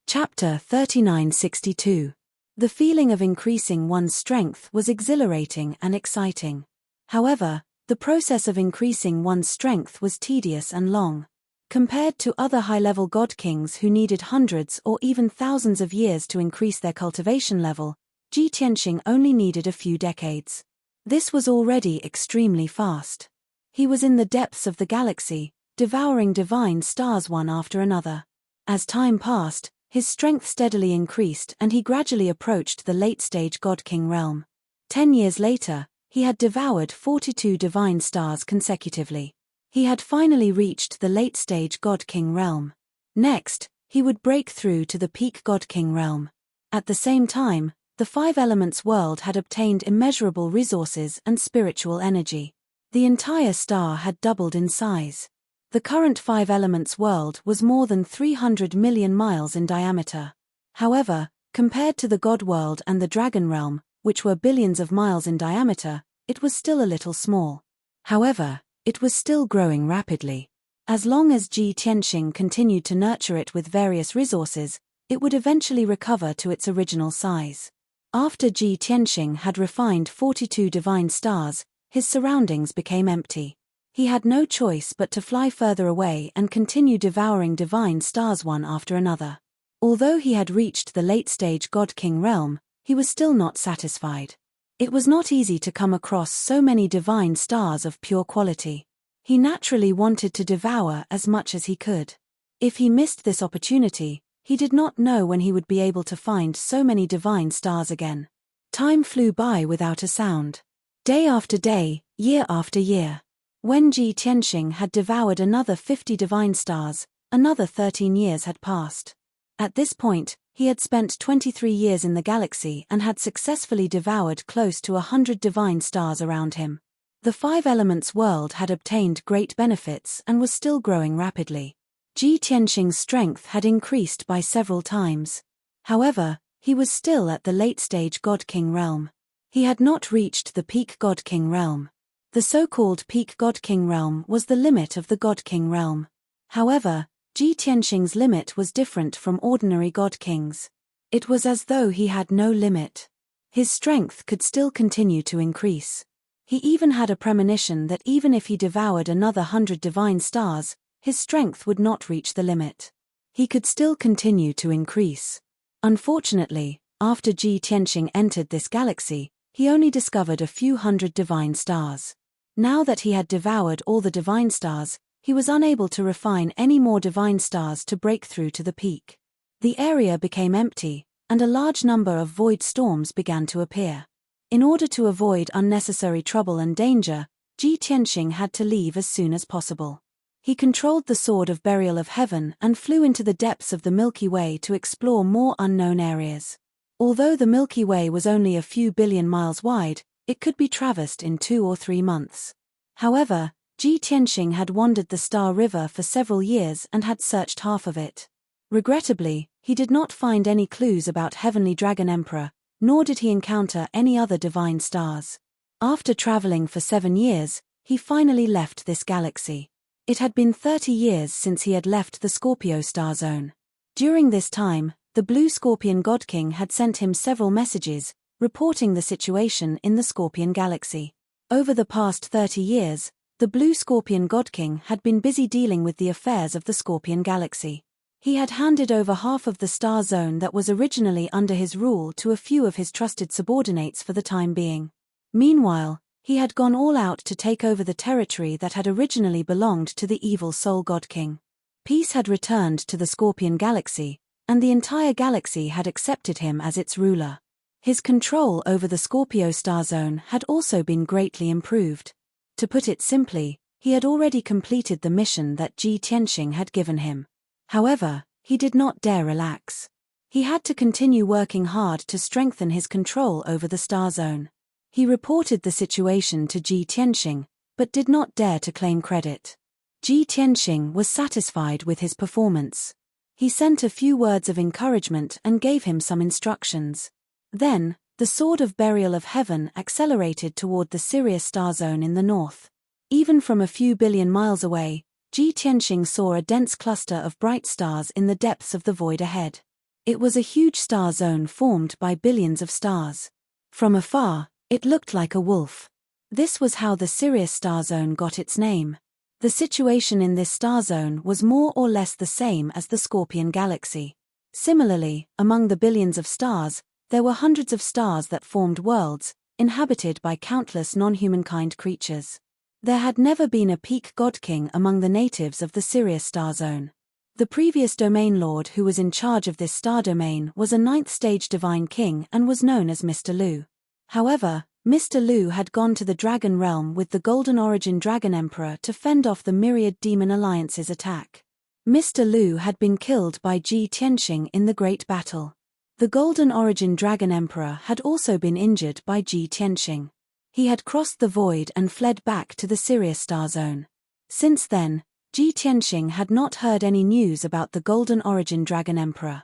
Chapter 3962. The feeling of increasing one's strength was exhilarating and exciting. However, the process of increasing one's strength was tedious and long. Compared to other high-level god kings who needed hundreds or even thousands of years to increase their cultivation level, Ji Tianxing only needed a few decades. This was already extremely fast. He was in the depths of the galaxy, devouring divine stars one after another. As time passed, his strength steadily increased and he gradually approached the late-stage God-King realm. 10 years later, he had devoured 42 divine stars consecutively. He had finally reached the late-stage God-King realm. Next, he would break through to the peak God-King realm. At the same time, the Five Elements world had obtained immeasurable resources and spiritual energy. The entire star had doubled in size. The current Five Elements world was more than 300 million miles in diameter. However, compared to the God world and the Dragon realm, which were billions of miles in diameter, it was still a little small. However, it was still growing rapidly. As long as Ji Tianxing continued to nurture it with various resources, it would eventually recover to its original size. After Ji Tianxing had refined 42 divine stars, his surroundings became empty. He had no choice but to fly further away and continue devouring divine stars one after another. Although he had reached the late-stage God-King realm, he was still not satisfied. It was not easy to come across so many divine stars of pure quality. He naturally wanted to devour as much as he could. If he missed this opportunity, he did not know when he would be able to find so many divine stars again. Time flew by without a sound. Day after day, year after year. When Ji Tianxing had devoured another 50 divine stars, another 13 years had passed. At this point, he had spent 23 years in the galaxy and had successfully devoured close to 100 divine stars around him. The Five Elements world had obtained great benefits and was still growing rapidly. Ji Tianxing's strength had increased by several times. However, he was still at the late-stage God-King realm. He had not reached the peak God-King realm. The so-called peak God-King realm was the limit of the God-King realm. However, Ji Tianxing's limit was different from ordinary God-Kings. It was as though he had no limit. His strength could still continue to increase. He even had a premonition that even if he devoured another 100 divine stars, his strength would not reach the limit. He could still continue to increase. Unfortunately, after Ji Tianxing entered this galaxy, he only discovered a few hundred divine stars. Now that he had devoured all the divine stars, he was unable to refine any more divine stars to break through to the peak. The area became empty, and a large number of void storms began to appear. In order to avoid unnecessary trouble and danger, Ji Tianxing had to leave as soon as possible. He controlled the Sword of Burial of Heaven and flew into the depths of the Milky Way to explore more unknown areas. Although the Milky Way was only a few billion miles wide, it could be traversed in 2 or 3 months. However, Ji Tianxing had wandered the Star River for several years and had searched half of it. Regrettably, he did not find any clues about Heavenly Dragon Emperor, nor did he encounter any other divine stars. After traveling for 7 years, he finally left this galaxy. It had been 30 years since he had left the Scorpio star zone. During this time, the Blue Scorpion God King had sent him several messages, reporting the situation in the Scorpion galaxy. Over the past 30 years, the Blue Scorpion God King had been busy dealing with the affairs of the Scorpion galaxy. He had handed over half of the star zone that was originally under his rule to a few of his trusted subordinates for the time being. Meanwhile, he had gone all out to take over the territory that had originally belonged to the evil Soul God King. Peace had returned to the Scorpion galaxy, and the entire galaxy had accepted him as its ruler. His control over the Scorpio star zone had also been greatly improved. To put it simply, he had already completed the mission that Ji Tianxing had given him. However, he did not dare relax. He had to continue working hard to strengthen his control over the star zone. He reported the situation to Ji Tianxing, but did not dare to claim credit. Ji Tianxing was satisfied with his performance. He sent a few words of encouragement and gave him some instructions. Then, the Sword of Burial of Heaven accelerated toward the Sirius star zone in the north. Even from a few billion miles away, Ji Tianxing saw a dense cluster of bright stars in the depths of the void ahead. It was a huge star zone formed by billions of stars. From afar, it looked like a wolf. This was how the Sirius star zone got its name. The situation in this star zone was more or less the same as the Scorpion galaxy. Similarly, among the billions of stars, there were hundreds of stars that formed worlds, inhabited by countless non-humankind creatures. There had never been a peak god-king among the natives of the Sirius star zone. The previous domain lord who was in charge of this star domain was a ninth-stage divine king and was known as Mr. Lu. However, Mr. Lu had gone to the Dragon Realm with the Golden Origin Dragon Emperor to fend off the myriad demon alliance's attack. Mr. Lu had been killed by Ji Tianxing in the Great Battle. The Golden Origin Dragon Emperor had also been injured by Ji Tianxing. He had crossed the void and fled back to the Sirius star zone. Since then, Ji Tianxing had not heard any news about the Golden Origin Dragon Emperor.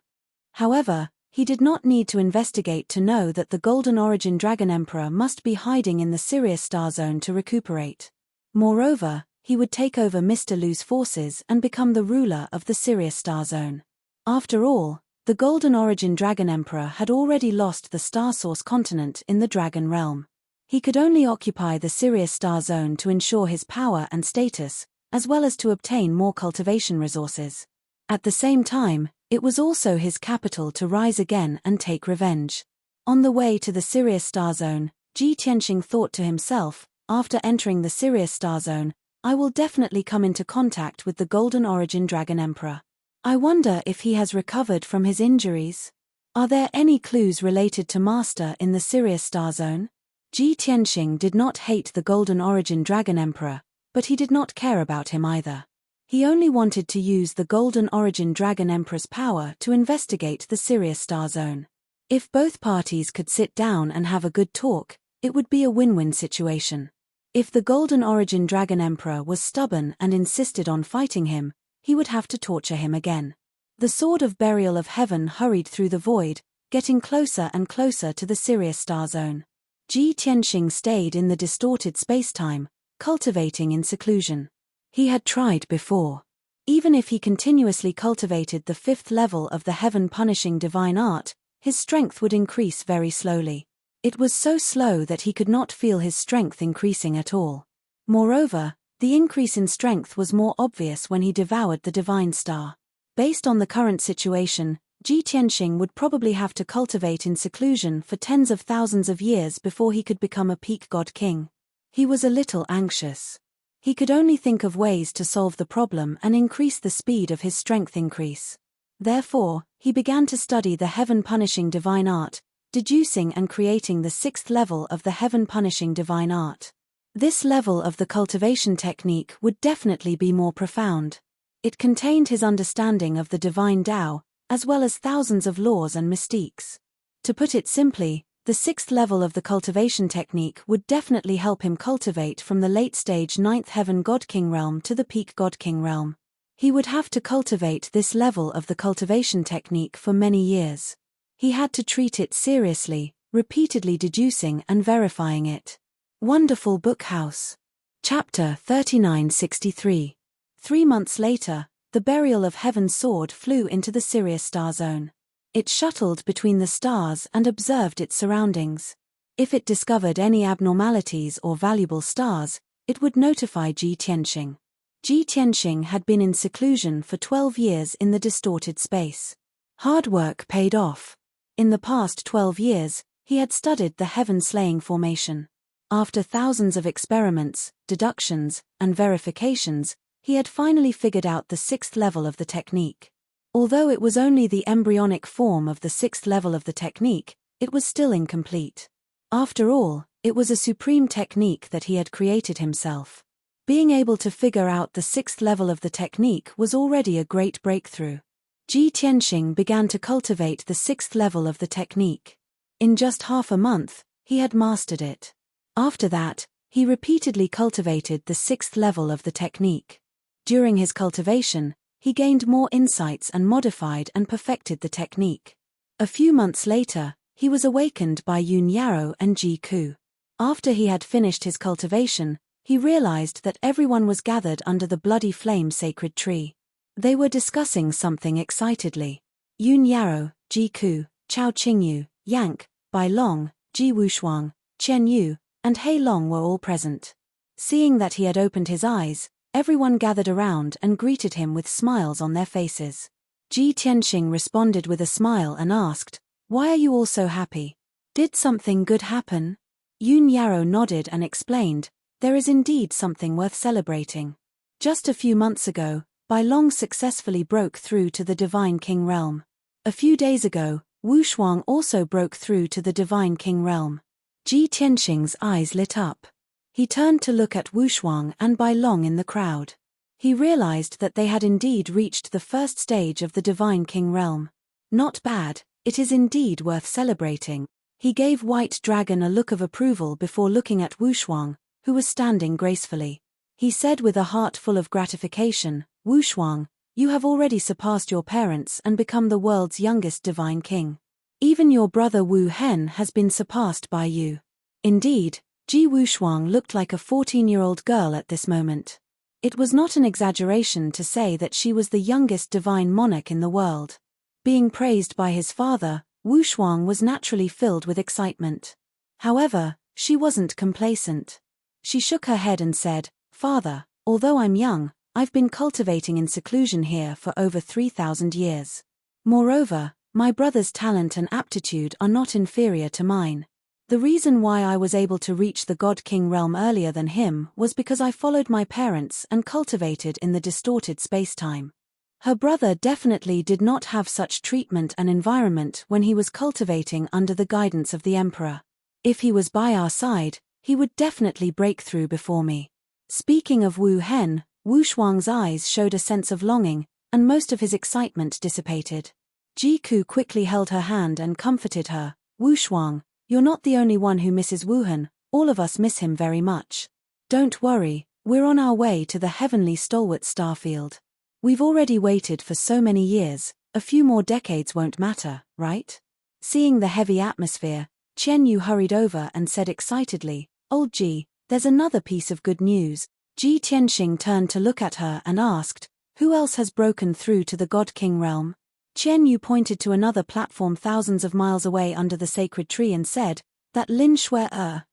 However, he did not need to investigate to know that the Golden Origin Dragon Emperor must be hiding in the Sirius star zone to recuperate. Moreover, he would take over Mr. Lu's forces and become the ruler of the Sirius star zone. After all, the Golden Origin Dragon Emperor had already lost the Star Source continent in the Dragon Realm. He could only occupy the Sirius star zone to ensure his power and status, as well as to obtain more cultivation resources. At the same time, it was also his capital to rise again and take revenge. On the way to the Sirius star zone, Ji Tianxing thought to himself, after entering the Sirius star zone, I will definitely come into contact with the Golden Origin Dragon Emperor. I wonder if he has recovered from his injuries. Are there any clues related to Master in the Sirius star zone? Ji Tianxing did not hate the Golden Origin Dragon Emperor, but he did not care about him either. He only wanted to use the Golden Origin Dragon Emperor's power to investigate the Sirius star zone. If both parties could sit down and have a good talk, it would be a win-win situation. If the Golden Origin Dragon Emperor was stubborn and insisted on fighting him, he would have to torture him again. The Sword of Burial of Heaven hurried through the void, getting closer and closer to the Sirius star zone. Ji Tianxing stayed in the distorted space-time, cultivating in seclusion. He had tried before. Even if he continuously cultivated the 5th level of the heaven-punishing divine art, his strength would increase very slowly. It was so slow that he could not feel his strength increasing at all. Moreover, the increase in strength was more obvious when he devoured the divine star. Based on the current situation, Ji Tianxing would probably have to cultivate in seclusion for tens of thousands of years before he could become a peak god king. He was a little anxious. He could only think of ways to solve the problem and increase the speed of his strength increase. Therefore, he began to study the heaven-punishing divine art, deducing and creating the 6th level of the heaven-punishing divine art. This level of the cultivation technique would definitely be more profound. It contained his understanding of the divine Tao, as well as thousands of laws and mystiques. To put it simply, the 6th level of the cultivation technique would definitely help him cultivate from the late-stage 9th Heaven God King realm to the peak God King realm. He would have to cultivate this level of the cultivation technique for many years. He had to treat it seriously, repeatedly deducing and verifying it. Wonderful Book House. Chapter 3963. 3 months later, the Burial of Heaven sword flew into the Sirius star zone. It shuttled between the stars and observed its surroundings. If it discovered any abnormalities or valuable stars, it would notify Ji Tianxing. Ji Tianxing had been in seclusion for 12 years in the distorted space. Hard work paid off. In the past 12 years, he had studied the heaven-slaying formation. After thousands of experiments, deductions, and verifications, he had finally figured out the 6th level of the technique. Although it was only the embryonic form of the 6th level of the technique, it was still incomplete. After all, it was a supreme technique that he had created himself. Being able to figure out the 6th level of the technique was already a great breakthrough. Ji Tianxing began to cultivate the 6th level of the technique. In just half a month, he had mastered it. After that, he repeatedly cultivated the 6th level of the technique. During his cultivation, he gained more insights and modified and perfected the technique. A few months later, he was awakened by Yun Yaro and Ji Ku. After he had finished his cultivation, he realized that everyone was gathered under the Bloody Flame sacred tree. They were discussing something excitedly. Yun Yaro, Ji Ku, Chao Qingyu, Yank, Bai Long, Ji Wushuang, Chen Yu, and Hei Long were all present. Seeing that he had opened his eyes, everyone gathered around and greeted him with smiles on their faces. Ji Tianxing responded with a smile and asked, "Why are you all so happy? Did something good happen?" Yun Yarrow nodded and explained, "There is indeed something worth celebrating. Just a few months ago, Bai Long successfully broke through to the Divine King realm. A few days ago, Wu Shuang also broke through to the Divine King realm." Ji Tianxing's eyes lit up. He turned to look at Wu Shuang and Bai Long in the crowd. He realized that they had indeed reached the first stage of the Divine King realm. Not bad, it is indeed worth celebrating. He gave White Dragon a look of approval before looking at Wu Shuang, who was standing gracefully. He said with a heart full of gratification, "Wu Shuang, you have already surpassed your parents and become the world's youngest divine king. Even your brother Wu Hen has been surpassed by you." Indeed, Ji Wushuang looked like a 14-year-old girl at this moment. It was not an exaggeration to say that she was the youngest divine monarch in the world. Being praised by his father, Wu Shuang was naturally filled with excitement. However, she wasn't complacent. She shook her head and said, "Father, although I'm young, I've been cultivating in seclusion here for over 3,000 years. Moreover, my brother's talent and aptitude are not inferior to mine. The reason why I was able to reach the God King realm earlier than him was because I followed my parents and cultivated in the distorted space-time." Her brother definitely did not have such treatment and environment when he was cultivating under the guidance of the Emperor. If he was by our side, he would definitely break through before me. Speaking of Wu Hen, Wu Shuang's eyes showed a sense of longing, and most of his excitement dissipated. Ji Ku quickly held her hand and comforted her. "Wu Shuang, you're not the only one who misses Wu Hen, all of us miss him very much. Don't worry, we're on our way to the heavenly stalwart starfield. We've already waited for so many years, a few more decades won't matter, right?" Seeing the heavy atmosphere, Chen Yu hurried over and said excitedly, "Old Ji, there's another piece of good news." Ji Tianxing turned to look at her and asked, "Who else has broken through to the God King realm?" Chen Yu pointed to another platform thousands of miles away under the sacred tree and said, "That Lin Shui,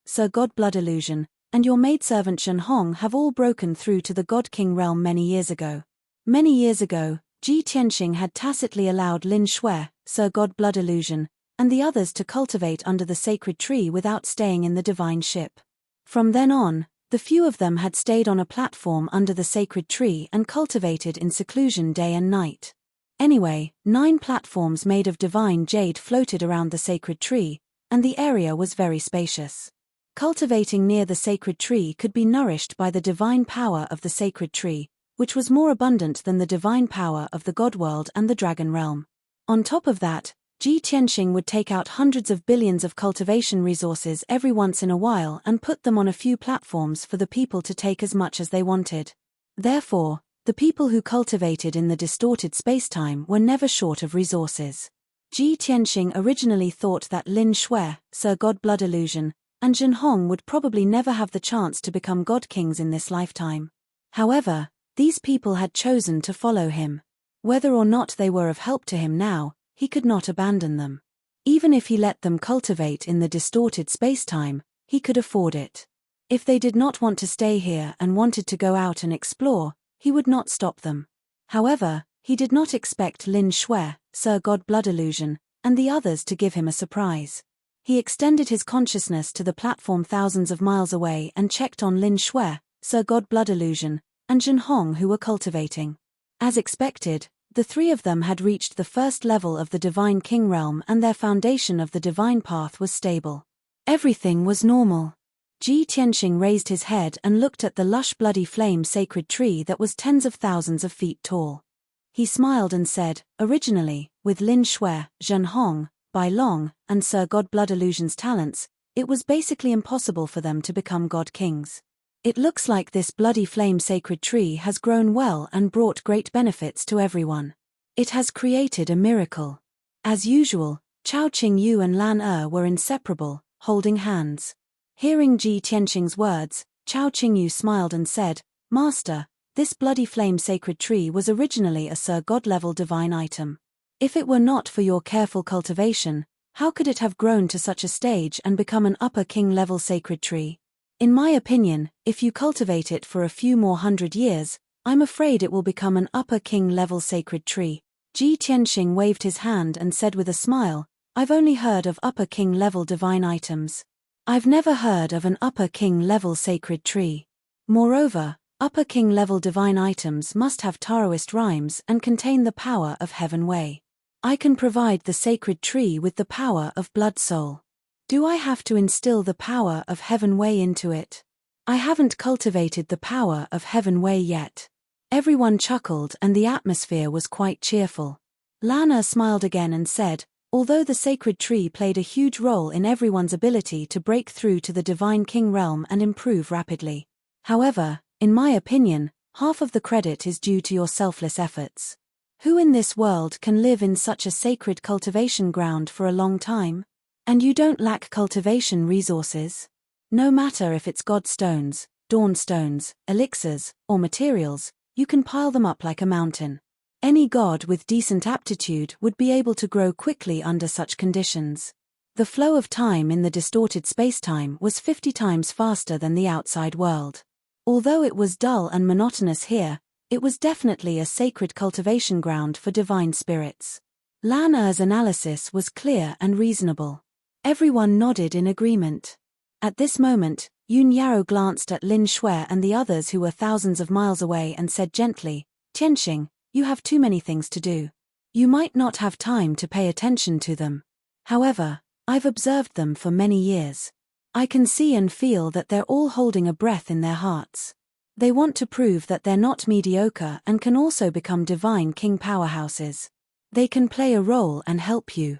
Sir God Blood Illusion, and your maidservant Zhen Hong have all broken through to the God King realm many years ago." Many years ago, Ji Tianxing had tacitly allowed Lin Shui, Sir God Blood Illusion, and the others to cultivate under the sacred tree without staying in the divine ship. From then on, the few of them had stayed on a platform under the sacred tree and cultivated in seclusion day and night. Anyway, 9 platforms made of divine jade floated around the sacred tree, and the area was very spacious. Cultivating near the sacred tree could be nourished by the divine power of the sacred tree, which was more abundant than the divine power of the God world and the dragon realm. On top of that, Ji Tianxing would take out hundreds of billions of cultivation resources every once in a while and put them on a few platforms for the people to take as much as they wanted. Therefore, the people who cultivated in the distorted spacetime were never short of resources. Ji Tianxing originally thought that Lin Shui, Sir God Blood Illusion, and Zhen Hong would probably never have the chance to become God Kings in this lifetime. However, these people had chosen to follow him. Whether or not they were of help to him now, he could not abandon them. Even if he let them cultivate in the distorted spacetime, he could afford it. If they did not want to stay here and wanted to go out and explore, he would not stop them. However, he did not expect Lin Shui, Sir God Blood Illusion, and the others to give him a surprise. He extended his consciousness to the platform thousands of miles away and checked on Lin Shui, Sir God Blood Illusion, and Zhen Hong who were cultivating. As expected, the 3 of them had reached the first level of the Divine King realm and their foundation of the divine path was stable. Everything was normal. Ji Tianxing raised his head and looked at the lush bloody flame sacred tree that was tens of thousands of feet tall. He smiled and said, "Originally, with Lin Shui, Zhen Hong, Bai Long, and Sir God Blood Illusion's talents, it was basically impossible for them to become God Kings. It looks like this bloody flame sacred tree has grown well and brought great benefits to everyone. It has created a miracle." As usual, Chao Qingyu and Lan were inseparable, holding hands. Hearing Ji Tianxing's words, Chao Qingyu smiled and said, "Master, this bloody flame sacred tree was originally a Sir God level divine item. If it were not for your careful cultivation, how could it have grown to such a stage and become an upper king-level sacred tree? In my opinion, if you cultivate it for a few more 100 years, I'm afraid it will become an upper king-level sacred tree. Ji Tianxing waved his hand and said with a smile, I've only heard of upper king-level divine items. I've never heard of an upper king-level sacred tree. Moreover, upper king-level divine items must have Taoist rhymes and contain the power of Heaven Wei. I can provide the sacred tree with the power of blood soul. Do I have to instill the power of Heaven Wei into it? I haven't cultivated the power of Heaven Wei yet. Everyone chuckled and the atmosphere was quite cheerful. Lan Er smiled again and said, although the sacred tree played a huge role in everyone's ability to break through to the divine king realm and improve rapidly. However, in my opinion, half of the credit is due to your selfless efforts. Who in this world can live in such a sacred cultivation ground for a long time? And you don't lack cultivation resources? No matter if it's god stones, dawn stones, elixirs, or materials, you can pile them up like a mountain. Any god with decent aptitude would be able to grow quickly under such conditions. The flow of time in the distorted spacetime was 50 times faster than the outside world. Although it was dull and monotonous here, it was definitely a sacred cultivation ground for divine spirits. Lan Er's analysis was clear and reasonable. Everyone nodded in agreement. At this moment, Yun Yaro glanced at Lin Shui and the others who were thousands of miles away and said gently, Tianxing, you have too many things to do. You might not have time to pay attention to them. However, I've observed them for many years. I can see and feel that they're all holding a breath in their hearts. They want to prove that they're not mediocre and can also become divine king powerhouses. They can play a role and help you.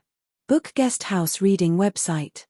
Book Guest House Reading Website.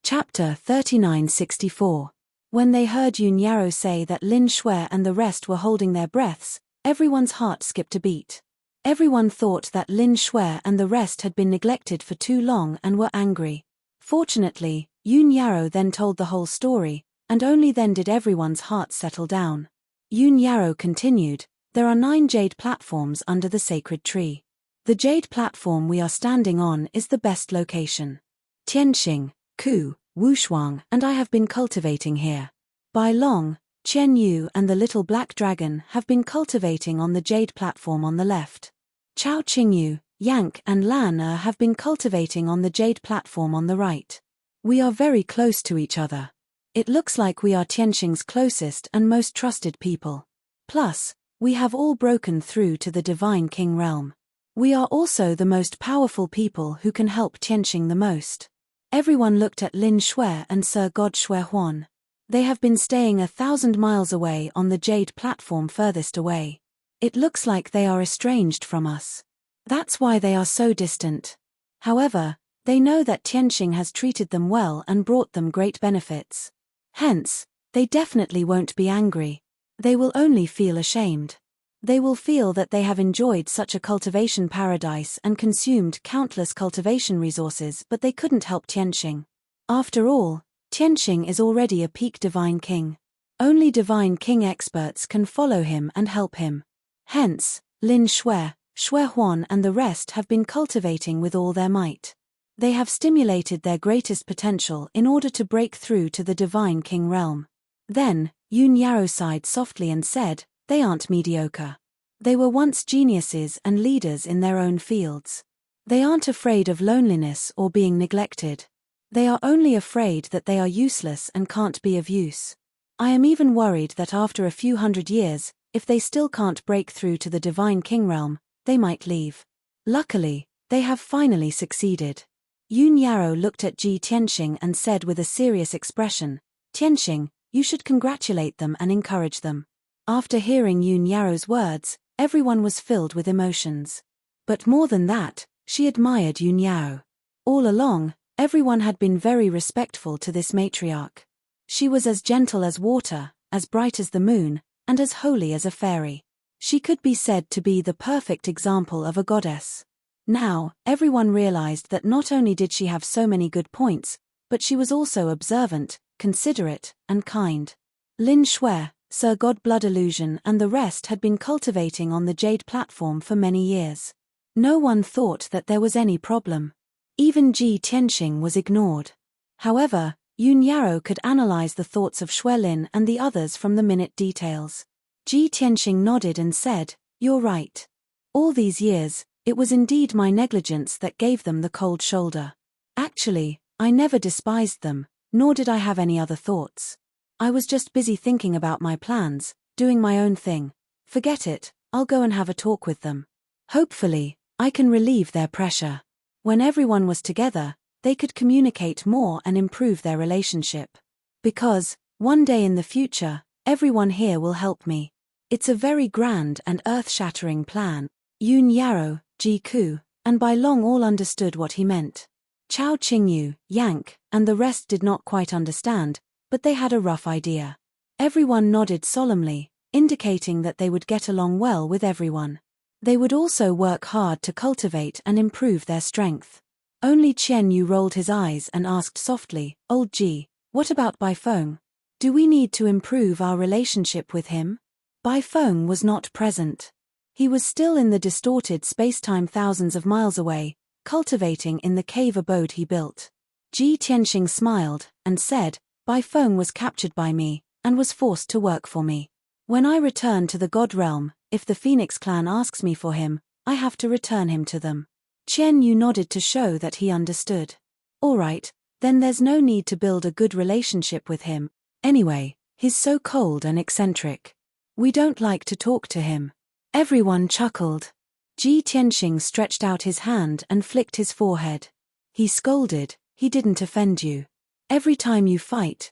Chapter 3964. When they heard Yun Yaro say that Lin Shui and the rest were holding their breaths, everyone's heart skipped a beat. Everyone thought that Lin Shui and the rest had been neglected for too long and were angry. Fortunately, Yun Yaro then told the whole story, and only then did everyone's hearts settle down. Yun Yaro continued, there are 9 jade platforms under the sacred tree. The jade platform we are standing on is the best location. Tianxing, Ku, Wushuang and I have been cultivating here. Bai Long, Qian Yu and the little black dragon have been cultivating on the jade platform on the left. Chao Qingyu, Yank and Lan Er have been cultivating on the jade platform on the right. We are very close to each other. It looks like we are Tianxing's closest and most trusted people. Plus, we have all broken through to the divine king realm. We are also the most powerful people who can help Tianxing the most. Everyone looked at Lin Shui and Sir God Shui Huan. They have been staying 1,000 miles away on the jade platform furthest away. It looks like they are estranged from us. That's why they are so distant. However, they know that Tianxing has treated them well and brought them great benefits. Hence, they definitely won't be angry. They will only feel ashamed. They will feel that they have enjoyed such a cultivation paradise and consumed countless cultivation resources, but they couldn't help Tianxing. After all, Tianxing is already a peak divine king. Only divine king experts can follow him and help him. Hence, Lin Shui, Shui Huan and the rest have been cultivating with all their might. They have stimulated their greatest potential in order to break through to the divine king realm. Then, Yun Yaro sighed softly and said, they aren't mediocre. They were once geniuses and leaders in their own fields. They aren't afraid of loneliness or being neglected. They are only afraid that they are useless and can't be of use. I am even worried that after a few 100 years, if they still can't break through to the divine king realm, they might leave. Luckily, they have finally succeeded. Yun Yaro looked at Ji Tianxing and said with a serious expression, Tianxing, you should congratulate them and encourage them. After hearing Yun Yaro's words, everyone was filled with emotions. But more than that, she admired Yun Yaro. All along, everyone had been very respectful to this matriarch. She was as gentle as water, as bright as the moon, and as holy as a fairy. She could be said to be the perfect example of a goddess. Now, everyone realized that not only did she have so many good points, but she was also observant, considerate, and kind. Lin Shui, Sir God Blood Illusion and the rest had been cultivating on the jade platform for many years. No one thought that there was any problem. Even Ji Tianxing was ignored. However, Yun Yarrow could analyze the thoughts of Xuelin and the others from the minute details. Ji Tianxing nodded and said, "You're right. All these years, it was indeed my negligence that gave them the cold shoulder. Actually, I never despised them, nor did I have any other thoughts. I was just busy thinking about my plans, doing my own thing. Forget it, I'll go and have a talk with them. Hopefully, I can relieve their pressure." When everyone was together, they could communicate more and improve their relationship. Because, one day in the future, everyone here will help me. It's a very grand and earth-shattering plan. Yun Yarrow, Ji Ku, and Bai Long all understood what he meant. Chao Qingyu, Yank, and the rest did not quite understand, but they had a rough idea. Everyone nodded solemnly, indicating that they would get along well with everyone. They would also work hard to cultivate and improve their strength. Only Qian Yu rolled his eyes and asked softly, "Old Ji, what about Bai Feng? Do we need to improve our relationship with him?" Bai Feng was not present. He was still in the distorted space-time thousands of miles away, cultivating in the cave abode he built. Ji Tianxing smiled and said, "Bai Feng was captured by me, and was forced to work for me. When I return to the God realm, if the Phoenix clan asks me for him, I have to return him to them." Qian Yu nodded to show that he understood. "All right, then there's no need to build a good relationship with him. Anyway, he's so cold and eccentric. We don't like to talk to him." Everyone chuckled. Ji Tianxing stretched out his hand and flicked his forehead. He scolded, "He didn't offend you. Every time you fight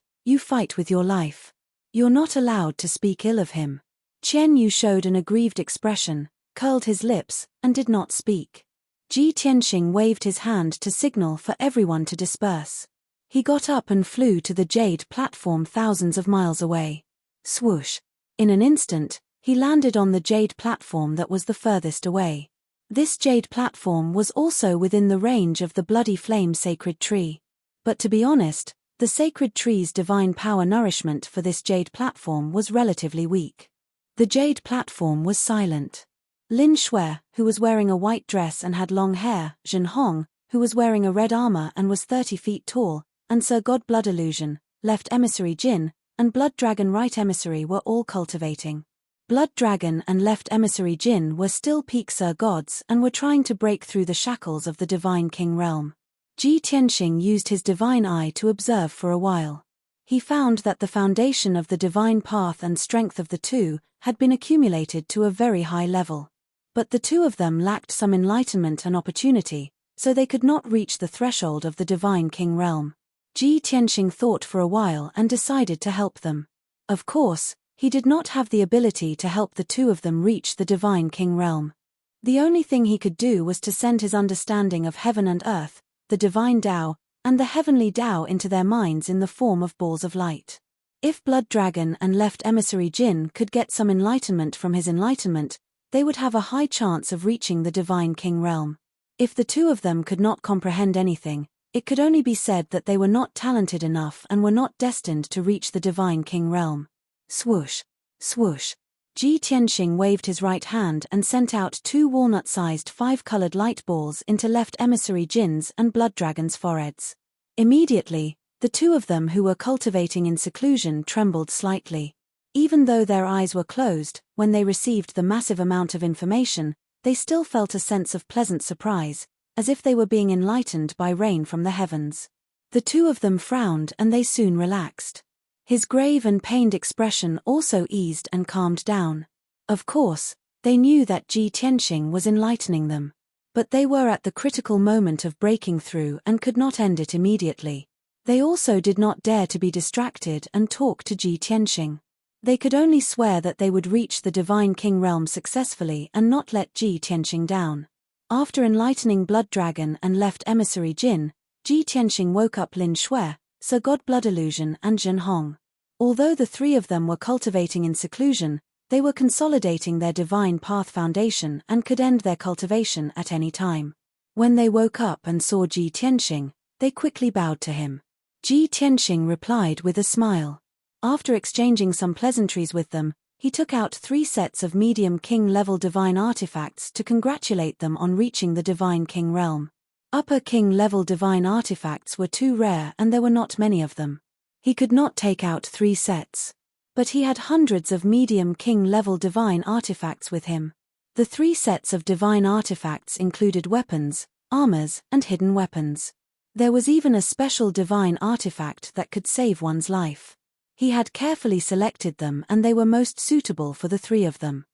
with your life. You're not allowed to speak ill of him." Qian Yu showed an aggrieved expression, curled his lips, and did not speak. Ji Tianxing waved his hand to signal for everyone to disperse. He got up and flew to the jade platform thousands of miles away. Swoosh! In an instant, he landed on the jade platform that was the furthest away. This jade platform was also within the range of the Bloody Flame sacred tree. But to be honest, the sacred tree's divine power nourishment for this jade platform was relatively weak. The jade platform was silent. Lin Shui, who was wearing a white dress and had long hair, Zhen Hong, who was wearing a red armor and was 30 feet tall, and Sir God Blood Illusion, Left Emissary Jin, and Blood Dragon Right Emissary were all cultivating. Blood Dragon and Left Emissary Jin were still peak Sir Gods and were trying to break through the shackles of the Divine King realm. Ji Tianxing used his divine eye to observe for a while. He found that the foundation of the divine path and strength of the two had been accumulated to a very high level. But the two of them lacked some enlightenment and opportunity, so they could not reach the threshold of the Divine King realm. Ji Tianxing thought for a while and decided to help them. Of course, he did not have the ability to help the two of them reach the Divine King realm. The only thing he could do was to send his understanding of heaven and earth, the divine Tao, and the heavenly Tao into their minds in the form of balls of light. If Blood Dragon and Left Emissary Jin could get some enlightenment from his enlightenment, they would have a high chance of reaching the Divine King realm. If the two of them could not comprehend anything, it could only be said that they were not talented enough and were not destined to reach the Divine King realm. Swoosh! Swoosh! Ji Tianxing waved his right hand and sent out 2 walnut-sized 5-colored light balls into Left Emissary Jin's and Blood Dragon's foreheads. Immediately, the two of them who were cultivating in seclusion trembled slightly. Even though their eyes were closed, when they received the massive amount of information, they still felt a sense of pleasant surprise, as if they were being enlightened by rain from the heavens. The two of them frowned and they soon relaxed. His grave and pained expression also eased and calmed down. Of course, they knew that Ji Tianxing was enlightening them. But they were at the critical moment of breaking through and could not end it immediately. They also did not dare to be distracted and talk to Ji Tianxing. They could only swear that they would reach the Divine King realm successfully and not let Ji Tianxing down. After enlightening Blood Dragon and Left Emissary Jin, Ji Tianxing woke up Lin Shui, Sir God Blood Illusion and Zhen Hong. Although the three of them were cultivating in seclusion, they were consolidating their divine path foundation and could end their cultivation at any time. When they woke up and saw Ji Tianxing, they quickly bowed to him. Ji Tianxing replied with a smile. After exchanging some pleasantries with them, He took out 3 sets of medium king-level divine artifacts to congratulate them on reaching the divine king realm. Upper king-level divine artifacts were too rare and there were not many of them. He could not take out 3 sets. But he had hundreds of medium king-level divine artifacts with him. The 3 sets of divine artifacts included weapons, armors, and hidden weapons. There was even a special divine artifact that could save one's life. He had carefully selected them and they were most suitable for the 3 of them.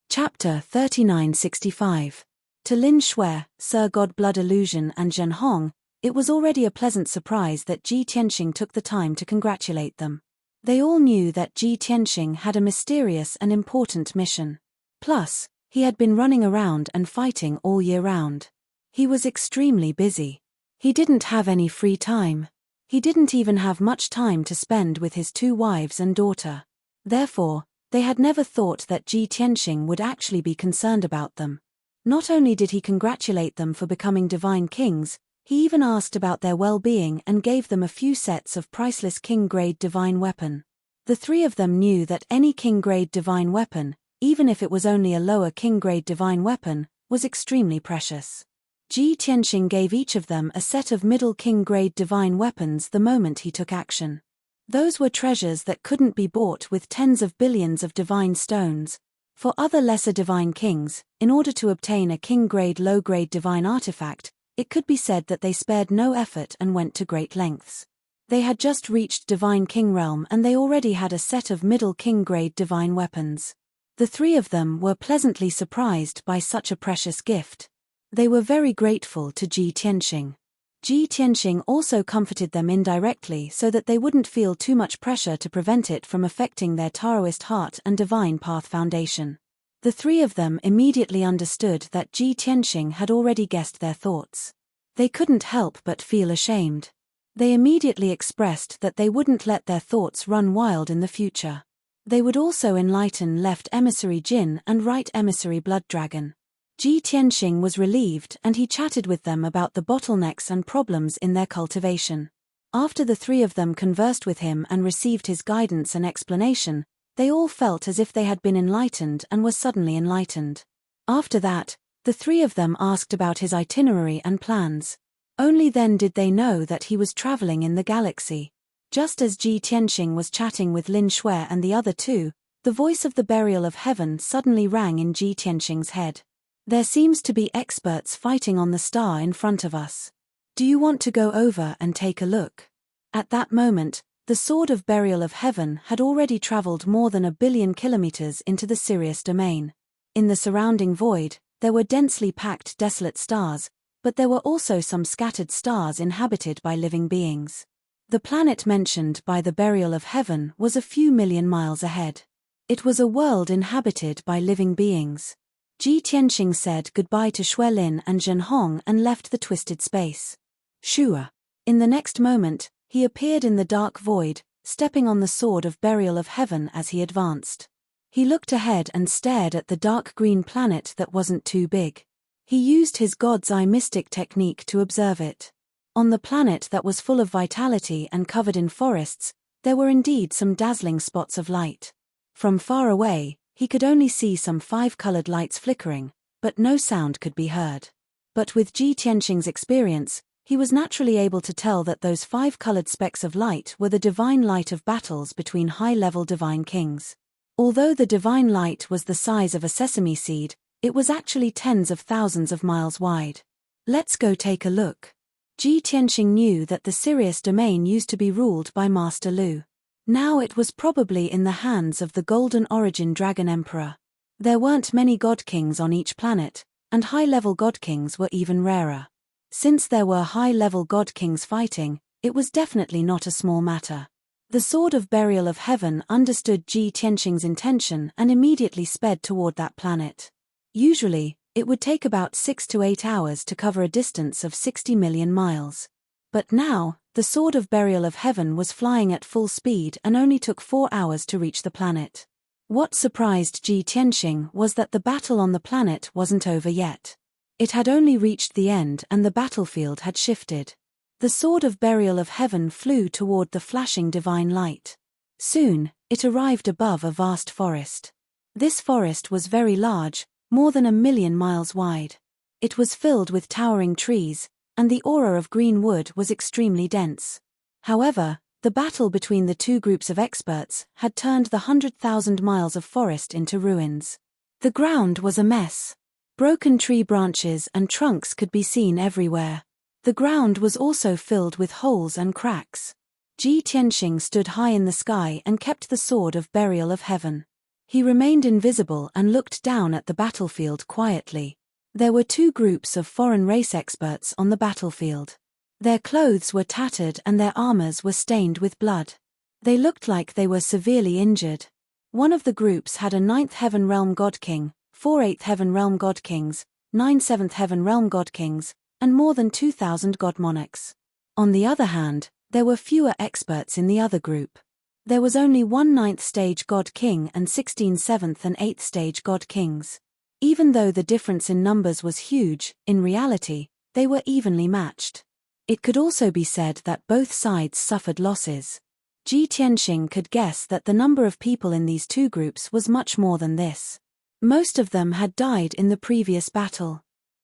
Chapter 3965. To Lin Shui, Sir Godblood Illusion and Zhen Hong, it was already a pleasant surprise that Ji Tianxing took the time to congratulate them. They all knew that Ji Tianxing had a mysterious and important mission. Plus, he had been running around and fighting all year round. He was extremely busy. He didn't have any free time. He didn't even have much time to spend with his 2 wives and daughter. Therefore, they had never thought that Ji Tianxing would actually be concerned about them. Not only did he congratulate them for becoming divine kings, he even asked about their well-being and gave them a few sets of priceless king-grade divine weapon. The 3 of them knew that any king-grade divine weapon, even if it was only a lower king-grade divine weapon, was extremely precious. Ji Tianxing gave each of them a set of middle king-grade divine weapons the moment he took action. Those were treasures that couldn't be bought with tens of billions of divine stones. For other lesser divine kings, in order to obtain a king-grade low-grade divine artifact, it could be said that they spared no effort and went to great lengths. They had just reached divine king realm and they already had a set of middle king-grade divine weapons. The 3 of them were pleasantly surprised by such a precious gift. They were very grateful to Ji Tianxing. Ji Tianxing also comforted them indirectly so that they wouldn't feel too much pressure to prevent it from affecting their Taoist heart and divine path foundation. The 3 of them immediately understood that Ji Tianxing had already guessed their thoughts. They couldn't help but feel ashamed. They immediately expressed that they wouldn't let their thoughts run wild in the future. They would also enlighten left emissary Jin and right emissary Blood Dragon. Ji Tianxing was relieved and he chatted with them about the bottlenecks and problems in their cultivation. After the 3 of them conversed with him and received his guidance and explanation, they all felt as if they had been enlightened and were suddenly enlightened. After that, the 3 of them asked about his itinerary and plans. Only then did they know that he was traveling in the galaxy. Just as Ji Tianxing was chatting with Lin Shui and the other 2, the voice of the burial of heaven suddenly rang in Ji Tianxing's head. There seems to be experts fighting on the star in front of us. Do you want to go over and take a look? At that moment, the sword of burial of heaven had already traveled more than 1 billion kilometers into the Sirius domain. In the surrounding void, there were densely packed desolate stars, but there were also some scattered stars inhabited by living beings. The planet mentioned by the burial of heaven was a few million miles ahead. It was a world inhabited by living beings. Ji Tianxing said goodbye to Shui Lin and Zhen Hong and left the twisted space. Shua. In the next moment, he appeared in the dark void, stepping on the sword of burial of heaven as he advanced. He looked ahead and stared at the dark green planet that wasn't too big. He used his God's Eye mystic technique to observe it. On the planet that was full of vitality and covered in forests, there were indeed some dazzling spots of light. From far away, he could only see some 5-colored lights flickering, but no sound could be heard. But with Ji Tianxing's experience, he was naturally able to tell that those 5-colored specks of light were the divine light of battles between high-level divine kings. Although the divine light was the size of a sesame seed, it was actually tens of thousands of miles wide. Let's go take a look. Ji Tianxing knew that the Sirius domain used to be ruled by Master Lu. Now it was probably in the hands of the Golden Origin Dragon Emperor. There weren't many god kings on each planet, and high-level god kings were even rarer. Since there were high-level god kings fighting, it was definitely not a small matter. The Sword of Burial of Heaven understood Ji Tianxing's intention and immediately sped toward that planet. Usually, it would take about 6 to 8 hours to cover a distance of 60 million miles. But now, the Sword of Burial of Heaven was flying at full speed and only took 4 hours to reach the planet. What surprised Ji Tianxing was that the battle on the planet wasn't over yet. It had only reached the end and the battlefield had shifted. The Sword of Burial of Heaven flew toward the flashing divine light. Soon, it arrived above a vast forest. This forest was very large, more than 1,000,000 miles wide. It was filled with towering trees, and the aura of green wood was extremely dense. However, the battle between the two groups of experts had turned the 100,000 miles of forest into ruins. The ground was a mess. Broken tree branches and trunks could be seen everywhere. The ground was also filled with holes and cracks. Ji Tianxing stood high in the sky and kept the sword of burial of heaven. He remained invisible and looked down at the battlefield quietly. There were two groups of foreign race experts on the battlefield. Their clothes were tattered and their armors were stained with blood. They looked like they were severely injured. One of the groups had a 9th Heaven Realm God King, 4 8th Heaven Realm God Kings, 9 7th Heaven Realm God Kings, and more than 2,000 God Monarchs. On the other hand, there were fewer experts in the other group. There was only 1 9th Stage God King and 16 7th and 8th Stage God Kings. Even though the difference in numbers was huge, in reality, they were evenly matched. It could also be said that both sides suffered losses. Ji Tianxing could guess that the number of people in these two groups was much more than this. Most of them had died in the previous battle.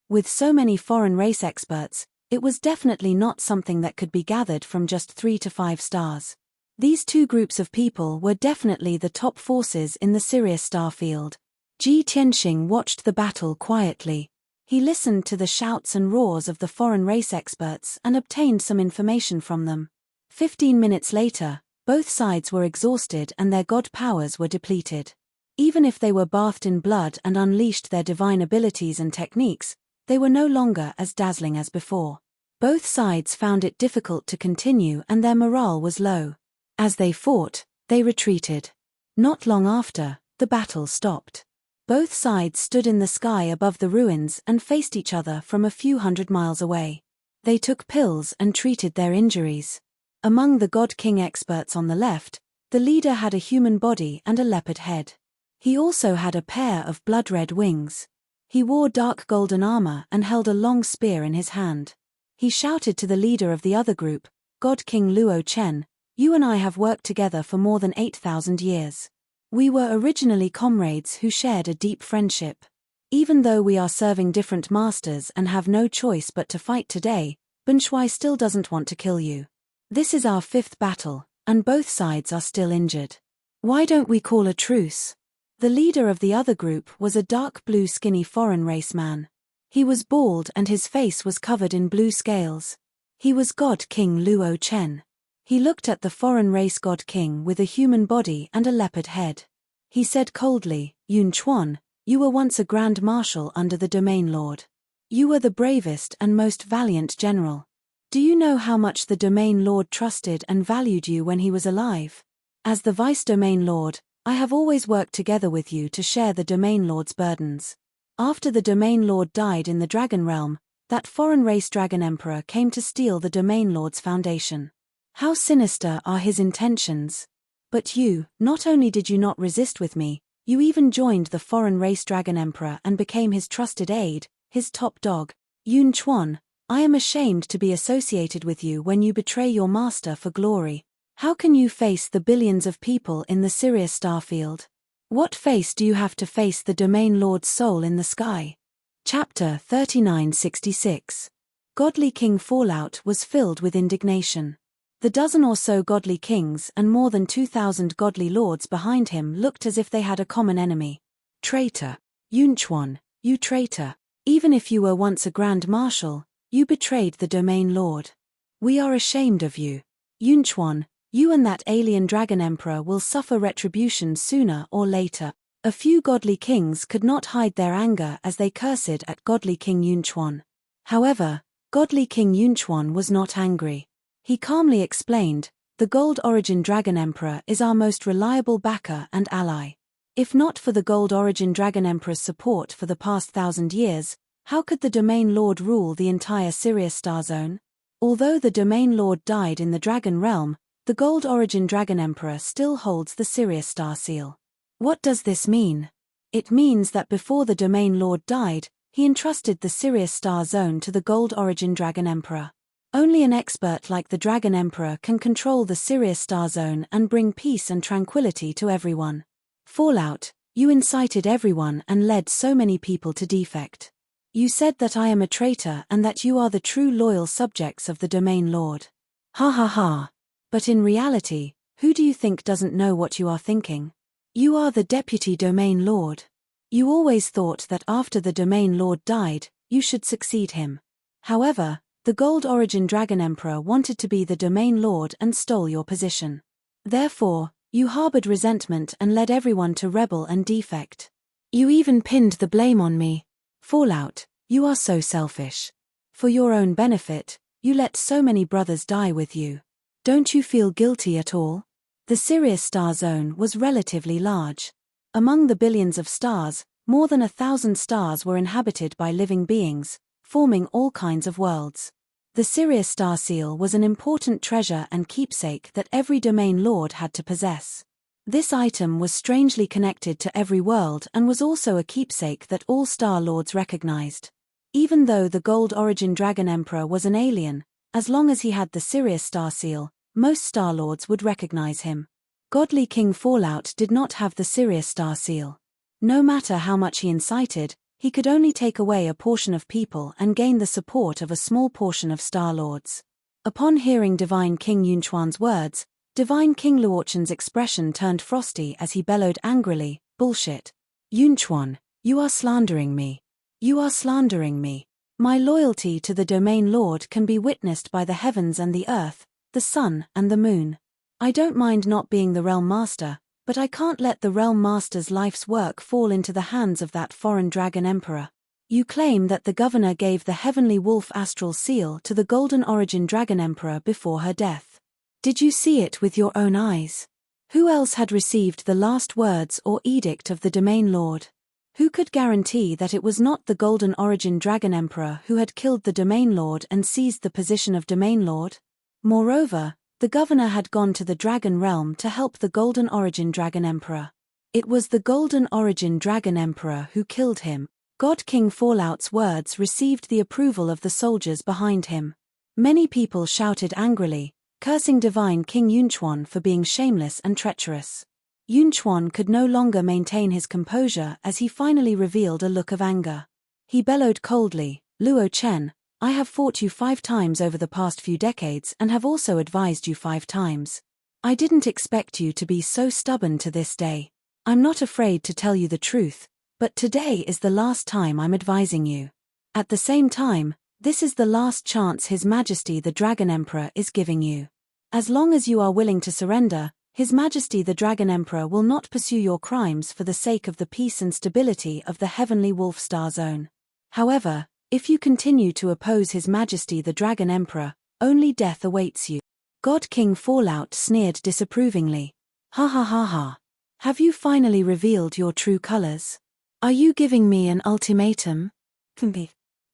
With so many foreign race experts, it was definitely not something that could be gathered from just 3 to 5 stars. These two groups of people were definitely the top forces in the Sirius star field. Ji Tianxing watched the battle quietly. He listened to the shouts and roars of the foreign race experts and obtained some information from them. 15 minutes later, both sides were exhausted and their god powers were depleted. Even if they were bathed in blood and unleashed their divine abilities and techniques, they were no longer as dazzling as before. Both sides found it difficult to continue and their morale was low. As they fought, they retreated. Not long after, the battle stopped. Both sides stood in the sky above the ruins and faced each other from a few hundred miles away. They took pills and treated their injuries. Among the God King experts on the left, the leader had a human body and a leopard head. He also had a pair of blood-red wings. He wore dark golden armor and held a long spear in his hand. He shouted to the leader of the other group, God King Luo Chen, "You and I have worked together for more than 8,000 years. We were originally comrades who shared a deep friendship. Even though we are serving different masters and have no choice but to fight today, Bunshui still doesn't want to kill you. This is our 5th battle, and both sides are still injured. Why don't we call a truce?" The leader of the other group was a dark blue skinny foreign race man. He was bald and his face was covered in blue scales. He was God King Luo Chen. He looked at the foreign race God King with a human body and a leopard head. He said coldly, "Yun Chuan, you were once a Grand Marshal under the Domain Lord. You were the bravest and most valiant general. Do you know how much the Domain Lord trusted and valued you when he was alive? As the Vice Domain Lord, I have always worked together with you to share the Domain Lord's burdens. After the Domain Lord died in the Dragon Realm, that foreign race Dragon Emperor came to steal the Domain Lord's foundation. How sinister are his intentions. But you, not only did you not resist with me, you even joined the foreign race Dragon Emperor and became his trusted aide, his top dog. Yun Chuan, I am ashamed to be associated with you when you betray your master for glory. How can you face the billions of people in the Sirius star field? What face do you have to face the Domain Lord's soul in the sky?" Chapter 3966. Godly King Fallout was filled with indignation. The dozen or so godly kings and more than 2,000 godly lords behind him looked as if they had a common enemy. "Traitor! Yun Chuan, you traitor! Even if you were once a Grand Marshal, you betrayed the Domain Lord. We are ashamed of you. Yun Chuan, you and that alien Dragon Emperor will suffer retribution sooner or later." A few godly kings could not hide their anger as they cursed at godly King Yun Chuan. However, godly King Yun Chuan was not angry. He calmly explained, "The Gold Origin Dragon Emperor is our most reliable backer and ally. If not for the Gold Origin Dragon Emperor's support for the past 1,000 years, how could the Domain Lord rule the entire Sirius star zone? Although the Domain Lord died in the Dragon Realm, the Gold Origin Dragon Emperor still holds the Sirius star seal. What does this mean? It means that before the Domain Lord died, he entrusted the Sirius star zone to the Gold Origin Dragon Emperor. Only an expert like the Dragon Emperor can control the Sirius star zone and bring peace and tranquility to everyone. Fallout, You incited everyone and led so many people to defect. You said that I am a traitor and that you are the true loyal subjects of the Domain Lord. Ha ha ha. But in reality, who do you think doesn't know what you are thinking? You are the Deputy Domain Lord. You always thought that after the Domain Lord died, you should succeed him. However, the Gold Origin Dragon Emperor wanted to be the Domain Lord and stole your position. Therefore, you harbored resentment and led everyone to rebel and defect. You even pinned the blame on me. Fallout, you are so selfish. For your own benefit, you let so many brothers die with you. Don't you feel guilty at all? The Sirius star zone was relatively large. Among the billions of stars, more than 1,000 stars were inhabited by living beings, forming all kinds of worlds. The Sirius star seal was an important treasure and keepsake that every Domain Lord had to possess. This item was strangely connected to every world and was also a keepsake that all Star Lords recognized. Even though the Gold Origin Dragon Emperor was an alien, as long as he had the Sirius star seal, most Star Lords would recognize him. Godly King Fallout did not have the Sirius star seal. No matter how much he incited, he could only take away a portion of people and gain the support of a small portion of Star Lords. Upon hearing Divine King Yunchuan's words, Divine King Luochuan's expression turned frosty as he bellowed angrily, "Bullshit. Yunchuan, you are slandering me. You are slandering me. My loyalty to the Domain Lord can be witnessed by the heavens and the earth, the sun and the moon. I don't mind not being the Realm Master, but I can't let the Realm Master's life's work fall into the hands of that foreign Dragon Emperor. You claim that the Governor gave the Heavenly Wolf Astral Seal to the Golden Origin Dragon Emperor before her death. Did you see it with your own eyes? Who else had received the last words or edict of the Domain Lord? Who could guarantee that it was not the Golden Origin Dragon Emperor who had killed the Domain Lord and seized the position of Domain Lord? Moreover, the Governor had gone to the Dragon Realm to help the Golden Origin Dragon Emperor. It was the Golden Origin Dragon Emperor who killed him. God King Fallout's words received the approval of the soldiers behind him. Many people shouted angrily, cursing Divine King Yunchuan for being shameless and treacherous. Yunchuan could no longer maintain his composure as he finally revealed a look of anger. He bellowed coldly, "Luo Chen, I have fought you 5 times over the past few decades and have also advised you 5 times. I didn't expect you to be so stubborn to this day. I'm not afraid to tell you the truth, but today is the last time I'm advising you. At the same time, this is the last chance His Majesty the Dragon Emperor is giving you. As long as you are willing to surrender, His Majesty the Dragon Emperor will not pursue your crimes for the sake of the peace and stability of the Heavenly Wolf Star Zone. However, if you continue to oppose His Majesty the Dragon Emperor, only death awaits you." God King Fallout sneered disapprovingly. "Ha ha ha ha. Have you finally revealed your true colors? Are you giving me an ultimatum?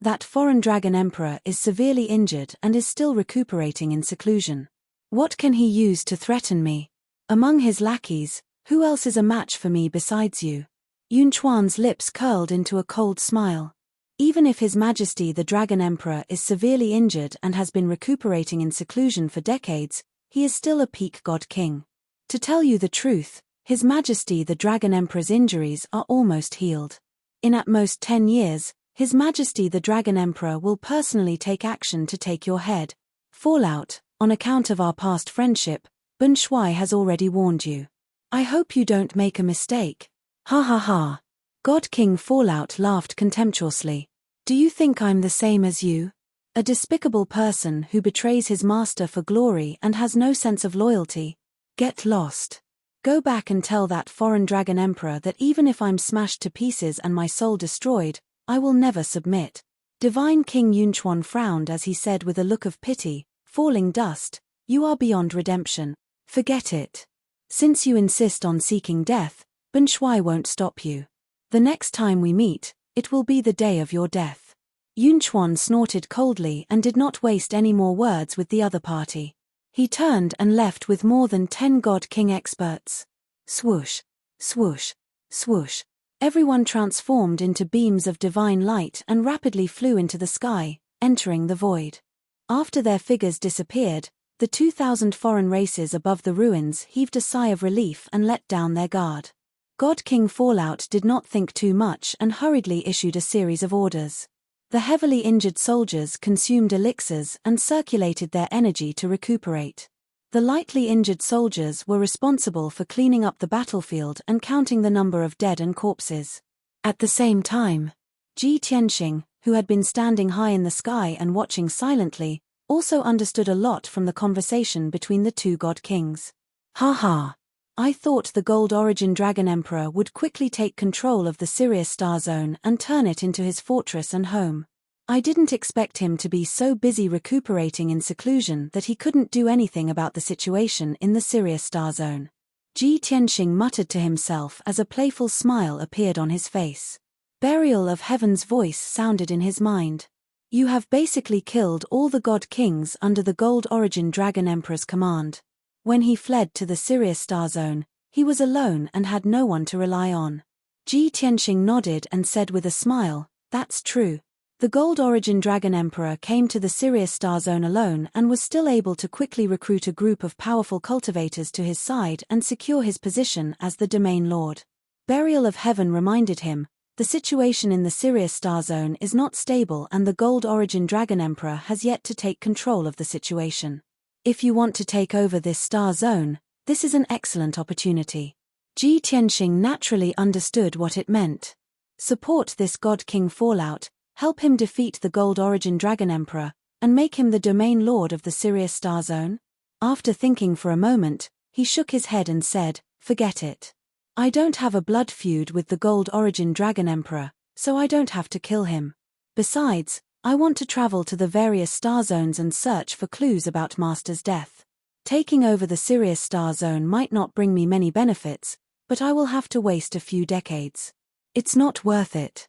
That foreign Dragon Emperor is severely injured and is still recuperating in seclusion. What can he use to threaten me? Among his lackeys, who else is a match for me besides you?" Yunchuan's lips curled into a cold smile. Even if His Majesty the Dragon Emperor is severely injured and has been recuperating in seclusion for decades, he is still a peak God King. To tell you the truth, His Majesty the Dragon Emperor's injuries are almost healed. In at most 10 years, His Majesty the Dragon Emperor will personally take action to take your head. Fallout, on account of our past friendship, Bun Shui has already warned you. I hope you don't make a mistake. Ha ha ha. God King Fallout laughed contemptuously. Do you think I'm the same as you? A despicable person who betrays his master for glory and has no sense of loyalty? Get lost. Go back and tell that foreign Dragon Emperor that even if I'm smashed to pieces and my soul destroyed, I will never submit. Divine King Yunchuan frowned as he said with a look of pity, "Falling dust, you are beyond redemption. Forget it. Since you insist on seeking death, Bun Shui won't stop you. The next time we meet, it will be the day of your death." Yunchuan snorted coldly and did not waste any more words with the other party. He turned and left with more than 10 God King experts. Swoosh, swoosh, swoosh. Everyone transformed into beams of divine light and rapidly flew into the sky, entering the void. After their figures disappeared, the 2,000 foreign races above the ruins heaved a sigh of relief and let down their guard. God King Fallout did not think too much and hurriedly issued a series of orders. The heavily injured soldiers consumed elixirs and circulated their energy to recuperate. The lightly injured soldiers were responsible for cleaning up the battlefield and counting the number of dead and corpses. At the same time, Ji Tianxing, who had been standing high in the sky and watching silently, also understood a lot from the conversation between the two god kings. Ha ha! I thought the Gold Origin Dragon Emperor would quickly take control of the Sirius Star Zone and turn it into his fortress and home. I didn't expect him to be so busy recuperating in seclusion that he couldn't do anything about the situation in the Sirius Star Zone. Ji Tianxing muttered to himself as a playful smile appeared on his face. Burial of Heaven's voice sounded in his mind. You have basically killed all the god kings under the Gold Origin Dragon Emperor's command. When he fled to the Sirius Star Zone, he was alone and had no one to rely on. Ji Tianxing nodded and said with a smile, "That's true. The Gold Origin Dragon Emperor came to the Sirius Star Zone alone and was still able to quickly recruit a group of powerful cultivators to his side and secure his position as the Domain Lord." Burial of Heaven reminded him, the situation in the Sirius Star Zone is not stable and the Gold Origin Dragon Emperor has yet to take control of the situation. If you want to take over this star zone, this is an excellent opportunity. Ji Tianxing naturally understood what it meant. Support this God King Fallout, help him defeat the Gold Origin Dragon Emperor, and make him the Domain Lord of the Sirius Star Zone? After thinking for a moment, he shook his head and said, "Forget it. I don't have a blood feud with the Gold Origin Dragon Emperor, so I don't have to kill him. Besides, I want to travel to the various star zones and search for clues about Master's death. Taking over the Sirius Star Zone might not bring me many benefits, but I will have to waste a few decades. It's not worth it."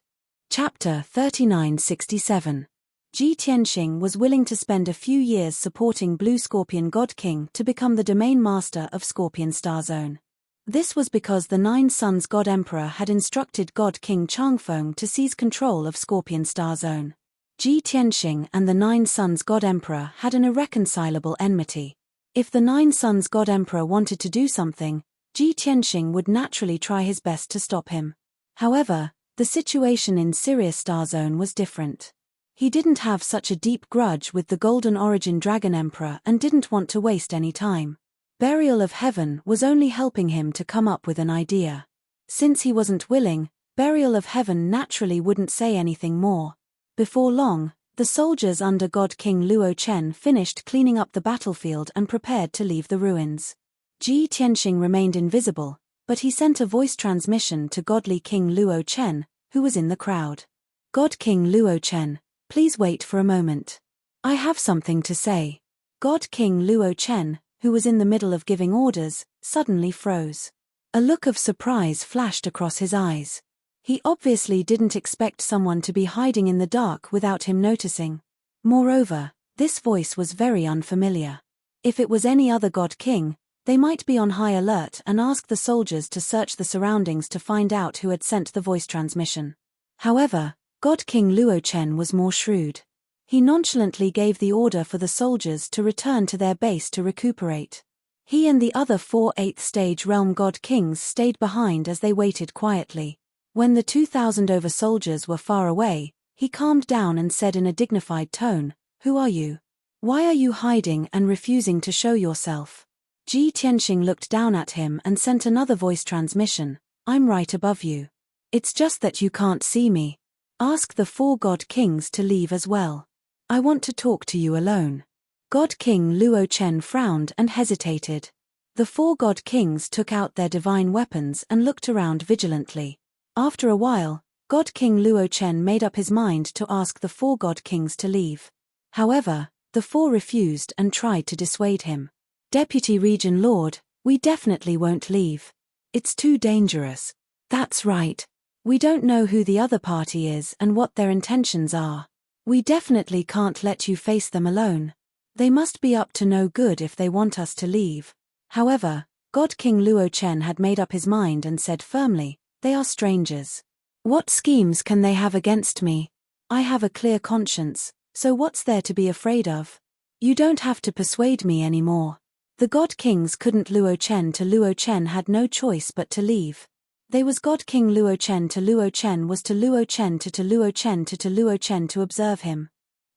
Chapter 3967. Ji Tianxing was willing to spend a few years supporting Blue Scorpion God King to become the Domain Master of Scorpion Star Zone. This was because the Nine Suns God Emperor had instructed God King Changfeng to seize control of Scorpion Star Zone. Ji Tianxing and the Nine Suns God Emperor had an irreconcilable enmity. If the Nine Suns God Emperor wanted to do something, Ji Tianxing would naturally try his best to stop him. However, the situation in Sirius Star Zone was different. He didn't have such a deep grudge with the Golden Origin Dragon Emperor and didn't want to waste any time. Burial of Heaven was only helping him to come up with an idea. Since he wasn't willing, Burial of Heaven naturally wouldn't say anything more. Before long, the soldiers under God King Luo Chen finished cleaning up the battlefield and prepared to leave the ruins. Ji Tianxing remained invisible, but he sent a voice transmission to Godly King Luo Chen, who was in the crowd. "God King Luo Chen, please wait for a moment. I have something to say." God King Luo Chen, who was in the middle of giving orders, suddenly froze. A look of surprise flashed across his eyes. He obviously didn't expect someone to be hiding in the dark without him noticing. Moreover, this voice was very unfamiliar. If it was any other god king, they might be on high alert and ask the soldiers to search the surroundings to find out who had sent the voice transmission. However, God King Luo Chen was more shrewd. He nonchalantly gave the order for the soldiers to return to their base to recuperate. He and the other 4 8th stage realm god kings stayed behind as they waited quietly. When the 2,000 over soldiers were far away, he calmed down and said in a dignified tone, "Who are you? Why are you hiding and refusing to show yourself?" Ji Tianxing looked down at him and sent another voice transmission, "I'm right above you. It's just that you can't see me. Ask the 4 god kings to leave as well. I want to talk to you alone." God King Luo Chen frowned and hesitated. The 4 god kings took out their divine weapons and looked around vigilantly. After a while, God King Luo Chen made up his mind to ask the 4 god kings to leave. However, the 4 refused and tried to dissuade him. "Deputy Region Lord, we definitely won't leave. It's too dangerous." "That's right. We don't know who the other party is and what their intentions are. We definitely can't let you face them alone. They must be up to no good if they want us to leave." However, God King Luo Chen had made up his mind and said firmly, "They are strangers. What schemes can they have against me? I have a clear conscience, so what's there to be afraid of? You don't have to persuade me anymore." The god kings couldn't Luo Chen had no choice but to leave. They was God King Luo Chen to Luo Chen was to Luo Chen to Luo Chen to Luo Chen to observe him.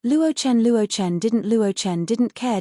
Luo Chen didn't care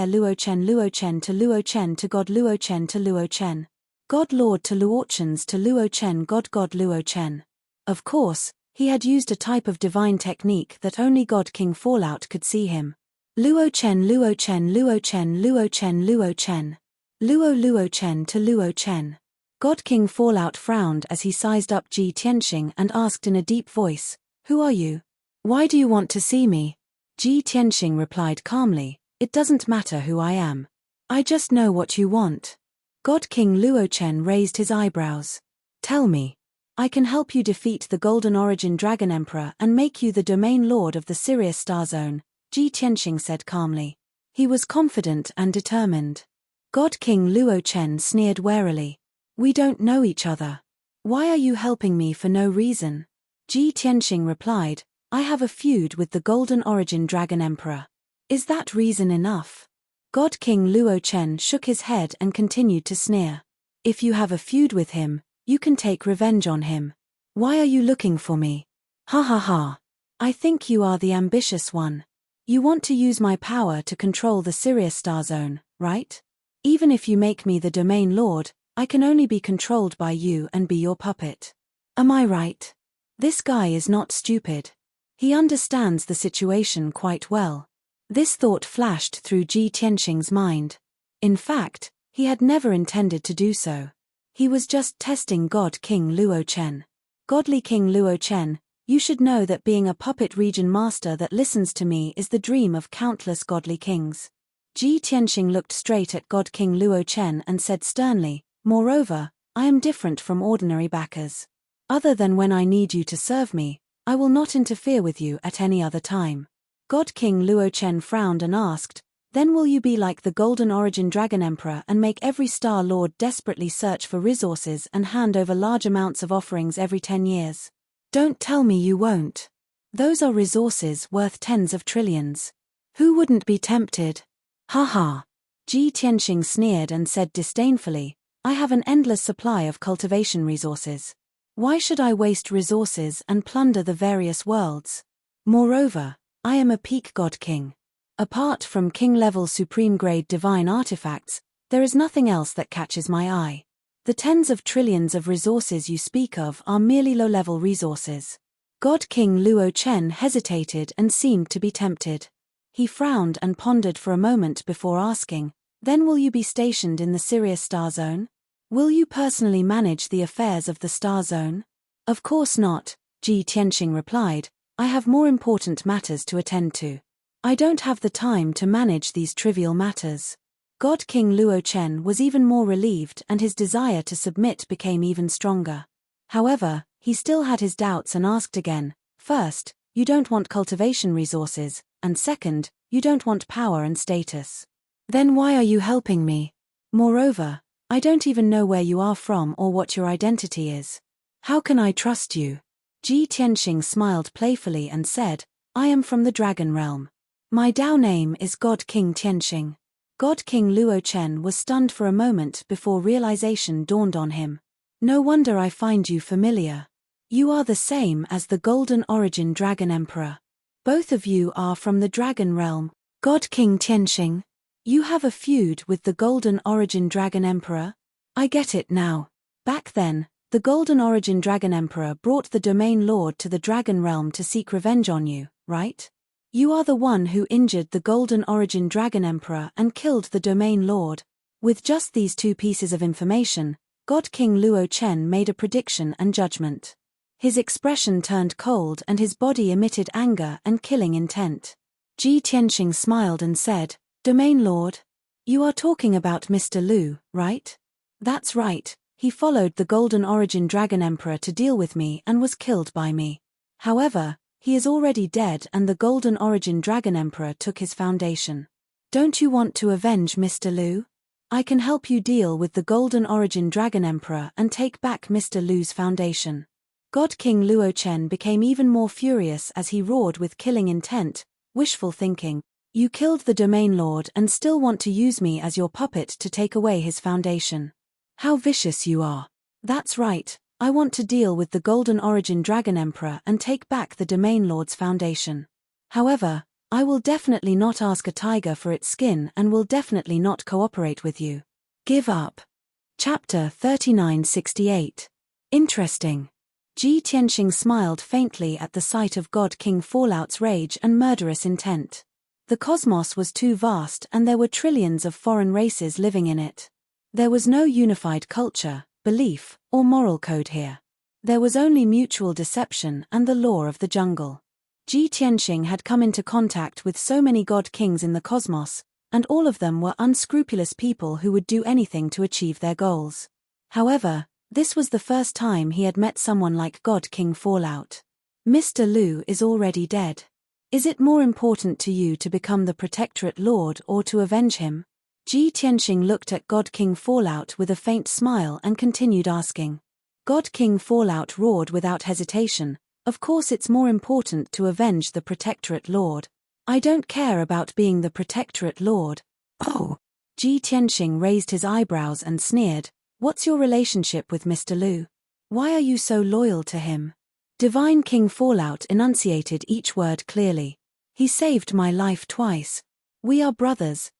Luo Chen to Luo Chen to God Luo Chen to Luo Chen. God Lord to Luochens to Luo Chen God Luo Chen. Of course, he had used a type of divine technique that only God King Fallout could see him. Luo Chen Luo Chen Luo Chen Luo Chen Luo Chen. Luo Chen to Luo Chen. God King Fallout frowned as he sized up Ji Tianxing and asked in a deep voice, "Who are you? Why do you want to see me?" Ji Tianxing replied calmly, "It doesn't matter who I am. I just know what you want." God King Luo Chen raised his eyebrows. "Tell me. I can help you defeat the Golden Origin Dragon Emperor and make you the domain lord of the Sirius Star Zone," Ji Tianxing said calmly. He was confident and determined. God King Luo Chen sneered warily. "We don't know each other. Why are you helping me for no reason?" Ji Tianxing replied, "I have a feud with the Golden Origin Dragon Emperor. Is that reason enough?" God King Luo Chen shook his head and continued to sneer. "If you have a feud with him, you can take revenge on him. Why are you looking for me? Ha ha ha. I think you are the ambitious one. You want to use my power to control the Sirius Star Zone, right? Even if you make me the domain lord, I can only be controlled by you and be your puppet. Am I right? This guy is not stupid. He understands the situation quite well." This thought flashed through Ji Tianxing's mind. In fact, he had never intended to do so. He was just testing God King Luo Chen. "Godly King Luo Chen, you should know that being a puppet region master that listens to me is the dream of countless godly kings." Ji Tianxing looked straight at God King Luo Chen and said sternly, "Moreover, I am different from ordinary backers. Other than when I need you to serve me, I will not interfere with you at any other time." God King Luo Chen frowned and asked, "Then will you be like the Golden Origin Dragon Emperor and make every Star Lord desperately search for resources and hand over large amounts of offerings every 10 years? Don't tell me you won't. Those are resources worth tens of trillions. Who wouldn't be tempted? Ha ha." Ji Tianxing sneered and said disdainfully, "I have an endless supply of cultivation resources. Why should I waste resources and plunder the various worlds? Moreover, I am a peak god king. Apart from king-level supreme-grade divine artifacts, there is nothing else that catches my eye. The tens of trillions of resources you speak of are merely low-level resources." God King Luo Chen hesitated and seemed to be tempted. He frowned and pondered for a moment before asking, "Then will you be stationed in the Sirius Star Zone? Will you personally manage the affairs of the Star Zone?" "Of course not," Ji Tianxing replied. "I have more important matters to attend to. I don't have the time to manage these trivial matters." God King Luo Chen was even more relieved and his desire to submit became even stronger. However, he still had his doubts and asked again, "First, you don't want cultivation resources, and second, you don't want power and status. Then why are you helping me? Moreover, I don't even know where you are from or what your identity is. How can I trust you?" Ji Tianxing smiled playfully and said, "I am from the Dragon Realm. My Dao name is God King Tianxing." God King Luo Chen was stunned for a moment before realization dawned on him. "No wonder I find you familiar. You are the same as the Golden Origin Dragon Emperor. Both of you are from the Dragon Realm. God King Tianxing, you have a feud with the Golden Origin Dragon Emperor? I get it now. Back then, the Golden Origin Dragon Emperor brought the Domain Lord to the Dragon Realm to seek revenge on you, right? You are the one who injured the Golden Origin Dragon Emperor and killed the Domain Lord." With just these two pieces of information, God King Luo Chen made a prediction and judgment. His expression turned cold and his body emitted anger and killing intent. Ji Tianxing smiled and said, "Domain Lord? You are talking about Mr. Lu, right?" "That's right. He followed the Golden Origin Dragon Emperor to deal with me and was killed by me. However, he is already dead and the Golden Origin Dragon Emperor took his foundation. Don't you want to avenge Mr. Lu? I can help you deal with the Golden Origin Dragon Emperor and take back Mr. Lu's foundation." God King Luo Chen became even more furious as he roared with killing intent, wishful thinking. "You killed the Domain Lord and still want to use me as your puppet to take away his foundation. How vicious you are. That's right, I want to deal with the Golden Origin Dragon Emperor and take back the Domain Lord's foundation. However, I will definitely not ask a tiger for its skin and will definitely not cooperate with you. Give up. Chapter 3968. Interesting. Ji Tianxing smiled faintly at the sight of God King Fallout's rage and murderous intent. The cosmos was too vast and there were trillions of foreign races living in it. There was no unified culture, belief, or moral code here. There was only mutual deception and the law of the jungle. Ji Tianxing had come into contact with so many god kings in the cosmos, and all of them were unscrupulous people who would do anything to achieve their goals. However, this was the first time he had met someone like God King Fallout. Mr. Liu is already dead. Is it more important to you to become the Protectorate Lord or to avenge him? Ji Tianxing looked at God King Fallout with a faint smile and continued asking. God King Fallout roared without hesitation, of course it's more important to avenge the Protectorate Lord. I don't care about being the Protectorate Lord. Oh. Ji Tianxing raised his eyebrows and sneered. What's your relationship with Mr. Liu? Why are you so loyal to him? Divine King Fallout enunciated each word clearly. He saved my life twice. We are brothers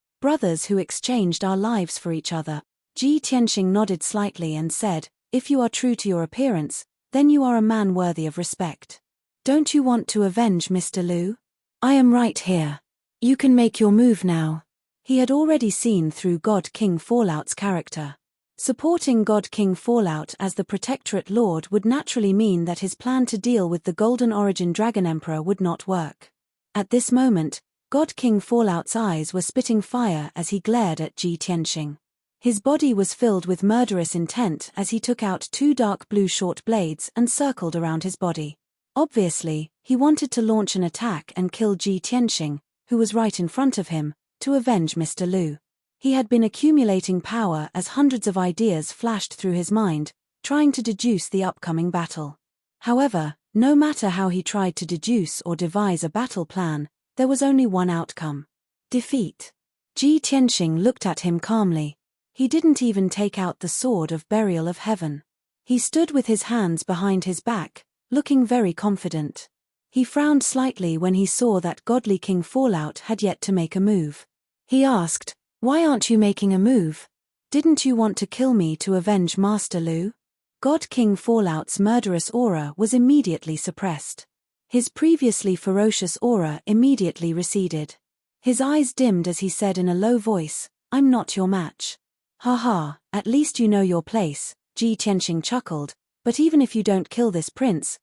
who exchanged our lives for each other. Ji Tianxing nodded slightly and said, if you are true to your appearance, then you are a man worthy of respect. Don't you want to avenge Mr. Liu? I am right here. You can make your move now. He had already seen through God King Fallout's character. Supporting God King Fallout as the Protectorate Lord would naturally mean that his plan to deal with the Golden Origin Dragon Emperor would not work. At this moment, God King Fallout's eyes were spitting fire as he glared at Ji Tianxing. His body was filled with murderous intent as he took out two dark blue short blades and circled around his body. Obviously, he wanted to launch an attack and kill Ji Tianxing, who was right in front of him, to avenge Mr. Liu. He had been accumulating power as hundreds of ideas flashed through his mind, trying to deduce the upcoming battle. However, no matter how he tried to deduce or devise a battle plan, there was only one outcome. Defeat. Ji Tianxing looked at him calmly. He didn't even take out the sword of burial of heaven. He stood with his hands behind his back, looking very confident. He frowned slightly when he saw that godly King Fallout had yet to make a move. He asked, why aren't you making a move? Didn't you want to kill me to avenge Master Liu? God King Fallout's murderous aura was immediately suppressed. His previously ferocious aura immediately receded. His eyes dimmed as he said in a low voice, I'm not your match. Haha, at least you know your place, Ji Tianxing chuckled, but even if you don't kill this prince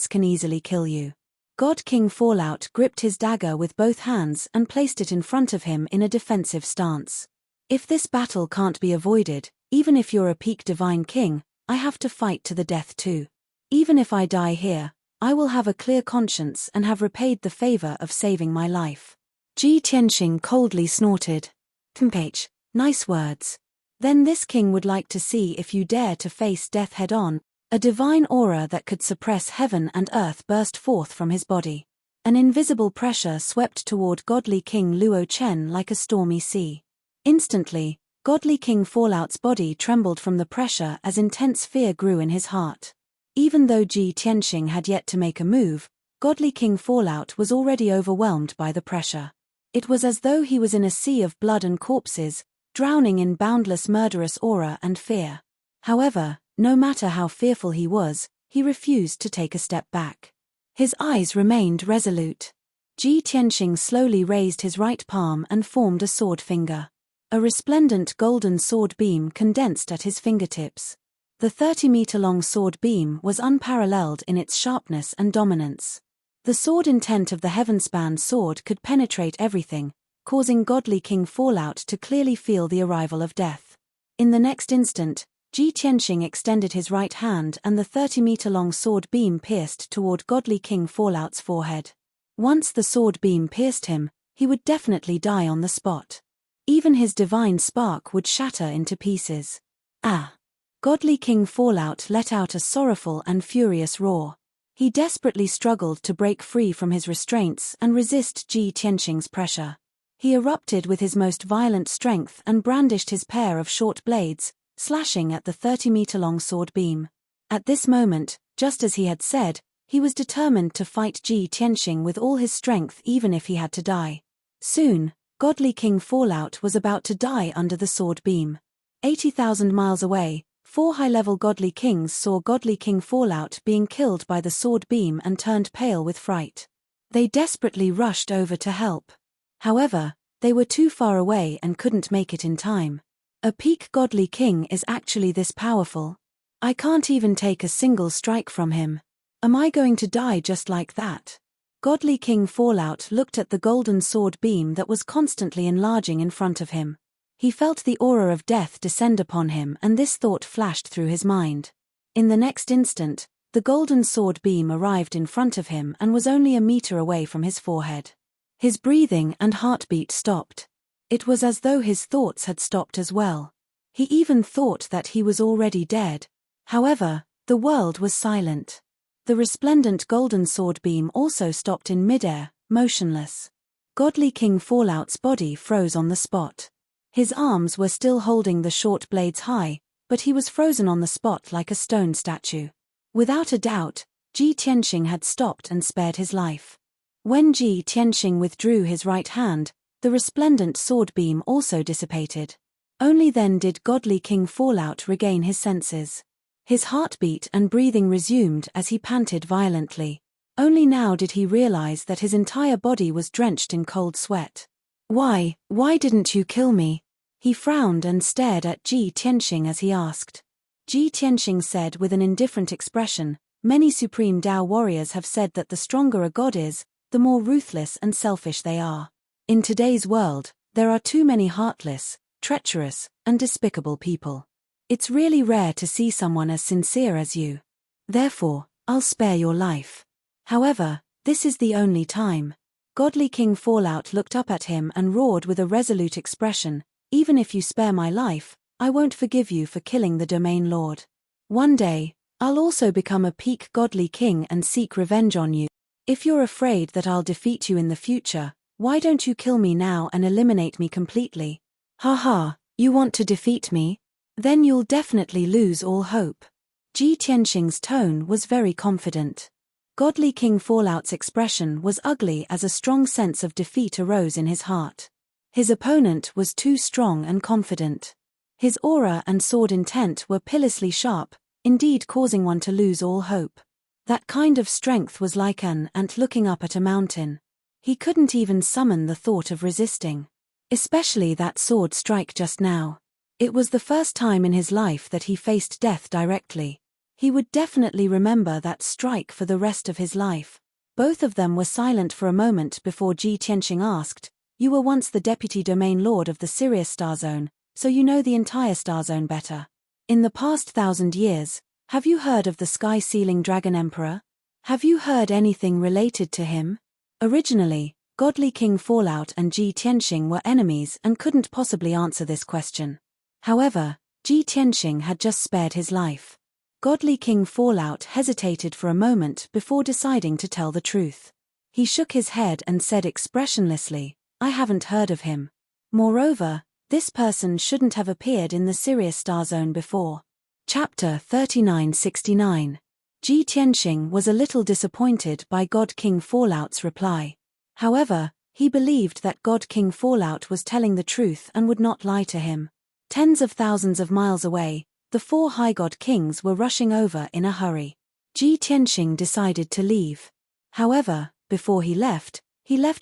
can easily kill you. God King Fallout gripped his dagger with both hands and placed it in front of him in a defensive stance. If this battle can't be avoided, even if you're a peak divine king, I have to fight to the death too. Even if I die here, I will have a clear conscience and have repaid the favor of saving my life. Ji Tianxing coldly snorted. Tempage, nice words. Then this king would like to see if you dare to face death head-on. A divine aura that could suppress heaven and earth burst forth from his body. An invisible pressure swept toward godly King Luo Chen like a stormy sea. Instantly, godly King Fallout's body trembled from the pressure as intense fear grew in his heart. Even though Ji Tianxing had yet to make a move, godly King Fallout was already overwhelmed by the pressure. It was as though he was in a sea of blood and corpses, drowning in boundless murderous aura and fear. However, no matter how fearful he was, he refused to take a step back. His eyes remained resolute. Ji Tianxing slowly raised his right palm and formed a sword finger. A resplendent golden sword beam condensed at his fingertips. The 30-meter-long sword beam was unparalleled in its sharpness and dominance. The sword intent of the Heavenspan sword could penetrate everything, causing godly King Fallout to clearly feel the arrival of death. In the next instant, Ji Tianxing extended his right hand and the 30-meter-long sword beam pierced toward godly King Fallout's forehead. Once the sword beam pierced him, he would definitely die on the spot. Even his divine spark would shatter into pieces. Ah! Godly King Fallout let out a sorrowful and furious roar. He desperately struggled to break free from his restraints and resist Ji Tianxing's pressure. He erupted with his most violent strength and brandished his pair of short blades, slashing at the 30-meter-long sword beam. At this moment, just as he had said, he was determined to fight Ji Tianxing with all his strength even if he had to die. Soon, godly King Fallout was about to die under the sword beam. 80,000 miles away, 4 high-level godly kings saw godly King Fallout being killed by the sword beam and turned pale with fright. They desperately rushed over to help. However, they were too far away and couldn't make it in time. A peak godly king is actually this powerful? I can't even take a single strike from him. Am I going to die just like that? Godly King Fallout looked at the golden sword beam that was constantly enlarging in front of him. He felt the aura of death descend upon him, and this thought flashed through his mind. In the next instant, the golden sword beam arrived in front of him and was only a meter away from his forehead. His breathing and heartbeat stopped. It was as though his thoughts had stopped as well. He even thought that he was already dead. However, the world was silent. The resplendent golden sword beam also stopped in midair, motionless. Godly King Fallout's body froze on the spot. His arms were still holding the short blades high, but he was frozen on the spot like a stone statue. Without a doubt, Ji Tianxing had stopped and spared his life. When Ji Tianxing withdrew his right hand, the resplendent sword beam also dissipated. Only then did godly King Fallout regain his senses. His heartbeat and breathing resumed as he panted violently. Only now did he realize that his entire body was drenched in cold sweat. Why didn't you kill me? He frowned and stared at Ji Tianxing as he asked. Ji Tianxing said with an indifferent expression, "Many supreme Tao warriors have said that the stronger a god is, the more ruthless and selfish they are. In today's world, there are too many heartless, treacherous, and despicable people. It's really rare to see someone as sincere as you. Therefore, I'll spare your life. However, this is the only time." Godly King Fallout looked up at him and roared with a resolute expression, "Even if you spare my life, I won't forgive you for killing the Domain Lord. One day, I'll also become a peak godly king and seek revenge on you. If you're afraid that I'll defeat you in the future, why don't you kill me now and eliminate me completely? Haha, you want to defeat me? Then you'll definitely lose all hope." Ji Tianxing's tone was very confident. Godly King Fallout's expression was ugly as a strong sense of defeat arose in his heart. His opponent was too strong and confident. His aura and sword intent were pitilessly sharp, indeed causing one to lose all hope. That kind of strength was like an ant looking up at a mountain. He couldn't even summon the thought of resisting. Especially that sword strike just now. It was the first time in his life that he faced death directly. He would definitely remember that strike for the rest of his life. Both of them were silent for a moment before Ji Tianxing asked, "You were once the Deputy Domain Lord of the Sirius Star Zone, so you know the entire Star Zone better. In the past 1,000 years, have you heard of the Sky-Sealing Dragon Emperor? Have you heard anything related to him?" Originally, godly King Fallout and Ji Tianxing were enemies and couldn't possibly answer this question. However, Ji Tianxing had just spared his life. Godly King Fallout hesitated for a moment before deciding to tell the truth. He shook his head and said expressionlessly, "I haven't heard of him. Moreover, this person shouldn't have appeared in the Sirius Star Zone before." Chapter 3969. Ji Tianxing was a little disappointed by God King Fallout's reply. However, he believed that God King Fallout was telling the truth and would not lie to him. Tens of thousands of miles away, the 4 high god kings were rushing over in a hurry. Ji Tianxing decided to leave. However, before he left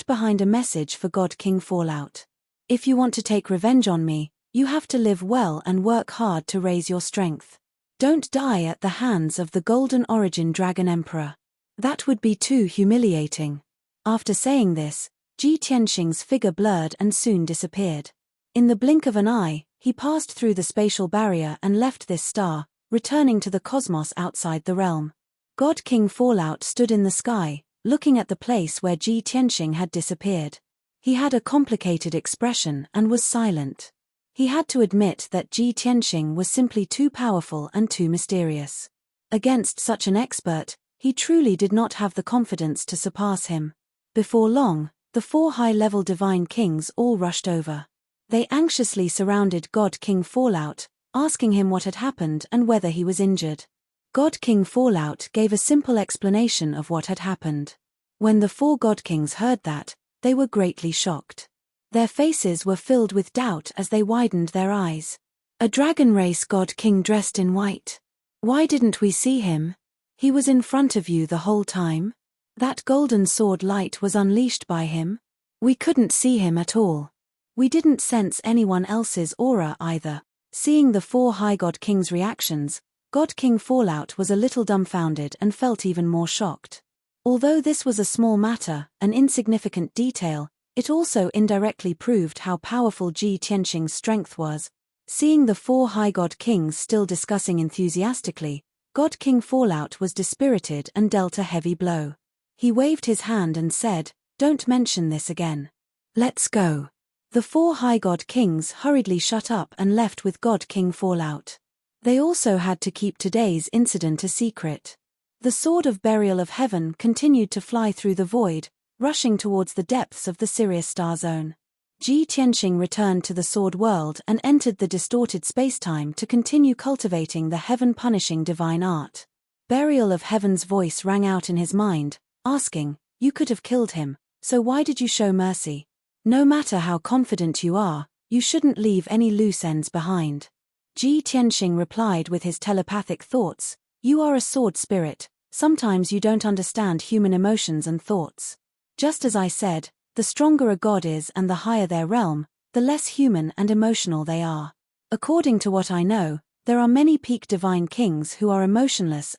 behind a message for God King Fallout. "If you want to take revenge on me, you have to live well and work hard to raise your strength. Don't die at the hands of the Golden Origin Dragon Emperor. That would be too humiliating." After saying this, Ji Tianxing's figure blurred and soon disappeared. In the blink of an eye, he passed through the spatial barrier and left this star, returning to the cosmos outside the realm. God King Fallout stood in the sky, looking at the place where Ji Tianxing had disappeared. He had a complicated expression and was silent. He had to admit that Ji Tianxing was simply too powerful and too mysterious. Against such an expert, he truly did not have the confidence to surpass him. Before long, the 4 high-level divine kings all rushed over. They anxiously surrounded God King Fallout, asking him what had happened and whether he was injured. God King Fallout gave a simple explanation of what had happened. When the 4 God Kings heard that, they were greatly shocked. Their faces were filled with doubt as they widened their eyes. A dragon race God King dressed in white. Why didn't we see him? He was in front of you the whole time? That golden sword light was unleashed by him? We couldn't see him at all. We didn't sense anyone else's aura either. Seeing the 4 High God Kings' reactions, God King Fallout was a little dumbfounded and felt even more shocked. Although this was a small matter, an insignificant detail, it also indirectly proved how powerful Ji Tianqing's strength was. Seeing the 4 High God Kings still discussing enthusiastically, God King Fallout was dispirited and dealt a heavy blow. He waved his hand and said, "Don't mention this again. Let's go." The 4 High God Kings hurriedly shut up and left with God King Fallout. They also had to keep today's incident a secret. The Sword of Burial of Heaven continued to fly through the void, rushing towards the depths of the Sirius star zone. Ji Tianqing returned to the Sword World and entered the distorted spacetime to continue cultivating the heaven-punishing divine art. Burial of Heaven's voice rang out in his mind, asking, "You could have killed him, so why did you show mercy? No matter how confident you are, you shouldn't leave any loose ends behind." Ji Tianqing replied with his telepathic thoughts, "You are a sword spirit, sometimes you don't understand human emotions and thoughts. Just as I said, the stronger a god is and the higher their realm, the less human and emotional they are. According to what I know, there are many peak divine kings who are emotionless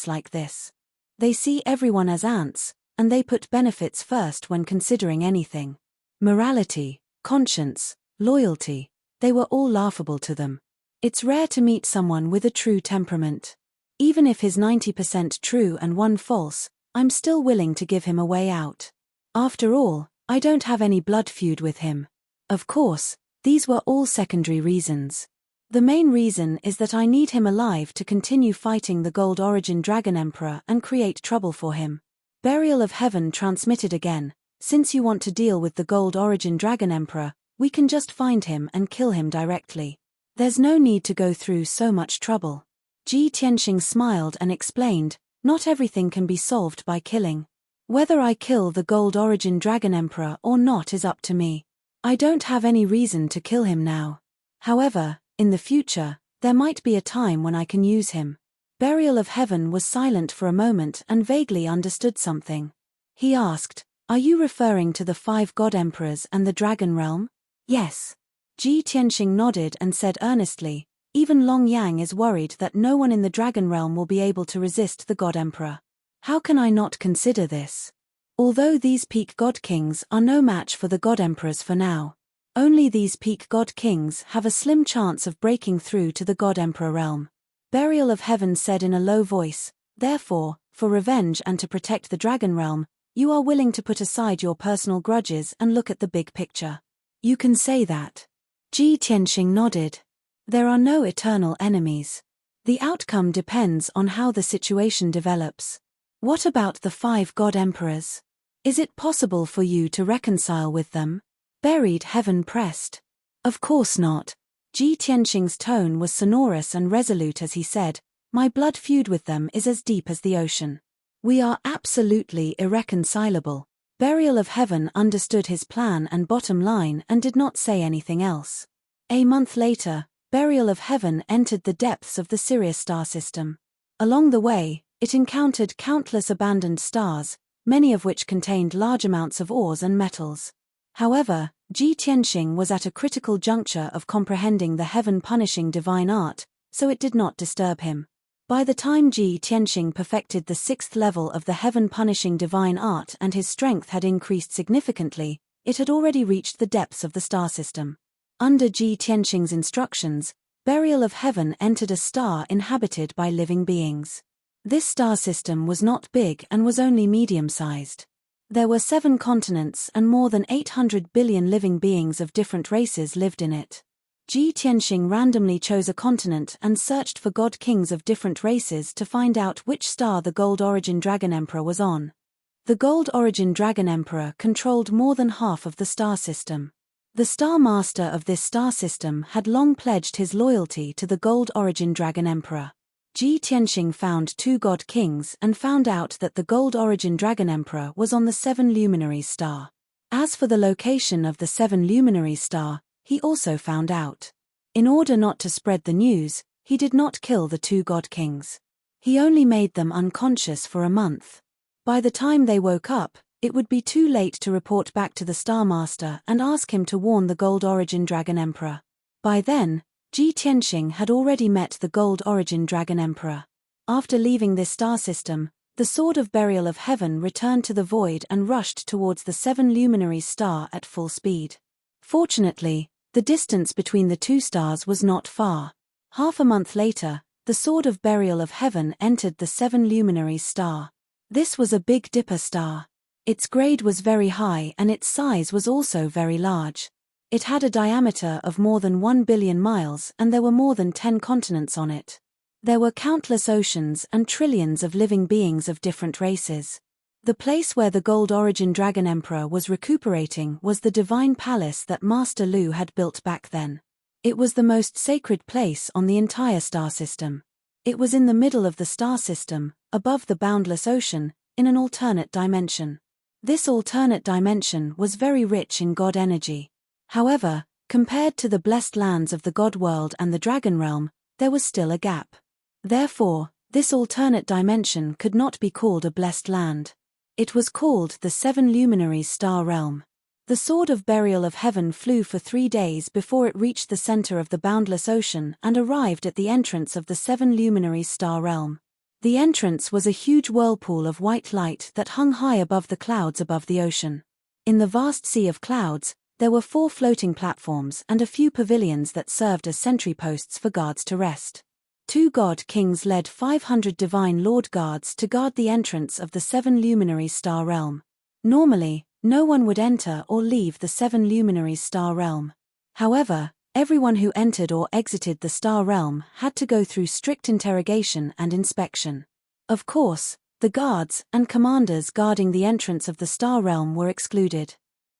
like this. They see everyone as ants, and they put benefits first when considering anything. Morality, conscience, loyalty, they were all laughable to them. It's rare to meet someone with a true temperament. Even if he's 90% true and 1 false, I'm still willing to give him a way out. After all, I don't have any blood feud with him. Of course, these were all secondary reasons. The main reason is that I need him alive to continue fighting the Gold Origin Dragon Emperor and create trouble for him." Burial of Heaven transmitted again, "Since you want to deal with the Gold Origin Dragon Emperor, we can just find him and kill him directly. There's no need to go through so much trouble." Ji Tianqing smiled and explained, "Not everything can be solved by killing. Whether I kill the Gold Origin Dragon Emperor or not is up to me. I don't have any reason to kill him now. However, in the future, there might be a time when I can use him." Burial of Heaven was silent for a moment and vaguely understood something. He asked, "Are you referring to the 5 God Emperors and the Dragon Realm?" "Yes." Ji Tianqing nodded and said earnestly, "Even Long Yang is worried that no one in the Dragon Realm will be able to resist the God Emperor. How can I not consider this? Although these peak God Kings are no match for the God Emperors for now. Only these peak God Kings have a slim chance of breaking through to the God Emperor realm." Burial of Heaven said in a low voice, "Therefore, for revenge and to protect the Dragon Realm, you are willing to put aside your personal grudges and look at the big picture." "You can say that." Ji Tianqing nodded. "There are no eternal enemies. The outcome depends on how the situation develops. What about the 5 God Emperors? Is it possible for you to reconcile with them?" Buried Heaven pressed. "Of course not." Ji Tianqing's tone was sonorous and resolute as he said, "My blood feud with them is as deep as the ocean. We are absolutely irreconcilable." Burial of Heaven understood his plan and bottom line and did not say anything else. A month later, Burial of Heaven entered the depths of the Sirius star system. Along the way, it encountered countless abandoned stars, many of which contained large amounts of ores and metals. However, Ji Tianqing was at a critical juncture of comprehending the heaven-punishing divine art, so it did not disturb him. By the time Ji Tianqing perfected the 6th level of the heaven-punishing divine art and his strength had increased significantly, it had already reached the depths of the star system. Under Ji Tianqing's instructions, Burial of Heaven entered a star inhabited by living beings. This star system was not big and was only medium-sized. There were 7 continents and more than 800 billion living beings of different races lived in it. Ji Tianqing randomly chose a continent and searched for god kings of different races to find out which star the Gold Origin Dragon Emperor was on. The Gold Origin Dragon Emperor controlled more than half of the star system. The Star Master of this star system had long pledged his loyalty to the Gold Origin Dragon Emperor. Ji Tianxing found 2 god kings and found out that the gold origin dragon emperor was on the 7 luminaries star. As for the location of the 7 luminaries star, he also found out. In order not to spread the news, he did not kill the 2 god kings. He only made them unconscious for a month. By the time they woke up, it would be too late to report back to the Star Master and ask him to warn the gold origin dragon emperor. By then, Ji Tianxing had already met the gold origin dragon emperor. After leaving this star system, the Sword of Burial of Heaven returned to the void and rushed towards the 7 luminaries star at full speed. Fortunately, the distance between the 2 stars was not far. Half a month later, the Sword of Burial of Heaven entered the 7 luminaries star. This was a Big Dipper star. Its grade was very high and its size was also very large. It had a diameter of more than 1 billion miles and there were more than 10 continents on it. There were countless oceans and trillions of living beings of different races. The place where the gold origin dragon emperor was recuperating was the divine palace that Master Lu had built back then. It was the most sacred place on the entire star system. It was in the middle of the star system, above the boundless ocean, in an alternate dimension. This alternate dimension was very rich in god energy. However, compared to the blessed lands of the god world and the dragon realm, there was still a gap. Therefore, this alternate dimension could not be called a blessed land. It was called the 7 luminaries star realm. The Sword of Burial of Heaven flew for 3 days before it reached the center of the boundless ocean and arrived at the entrance of the 7 luminaries star realm. The entrance was a huge whirlpool of white light that hung high above the clouds above the ocean. In the vast sea of clouds, there were 4 floating platforms and a few pavilions that served as sentry posts for guards to rest. 2 god kings led 500 divine lord guards to guard the entrance of the 7 luminaries star realm. Normally, no one would enter or leave the 7 luminaries star realm. However, everyone who entered or exited the star realm had to go through strict interrogation and inspection. Of course, the guards and commanders guarding the entrance of the star realm were excluded.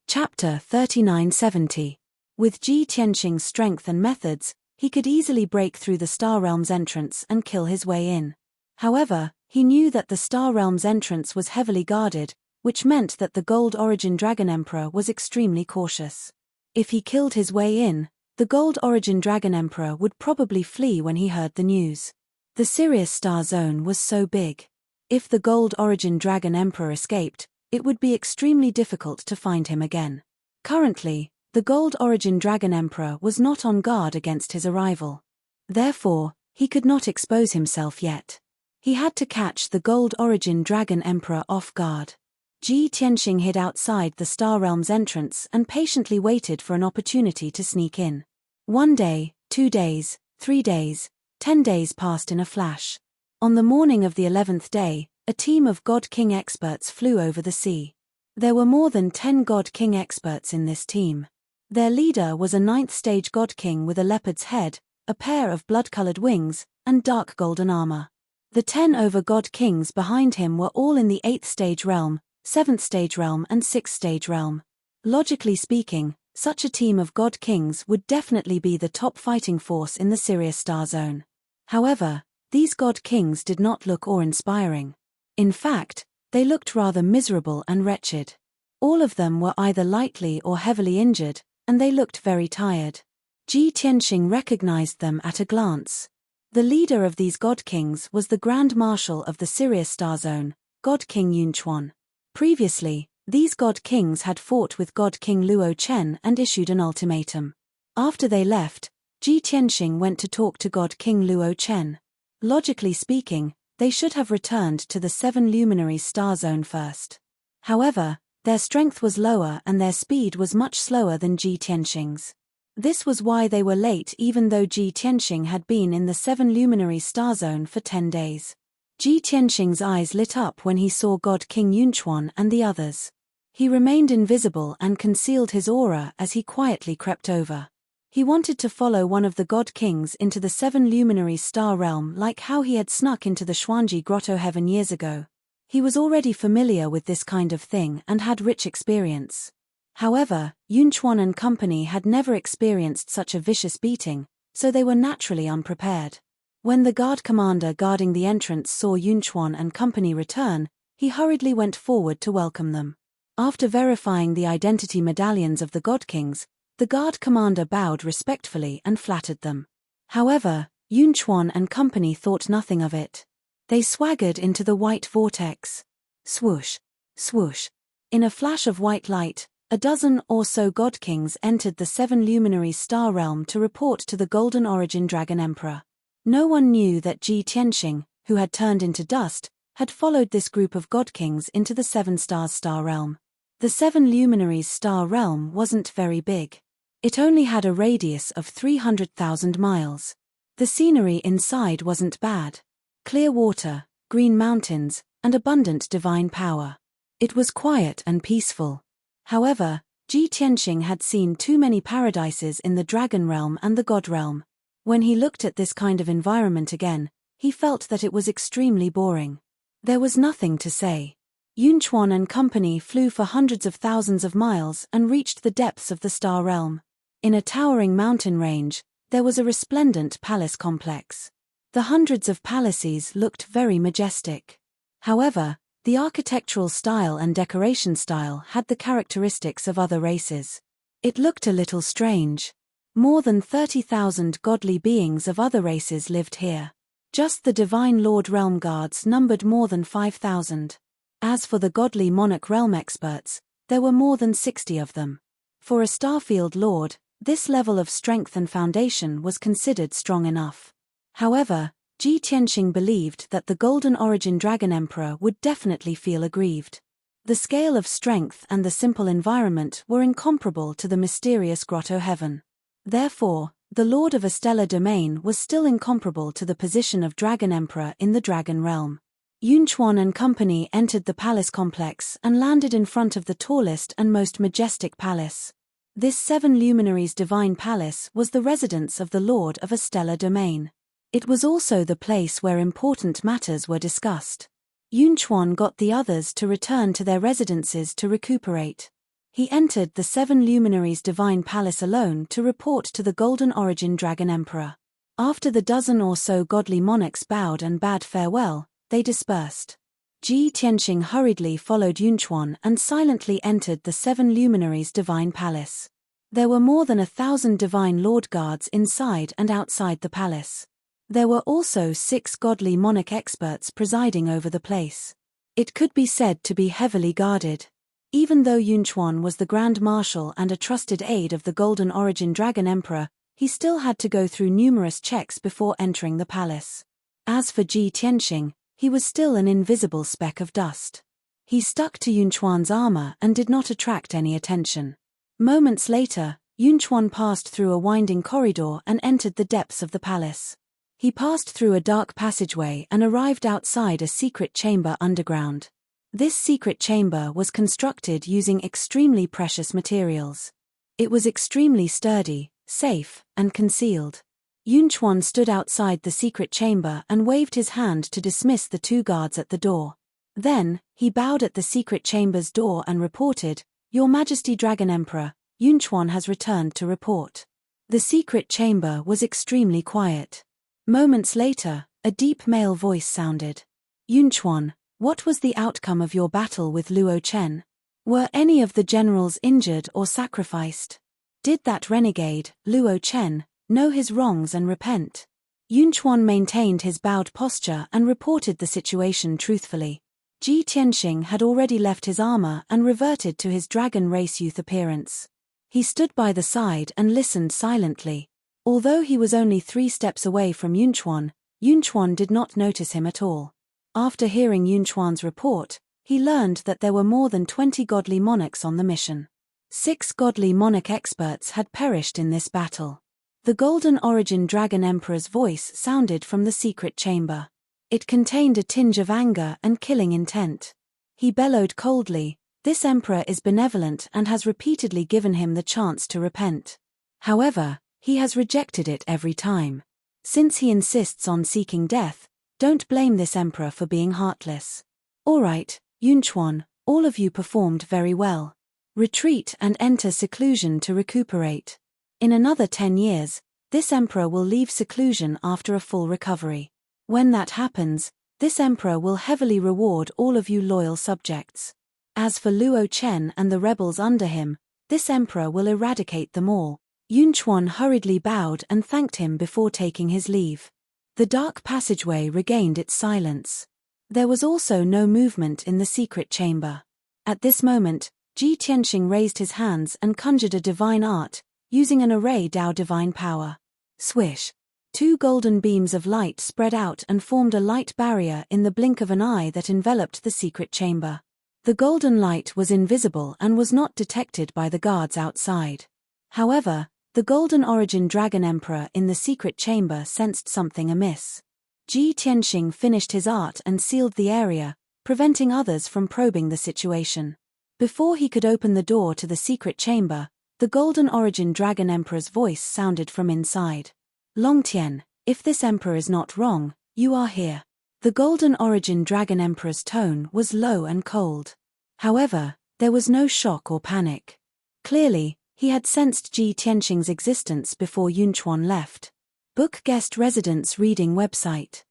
Chapter 3970. With Ji Tianxing's strength and methods, he could easily break through the star realm's entrance and kill his way in. However, he knew that the star realm's entrance was heavily guarded, which meant that the gold origin dragon emperor was extremely cautious. If he killed his way in, the gold origin dragon emperor would probably flee when he heard the news. The Sirius star zone was so big. If the gold origin dragon emperor escaped, it would be extremely difficult to find him again. Currently, the gold origin dragon emperor was not on guard against his arrival. Therefore, he could not expose himself yet. He had to catch the gold origin dragon emperor off guard. Ji Tianxing hid outside the star realm's entrance and patiently waited for an opportunity to sneak in. 1 day, 2 days, 3 days, 10 days passed in a flash. On the morning of the 11th day, a team of God King experts flew over the sea. There were more than 10 God King experts in this team. Their leader was a 9th stage God King with a leopard's head, a pair of blood-colored wings, and dark golden armor. The 10 over God Kings behind him were all in the 8th stage realm, 7th stage realm and 6th stage realm. Logically speaking, such a team of God Kings would definitely be the top fighting force in the Sirius star zone. However, these God Kings did not look awe-inspiring. In fact, they looked rather miserable and wretched. All of them were either lightly or heavily injured, and they looked very tired. Ji Tianxing recognized them at a glance. The leader of these God Kings was the Grand Marshal of the Sirius star zone, God King Yunchuan. Previously, these God Kings had fought with God King Luo Chen and issued an ultimatum. After they left, Ji Tianxing went to talk to God King Luo Chen. Logically speaking, they should have returned to the 7 luminaries star zone first. However, their strength was lower and their speed was much slower than Ji Tianxing's. This was why they were late even though Ji Tianxing had been in the 7 luminaries star zone for 10 days. Ji Tianxing's eyes lit up when he saw God King Yunchuan and the others. He remained invisible and concealed his aura as he quietly crept over. He wanted to follow one of the God Kings into the 7 luminaries star realm like how he had snuck into the Xuanji Grotto heaven years ago. He was already familiar with this kind of thing and had rich experience. However, Yunchuan and company had never experienced such a vicious beating, so they were naturally unprepared. When the guard commander guarding the entrance saw Yunchuan and company return, he hurriedly went forward to welcome them. After verifying the identity medallions of the god kings, the guard commander bowed respectfully and flattered them. However, Yunchuan and company thought nothing of it. They swaggered into the white vortex. Swoosh, swoosh. In a flash of white light, a dozen or so god kings entered the 7 luminaries star realm to report to the Golden Origin Dragon Emperor. No one knew that Ji Tianxing, who had turned into dust, had followed this group of god kings into the 7 stars star realm. The 7 luminaries star realm wasn't very big. It only had a radius of 300,000 miles. The scenery inside wasn't bad. Clear water, green mountains, and abundant divine power. It was quiet and peaceful. However, Ji Tianxing had seen too many paradises in the dragon realm and the god realm. When he looked at this kind of environment again, he felt that it was extremely boring. There was nothing to say. Yunchuan and company flew for hundreds of thousands of miles and reached the depths of the star realm. In a towering mountain range, there was a resplendent palace complex. The hundreds of palaces looked very majestic. However, the architectural style and decoration style had the characteristics of other races. It looked a little strange. More than 30,000 godly beings of other races lived here. Just the Divine Lord Realm Guards numbered more than 5,000. As for the godly Monarch Realm experts, there were more than 60 of them. For a Starfield Lord, this level of strength and foundation was considered strong enough. However, Ji Tianxing believed that the Golden Origin Dragon Emperor would definitely feel aggrieved. The scale of strength and the simple environment were incomparable to the mysterious grotto heaven. Therefore, the Lord of a stellar domain was still incomparable to the position of Dragon Emperor in the Dragon Realm. Yunchuan and company entered the palace complex and landed in front of the tallest and most majestic palace. This 7 luminaries divine palace was the residence of the Lord of a stellar domain. It was also the place where important matters were discussed. Yunchuan got the others to return to their residences to recuperate. He entered the 7 luminaries divine palace alone to report to the Golden Origin Dragon Emperor. After the dozen or so godly monarchs bowed and bade farewell, they dispersed. Ji Tianxing hurriedly followed Yunchuan and silently entered the 7 luminaries divine palace. There were more than 1,000 divine lord guards inside and outside the palace. There were also 6 godly monarch experts presiding over the place. It could be said to be heavily guarded. Even though Yunchuan was the Grand Marshal and a trusted aide of the Golden Origin Dragon Emperor, he still had to go through numerous checks before entering the palace. As for Ji Tianxing, he was still an invisible speck of dust. He stuck to Yunchuan's armor and did not attract any attention. Moments later, Yunchuan passed through a winding corridor and entered the depths of the palace. He passed through a dark passageway and arrived outside a secret chamber underground. This secret chamber was constructed using extremely precious materials. It was extremely sturdy, safe, and concealed. Yunchuan stood outside the secret chamber and waved his hand to dismiss the 2 guards at the door. Then, he bowed at the secret chamber's door and reported, "Your Majesty Dragon Emperor, Yunchuan has returned to report." The secret chamber was extremely quiet. Moments later, a deep male voice sounded. "Yunchuan, what was the outcome of your battle with Luo Chen? Were any of the generals injured or sacrificed? Did that renegade, Luo Chen, know his wrongs and repent?" Yunchuan maintained his bowed posture and reported the situation truthfully. Ji Tianxing had already left his armor and reverted to his dragon race youth appearance. He stood by the side and listened silently. Although he was only 3 steps away from Yunchuan, Yunchuan did not notice him at all. After hearing Yunchuan's report, he learned that there were more than 20 godly monarchs on the mission. 6 godly monarch experts had perished in this battle. The Golden Origin Dragon Emperor's voice sounded from the secret chamber. It contained a tinge of anger and killing intent. He bellowed coldly, "This emperor is benevolent and has repeatedly given him the chance to repent. However, he has rejected it every time. Since he insists on seeking death, don't blame this emperor for being heartless. Alright, Yunchuan, all of you performed very well. Retreat and enter seclusion to recuperate. In another 10 years, this emperor will leave seclusion after a full recovery. When that happens, this emperor will heavily reward all of you loyal subjects. As for Luo Chen and the rebels under him, this emperor will eradicate them all. Yunchuan hurriedly bowed and thanked him before taking his leave. The dark passageway regained its silence. There was also no movement in the secret chamber. At this moment, Ji Tianxing raised his hands and conjured a divine art, using an array Dao divine power. Swish! 2 golden beams of light spread out and formed a light barrier in the blink of an eye that enveloped the secret chamber. The golden light was invisible and was not detected by the guards outside. However, the Golden Origin Dragon Emperor in the secret chamber sensed something amiss. Ji Tianxing finished his art and sealed the area, preventing others from probing the situation. Before he could open the door to the secret chamber, the Golden Origin Dragon Emperor's voice sounded from inside. Longtian, if this emperor is not wrong, you are here. The Golden Origin Dragon Emperor's tone was low and cold. However, there was no shock or panic. Clearly, he had sensed Ji Tianxing's existence before Yunchuan left. Book Guest Residence Reading Website.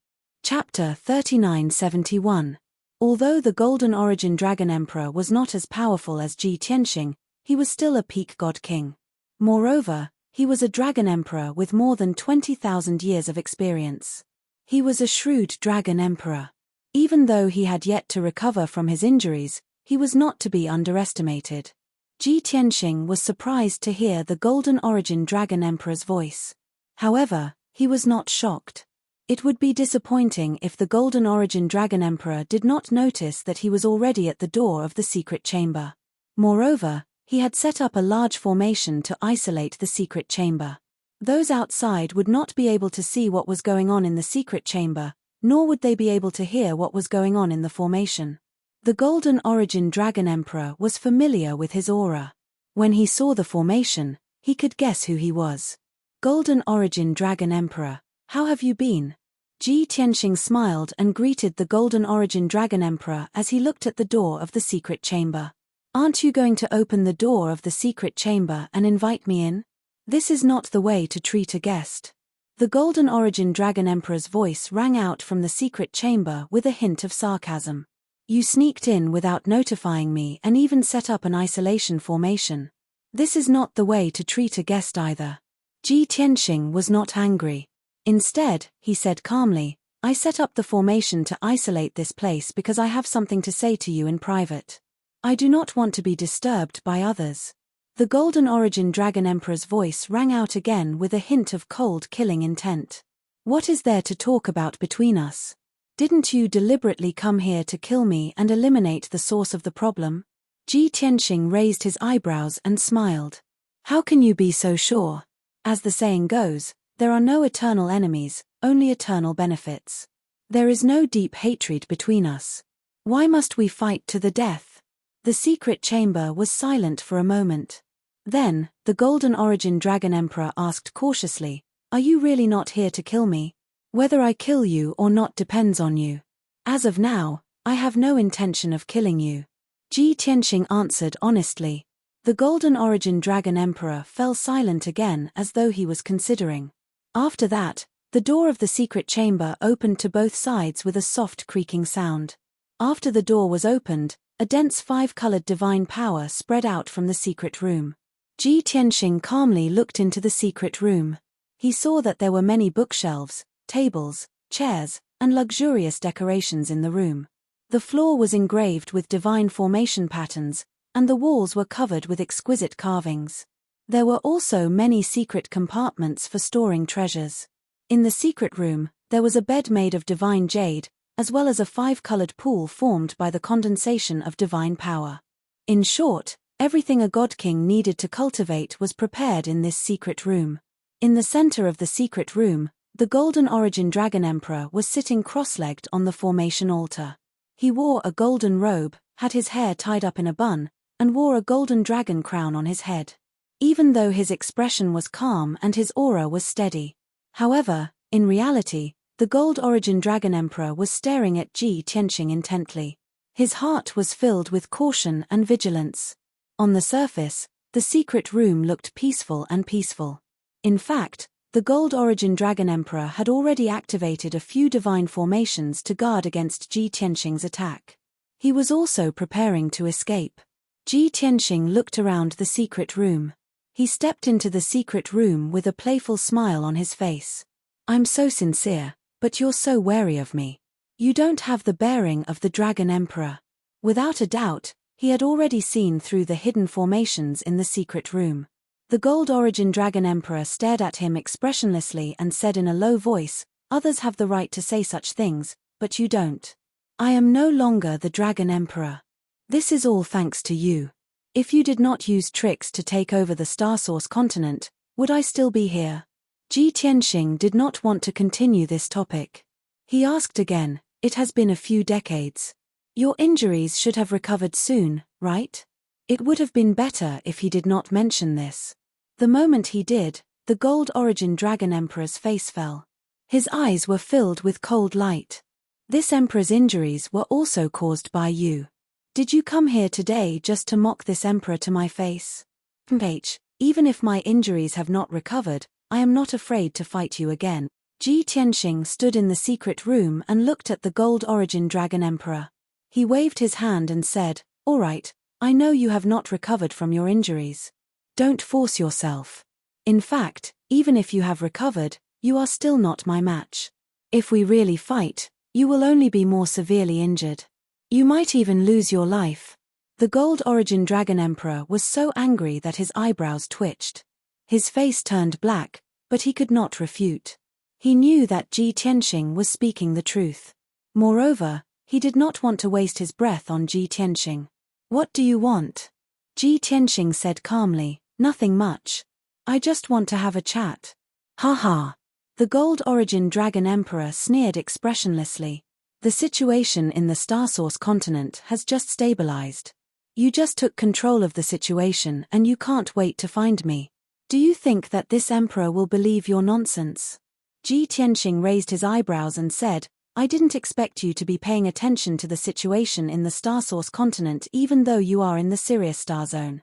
Chapter 3971. Although the Golden Origin Dragon Emperor was not as powerful as Ji Tianxing, he was still a peak god king. Moreover, he was a dragon emperor with more than 20,000 years of experience. He was a shrewd dragon emperor. Even though he had yet to recover from his injuries, he was not to be underestimated. Ji Tianxing was surprised to hear the Golden Origin Dragon Emperor's voice. However, he was not shocked. It would be disappointing if the Golden Origin Dragon Emperor did not notice that he was already at the door of the secret chamber. Moreover, he had set up a large formation to isolate the secret chamber. Those outside would not be able to see what was going on in the secret chamber, nor would they be able to hear what was going on in the formation. The Golden Origin Dragon Emperor was familiar with his aura. When he saw the formation, he could guess who he was. Golden Origin Dragon Emperor, how have you been? Ji Tianxing smiled and greeted the Golden Origin Dragon Emperor as he looked at the door of the secret chamber. Aren't you going to open the door of the secret chamber and invite me in? This is not the way to treat a guest. The Golden Origin Dragon Emperor's voice rang out from the secret chamber with a hint of sarcasm. You sneaked in without notifying me and even set up an isolation formation. This is not the way to treat a guest either. Ji Tianxing was not angry. Instead, he said calmly, I set up the formation to isolate this place because I have something to say to you in private. I do not want to be disturbed by others. The Golden Origin Dragon Emperor's voice rang out again with a hint of cold killing intent. What is there to talk about between us? Didn't you deliberately come here to kill me and eliminate the source of the problem? Ji Tianxing raised his eyebrows and smiled. How can you be so sure? As the saying goes, there are no eternal enemies, only eternal benefits. There is no deep hatred between us. Why must we fight to the death? The secret chamber was silent for a moment. Then, the Golden Origin Dragon Emperor asked cautiously, Are you really not here to kill me? Whether I kill you or not depends on you. As of now, I have no intention of killing you. Ji Tianxing answered honestly. The Golden Origin Dragon Emperor fell silent again as though he was considering. After that, the door of the secret chamber opened to both sides with a soft creaking sound. After the door was opened, a dense 5-colored divine power spread out from the secret room. Ji Tianxing calmly looked into the secret room. He saw that there were many bookshelves, tables, chairs, and luxurious decorations in the room. The floor was engraved with divine formation patterns, and the walls were covered with exquisite carvings. There were also many secret compartments for storing treasures. In the secret room, there was a bed made of divine jade, as well as a 5-colored pool formed by the condensation of divine power. In short, everything a god king needed to cultivate was prepared in this secret room. In the center of the secret room, the Golden Origin Dragon Emperor was sitting cross-legged on the formation altar. He wore a golden robe, had his hair tied up in a bun, and wore a golden dragon crown on his head. Even though his expression was calm and his aura was steady. However, in reality, the Gold Origin Dragon Emperor was staring at Ji Tianxing intently. His heart was filled with caution and vigilance. On the surface, the secret room looked peaceful. In fact, The Gold Origin Dragon Emperor had already activated a few divine formations to guard against Ji Tianxing's attack. He was also preparing to escape. Ji Tianxing looked around the secret room. He stepped into the secret room with a playful smile on his face. "I'm so sincere, but you're so wary of me. You don't have the bearing of the Dragon Emperor." Without a doubt, he had already seen through the hidden formations in the secret room. The Gold Origin Dragon Emperor stared at him expressionlessly and said in a low voice, "Others have the right to say such things, but you don't. I am no longer the Dragon Emperor. This is all thanks to you. If you did not use tricks to take over the Star Source continent, would I still be here?" Ji Tianxing did not want to continue this topic. He asked again, "It has been a few decades. Your injuries should have recovered soon, right?" It would have been better if he did not mention this. The moment he did, the Gold Origin Dragon Emperor's face fell. His eyes were filled with cold light. "This Emperor's injuries were also caused by you. Did you come here today just to mock this Emperor to my face?" "Even if my injuries have not recovered, I am not afraid to fight you again." Ji Tianxing stood in the secret room and looked at the Gold Origin Dragon Emperor. He waved his hand and said, "All right, I know you have not recovered from your injuries. Don't force yourself. In fact, even if you have recovered, you are still not my match. If we really fight, you will only be more severely injured. You might even lose your life." The Gold Origin Dragon Emperor was so angry that his eyebrows twitched. His face turned black, but he could not refute. He knew that Ji Tianxing was speaking the truth. Moreover, he did not want to waste his breath on Ji Tianxing. "What do you want?" Ji Tianxing said calmly, "Nothing much. I just want to have a chat." "Ha ha." The Gold Origin Dragon Emperor sneered expressionlessly. "The situation in the Star Source continent has just stabilized. You just took control of the situation and you can't wait to find me. Do you think that this Emperor will believe your nonsense?" Ji Tianxing raised his eyebrows and said, "I didn't expect you to be paying attention to the situation in the Star Source continent even though you are in the Sirius Star Zone.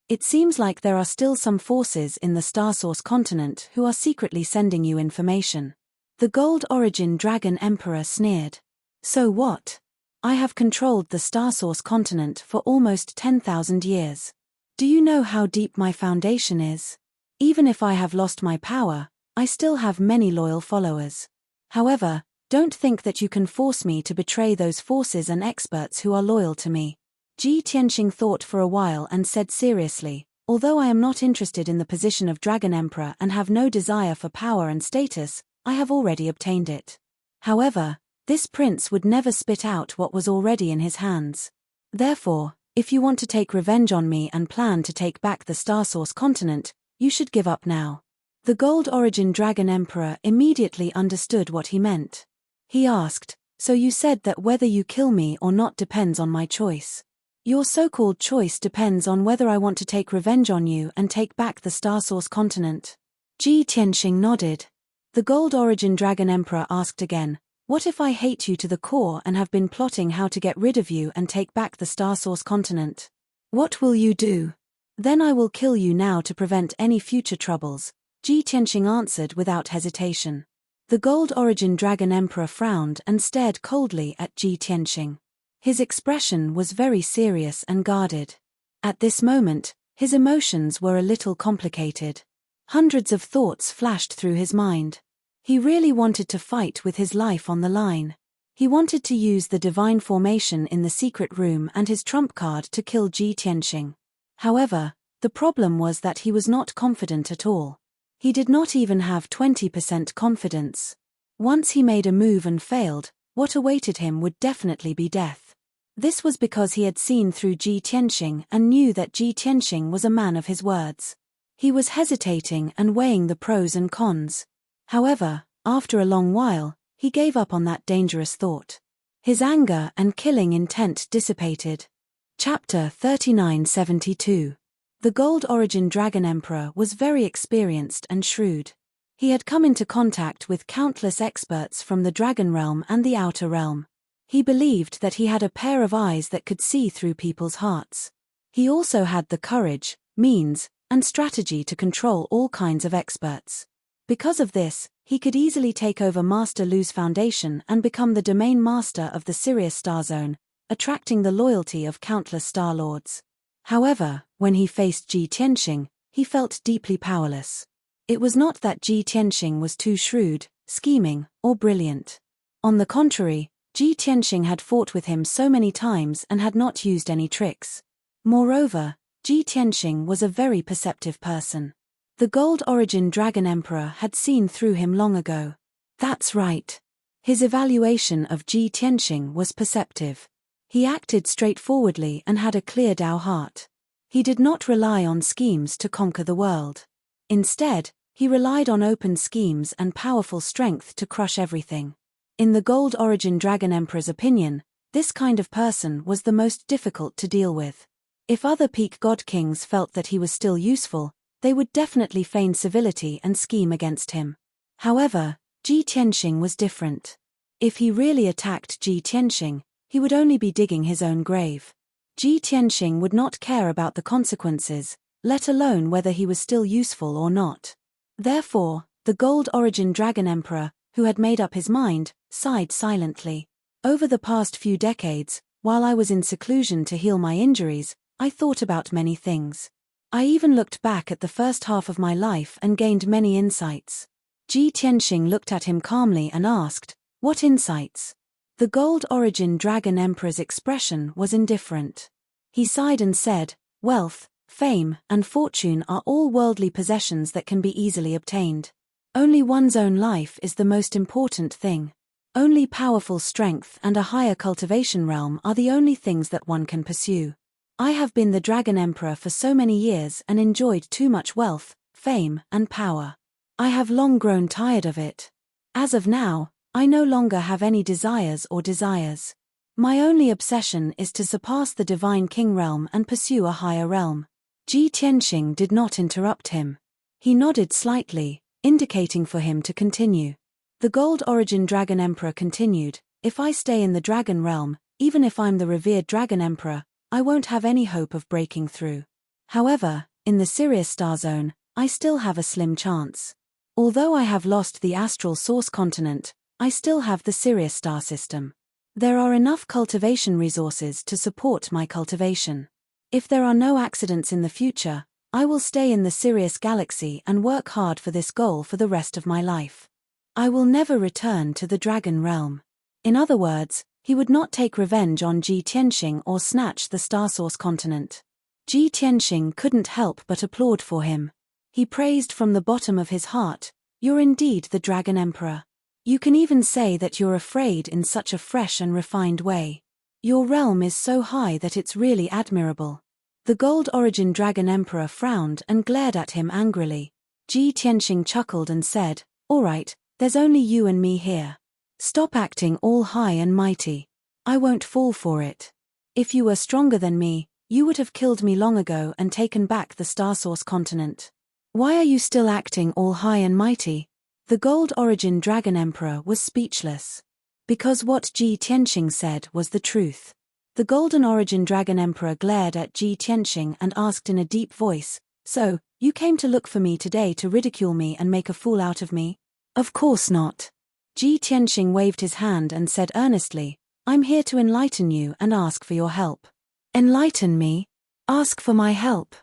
It seems like there are still some forces in the Star Source continent who are secretly sending you information." The Gold Origin Dragon Emperor sneered. "So what? I have controlled the Star Source continent for almost 10,000 years. Do you know how deep my foundation is? Even if I have lost my power, I still have many loyal followers. However, don't think that you can force me to betray those forces and experts who are loyal to me." Ji Tianxing thought for a while and said seriously, "Although I am not interested in the position of Dragon Emperor and have no desire for power and status, I have already obtained it. However, this prince would never spit out what was already in his hands. Therefore, if you want to take revenge on me and plan to take back the Star Source continent, you should give up now." The Gold Origin Dragon Emperor immediately understood what he meant. He asked, "So you said that whether you kill me or not depends on my choice. Your so-called choice depends on whether I want to take revenge on you and take back the Star Source continent?" Ji Tianxing nodded. The Gold Origin Dragon Emperor asked again, "What if I hate you to the core and have been plotting how to get rid of you and take back the Star Source continent? What will you do?" "Then I will kill you now to prevent any future troubles," Ji Tianxing answered without hesitation. The Gold Origin Dragon Emperor frowned and stared coldly at Ji Tianxing. His expression was very serious and guarded. At this moment, his emotions were a little complicated. Hundreds of thoughts flashed through his mind. He really wanted to fight with his life on the line. He wanted to use the divine formation in the secret room and his trump card to kill Ji Tianxing. However, the problem was that he was not confident at all. He did not even have 20% confidence. Once he made a move and failed, what awaited him would definitely be death. This was because he had seen through Ji Tianxing and knew that Ji Tianxing was a man of his words. He was hesitating and weighing the pros and cons. However, after a long while, he gave up on that dangerous thought. His anger and killing intent dissipated. Chapter 3972. The Gold Origin Dragon Emperor was very experienced and shrewd. He had come into contact with countless experts from the Dragon Realm and the Outer Realm. He believed that he had a pair of eyes that could see through people's hearts. He also had the courage, means, and strategy to control all kinds of experts. Because of this, he could easily take over Master Lu's foundation and become the domain master of the Sirius star zone, attracting the loyalty of countless star lords. However, when he faced Ji Tianxing, he felt deeply powerless. It was not that Ji Tianxing was too shrewd, scheming, or brilliant. On the contrary, Ji Tianxing had fought with him so many times and had not used any tricks. Moreover, Ji Tianxing was a very perceptive person. The Gold Origin Dragon Emperor had seen through him long ago. That's right. His evaluation of Ji Tianxing was perceptive. He acted straightforwardly and had a clear Dao heart. He did not rely on schemes to conquer the world. Instead, he relied on open schemes and powerful strength to crush everything. In the Gold Origin Dragon Emperor's opinion, this kind of person was the most difficult to deal with. If other peak god kings felt that he was still useful, they would definitely feign civility and scheme against him. However, Ji Tianxing was different. If he really attacked Ji Tianxing, he would only be digging his own grave. Ji Tianxing would not care about the consequences, let alone whether he was still useful or not. Therefore, the Gold Origin Dragon Emperor, who had made up his mind, sighed silently. Over the past few decades, while I was in seclusion to heal my injuries, I thought about many things. I even looked back at the first half of my life and gained many insights. Ji Tianxing looked at him calmly and asked, "What insights?" The Gold Origin Dragon Emperor's expression was indifferent. He sighed and said, "Wealth, fame, and fortune are all worldly possessions that can be easily obtained. Only one's own life is the most important thing. Only powerful strength and a higher cultivation realm are the only things that one can pursue. I have been the Dragon Emperor for so many years and enjoyed too much wealth, fame, and power. I have long grown tired of it. As of now, I no longer have any desires. My only obsession is to surpass the Divine King realm and pursue a higher realm." Ji Tianxing did not interrupt him. He nodded slightly, indicating for him to continue. The Gold Origin Dragon Emperor continued, "If I stay in the Dragon realm, even if I'm the revered Dragon Emperor, I won't have any hope of breaking through. However, in the Sirius star zone, I still have a slim chance. Although I have lost the astral source continent, I still have the Sirius star system. There are enough cultivation resources to support my cultivation. If there are no accidents in the future, I will stay in the Sirius galaxy and work hard for this goal for the rest of my life. I will never return to the Dragon realm." In other words, he would not take revenge on Ji Tianxing or snatch the Star Source continent. Ji Tianxing couldn't help but applaud for him. He praised from the bottom of his heart, "You're indeed the Dragon Emperor. You can even say that you're afraid in such a fresh and refined way. Your realm is so high that it's really admirable." The Gold Origin Dragon Emperor frowned and glared at him angrily. Ji Tianxing chuckled and said, "All right, there's only you and me here. Stop acting all high and mighty. I won't fall for it. If you were stronger than me, you would have killed me long ago and taken back the Star Source continent. Why are you still acting all high and mighty?" The Gold Origin Dragon Emperor was speechless. Because what Ji Tianxing said was the truth. The Golden Origin Dragon Emperor glared at Ji Tianxing and asked in a deep voice, "So, you came to look for me today to ridicule me and make a fool out of me?" "Of course not." Ji Tianxing waved his hand and said earnestly, "I'm here to enlighten you and ask for your help." "Enlighten me? Ask for my help?"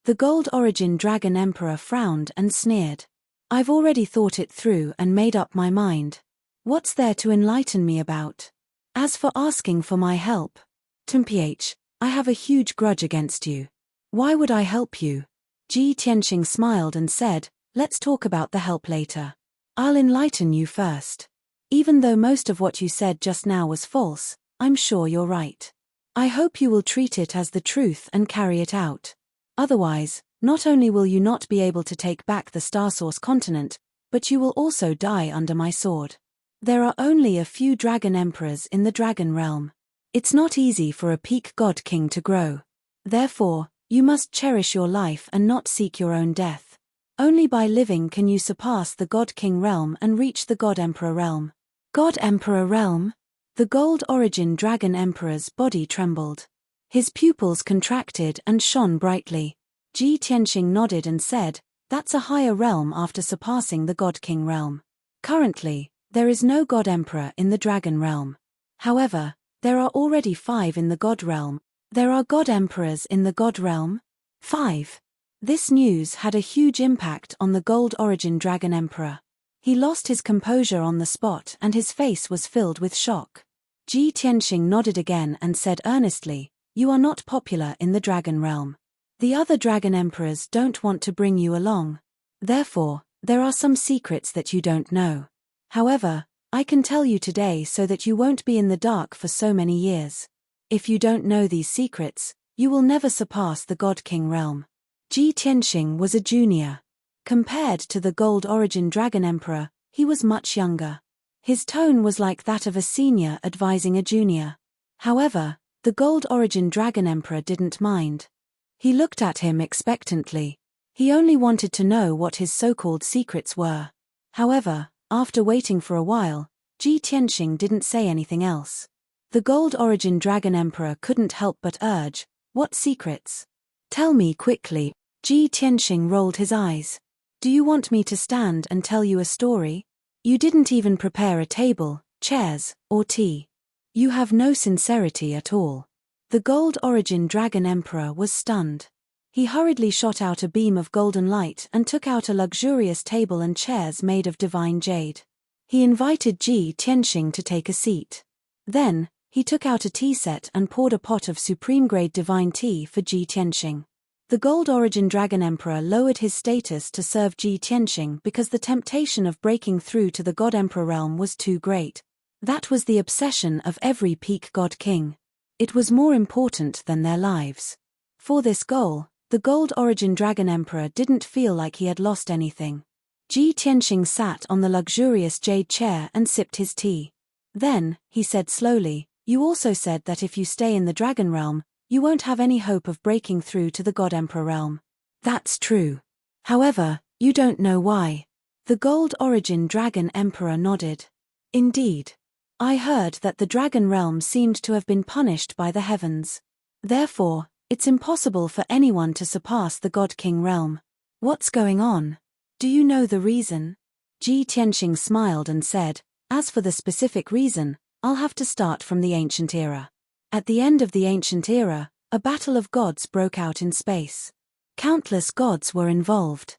The Gold Origin Dragon Emperor frowned and sneered. "I've already thought it through and made up my mind. What's there to enlighten me about? As for asking for my help, Heavenpiercer, I have a huge grudge against you. Why would I help you?" Ji Tianxing smiled and said, "Let's talk about the help later. I'll enlighten you first. Even though most of what you said just now was false, I'm sure you're right. I hope you will treat it as the truth and carry it out. Otherwise, not only will you not be able to take back the Star Source continent, but you will also die under my sword. There are only a few Dragon Emperors in the Dragon realm. It's not easy for a peak god king to grow. Therefore, you must cherish your life and not seek your own death. Only by living can you surpass the God King realm and reach the God Emperor realm." "God Emperor realm?" The Gold Origin Dragon Emperor's body trembled. His pupils contracted and shone brightly. Ji Tianxing nodded and said, That's a higher realm after surpassing the God King realm. Currently, there is no God Emperor in the Dragon realm. However, there are already 5 in the God realm. There are God Emperors in the God realm? 5. This news had a huge impact on the Gold Origin Dragon Emperor. He lost his composure on the spot and his face was filled with shock. Ji Tianxing nodded again and said earnestly, "You are not popular in the Dragon realm. The other Dragon Emperors don't want to bring you along. Therefore, there are some secrets that you don't know. However, I can tell you today so that you won't be in the dark for so many years. If you don't know these secrets, you will never surpass the God King realm." Ji Tianxing was a junior. Compared to the Gold Origin Dragon Emperor, he was much younger. His tone was like that of a senior advising a junior. However, the Gold Origin Dragon Emperor didn't mind. He looked at him expectantly. He only wanted to know what his so-called secrets were. However, after waiting for a while, Ji Tianxing didn't say anything else. The Gold Origin Dragon Emperor couldn't help but urge, "What secrets? Tell me quickly." Ji Tianxing rolled his eyes. "Do you want me to stand and tell you a story? You didn't even prepare a table, chairs, or tea. You have no sincerity at all." The Gold Origin Dragon Emperor was stunned. He hurriedly shot out a beam of golden light and took out a luxurious table and chairs made of divine jade. He invited Ji Tianxing to take a seat. Then, he took out a tea set and poured a pot of supreme-grade divine tea for Ji Tianxing. The Gold Origin Dragon Emperor lowered his status to serve Ji Tianxing because the temptation of breaking through to the God Emperor realm was too great. That was the obsession of every peak God King. It was more important than their lives. For this goal, the Gold Origin Dragon Emperor didn't feel like he had lost anything. Ji Tianxing sat on the luxurious jade chair and sipped his tea. Then, he said slowly, "You also said that if you stay in the Dragon realm, you won't have any hope of breaking through to the God Emperor realm." "That's true. However, you don't know why." The Gold Origin Dragon Emperor nodded. "Indeed. I heard that the Dragon realm seemed to have been punished by the heavens. Therefore, it's impossible for anyone to surpass the God King realm. What's going on? Do you know the reason?" Ji Tianxing smiled and said, "As for the specific reason, I'll have to start from the ancient era. At the end of the ancient era, a battle of gods broke out in space. Countless gods were involved."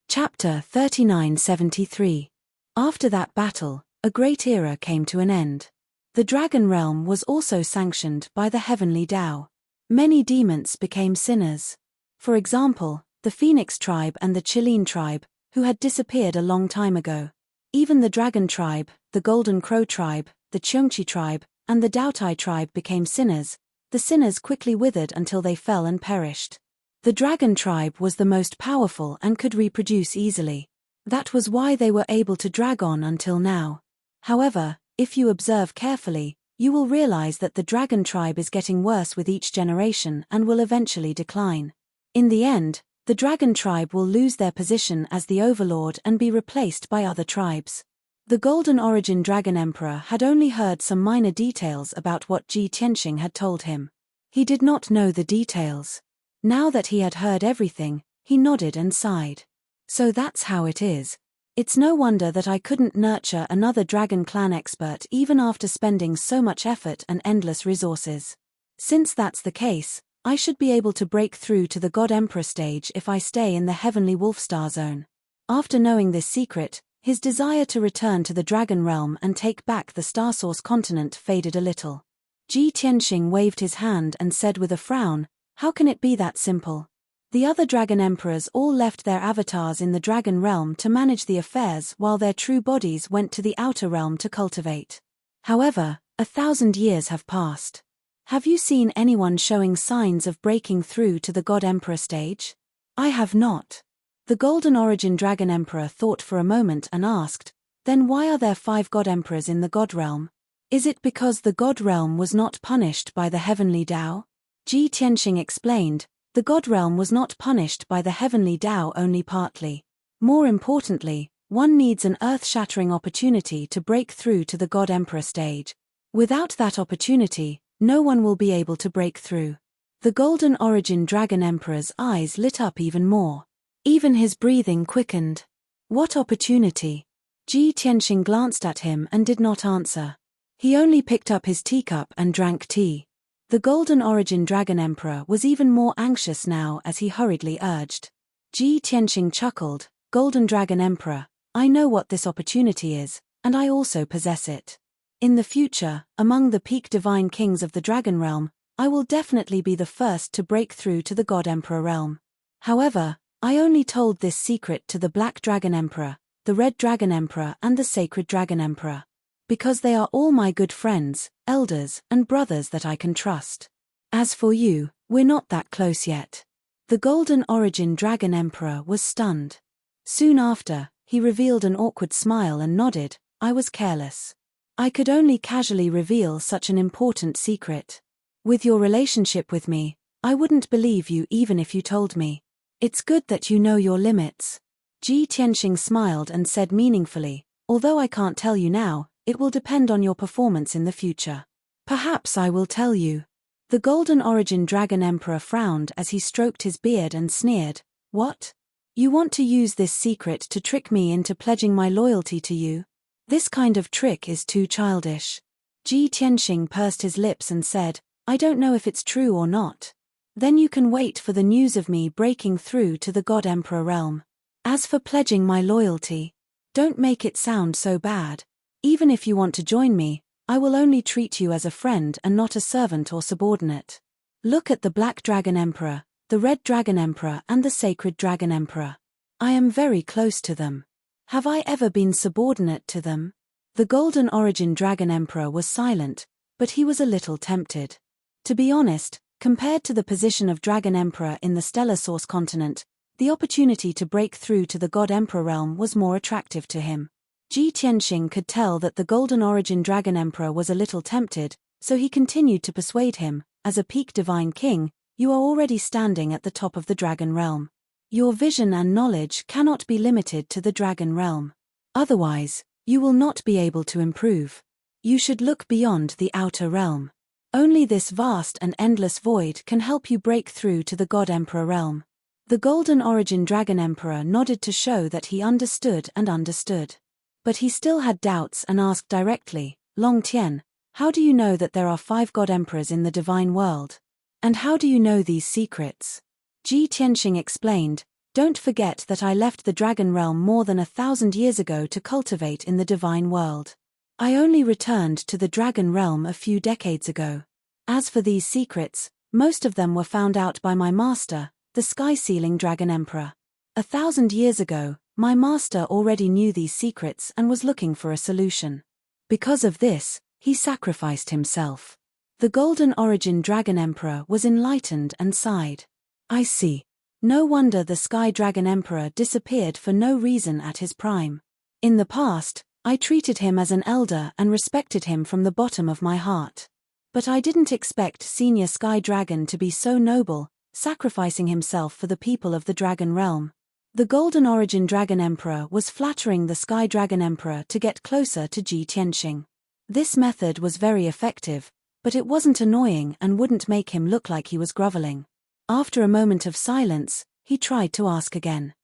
Chapter 3973. After that battle, a great era came to an end. The Dragon realm was also sanctioned by the heavenly Tao. Many demons became sinners. For example, the Phoenix tribe and the Qilin tribe, who had disappeared a long time ago. Even the Dragon tribe, the Golden Crow tribe, the Cheongqi tribe, and the Daotai tribe became sinners. The sinners quickly withered until they fell and perished. The Dragon tribe was the most powerful and could reproduce easily. That was why they were able to drag on until now. However, if you observe carefully, you will realize that the Dragon tribe is getting worse with each generation and will eventually decline. In the end, the Dragon tribe will lose their position as the overlord and be replaced by other tribes. The Golden Origin Dragon Emperor had only heard some minor details about what Ji Tianxing had told him. He did not know the details. Now that he had heard everything, he nodded and sighed. "So that's how it is. It's no wonder that I couldn't nurture another Dragon Clan expert even after spending so much effort and endless resources. Since that's the case, I should be able to break through to the God Emperor stage if I stay in the Heavenly Wolf Star Zone." After knowing this secret, his desire to return to the Dragon realm and take back the Star Source continent faded a little. Ji Tianxing waved his hand and said with a frown, "How can it be that simple? The other Dragon Emperors all left their avatars in the Dragon realm to manage the affairs while their true bodies went to the outer realm to cultivate. However, 1,000 years have passed. Have you seen anyone showing signs of breaking through to the God Emperor stage?" "I have not." The Golden Origin Dragon Emperor thought for a moment and asked, "Then why are there 5 God Emperors in the God realm? Is it because the God realm was not punished by the heavenly Tao?" Ji Tianxing explained, "The God realm was not punished by the heavenly Tao only partly. More importantly, one needs an earth-shattering opportunity to break through to the God Emperor stage. Without that opportunity, no one will be able to break through." The Golden Origin Dragon Emperor's eyes lit up even more. Even his breathing quickened. What opportunity? Ji Tianxing glanced at him and did not answer. He only picked up his teacup and drank tea. The Golden Origin Dragon Emperor was even more anxious now as he hurriedly urged. Ji Tianxing chuckled, Golden Dragon Emperor, I know what this opportunity is, and I also possess it. In the future, among the peak divine kings of the Dragon Realm, I will definitely be the first to break through to the God Emperor realm. However, I only told this secret to the Black Dragon Emperor, the Red Dragon Emperor and the Sacred Dragon Emperor. Because they are all my good friends, elders, and brothers that I can trust. As for you, we're not that close yet. The Golden Origin Dragon Emperor was stunned. Soon after, he revealed an awkward smile and nodded, I was careless. I could only casually reveal such an important secret. With your relationship with me, I wouldn't believe you even if you told me. It's good that you know your limits. Ji Tianxing smiled and said meaningfully, although I can't tell you now, it will depend on your performance in the future. Perhaps I will tell you. The Golden Origin Dragon Emperor frowned as he stroked his beard and sneered, What? You want to use this secret to trick me into pledging my loyalty to you? This kind of trick is too childish. Ji Tianxing pursed his lips and said, I don't know if it's true or not. Then you can wait for the news of me breaking through to the God Emperor realm. As for pledging my loyalty, don't make it sound so bad. Even if you want to join me, I will only treat you as a friend and not a servant or subordinate. Look at the Black Dragon Emperor, the Red Dragon Emperor and the Sacred Dragon Emperor. I am very close to them. Have I ever been subordinate to them? The Golden Origin Dragon Emperor was silent, but he was a little tempted. To be honest, compared to the position of Dragon Emperor in the Stellar Source continent, the opportunity to break through to the God Emperor realm was more attractive to him. Ji Tianxing could tell that the Golden Origin Dragon Emperor was a little tempted, so he continued to persuade him, as a peak divine king, you are already standing at the top of the Dragon realm. Your vision and knowledge cannot be limited to the Dragon realm. Otherwise, you will not be able to improve. You should look beyond the outer realm. Only this vast and endless void can help you break through to the God Emperor realm. The Golden Origin Dragon Emperor nodded to show that he understood and understood. But he still had doubts and asked directly, Long Tian, how do you know that there are 5 God Emperors in the divine world? And how do you know these secrets? Ji Tianxing explained, don't forget that I left the Dragon Realm more than 1,000 years ago to cultivate in the divine world. I only returned to the Dragon Realm a few decades ago. As for these secrets, most of them were found out by my master, the Sky-Sealing Dragon Emperor. 1,000 years ago, my master already knew these secrets and was looking for a solution. Because of this, he sacrificed himself. The Golden Origin Dragon Emperor was enlightened and sighed. I see. No wonder the Sky Dragon Emperor disappeared for no reason at his prime. In the past, I treated him as an elder and respected him from the bottom of my heart. But I didn't expect Senior Sky Dragon to be so noble, sacrificing himself for the people of the Dragon Realm. The Golden Origin Dragon Emperor was flattering the Sky Dragon Emperor to get closer to Ji Tianxing. This method was very effective, but it wasn't annoying and wouldn't make him look like he was groveling. After a moment of silence, he tried to ask again.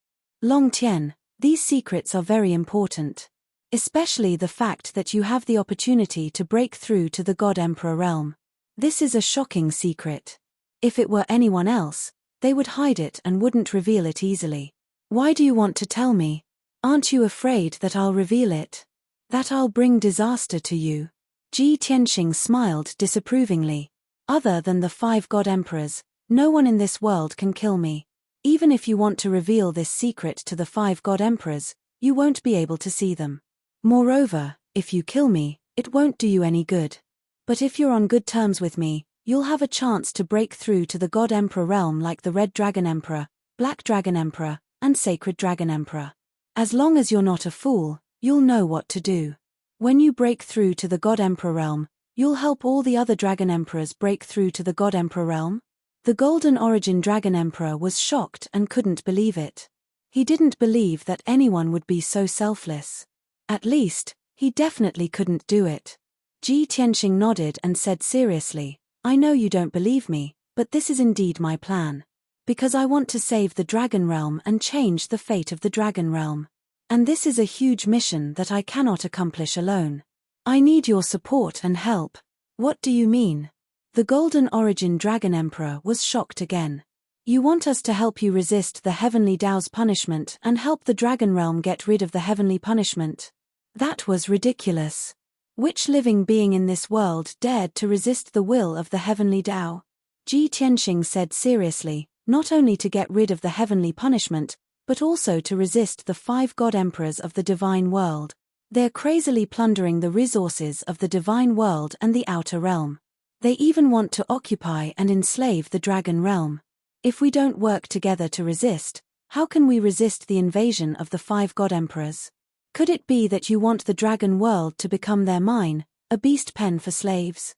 Long Tian, these secrets are very important. Especially the fact that you have the opportunity to break through to the God Emperor realm. This is a shocking secret. If it were anyone else, they would hide it and wouldn't reveal it easily. Why do you want to tell me? Aren't you afraid that I'll reveal it? That I'll bring disaster to you? Ji Tianxing smiled disapprovingly. Other than the 5 God Emperors, no one in this world can kill me. Even if you want to reveal this secret to the 5 God Emperors, you won't be able to see them. Moreover, if you kill me, it won't do you any good. But if you're on good terms with me, you'll have a chance to break through to the God Emperor realm like the Red Dragon Emperor, Black Dragon Emperor, and Sacred Dragon Emperor. As long as you're not a fool, you'll know what to do. When you break through to the God Emperor realm, you'll help all the other Dragon Emperors break through to the God Emperor realm? The Golden Origin Dragon Emperor was shocked and couldn't believe it. He didn't believe that anyone would be so selfless. At least, he definitely couldn't do it. Ji Tianxing nodded and said seriously, I know you don't believe me, but this is indeed my plan. Because I want to save the Dragon Realm and change the fate of the Dragon Realm. And this is a huge mission that I cannot accomplish alone. I need your support and help. What do you mean? The Golden Origin Dragon Emperor was shocked again. You want us to help you resist the Heavenly Tao's punishment and help the Dragon Realm get rid of the heavenly punishment? That was ridiculous. Which living being in this world dared to resist the will of the Heavenly Tao? Ji Tianxing said seriously, not only to get rid of the heavenly punishment, but also to resist the 5 God Emperors of the Divine World. They're crazily plundering the resources of the Divine World and the Outer Realm. They even want to occupy and enslave the Dragon Realm. If we don't work together to resist, how can we resist the invasion of the 5 God Emperors? Could it be that you want the Dragon World to become their mine, a beast pen for slaves?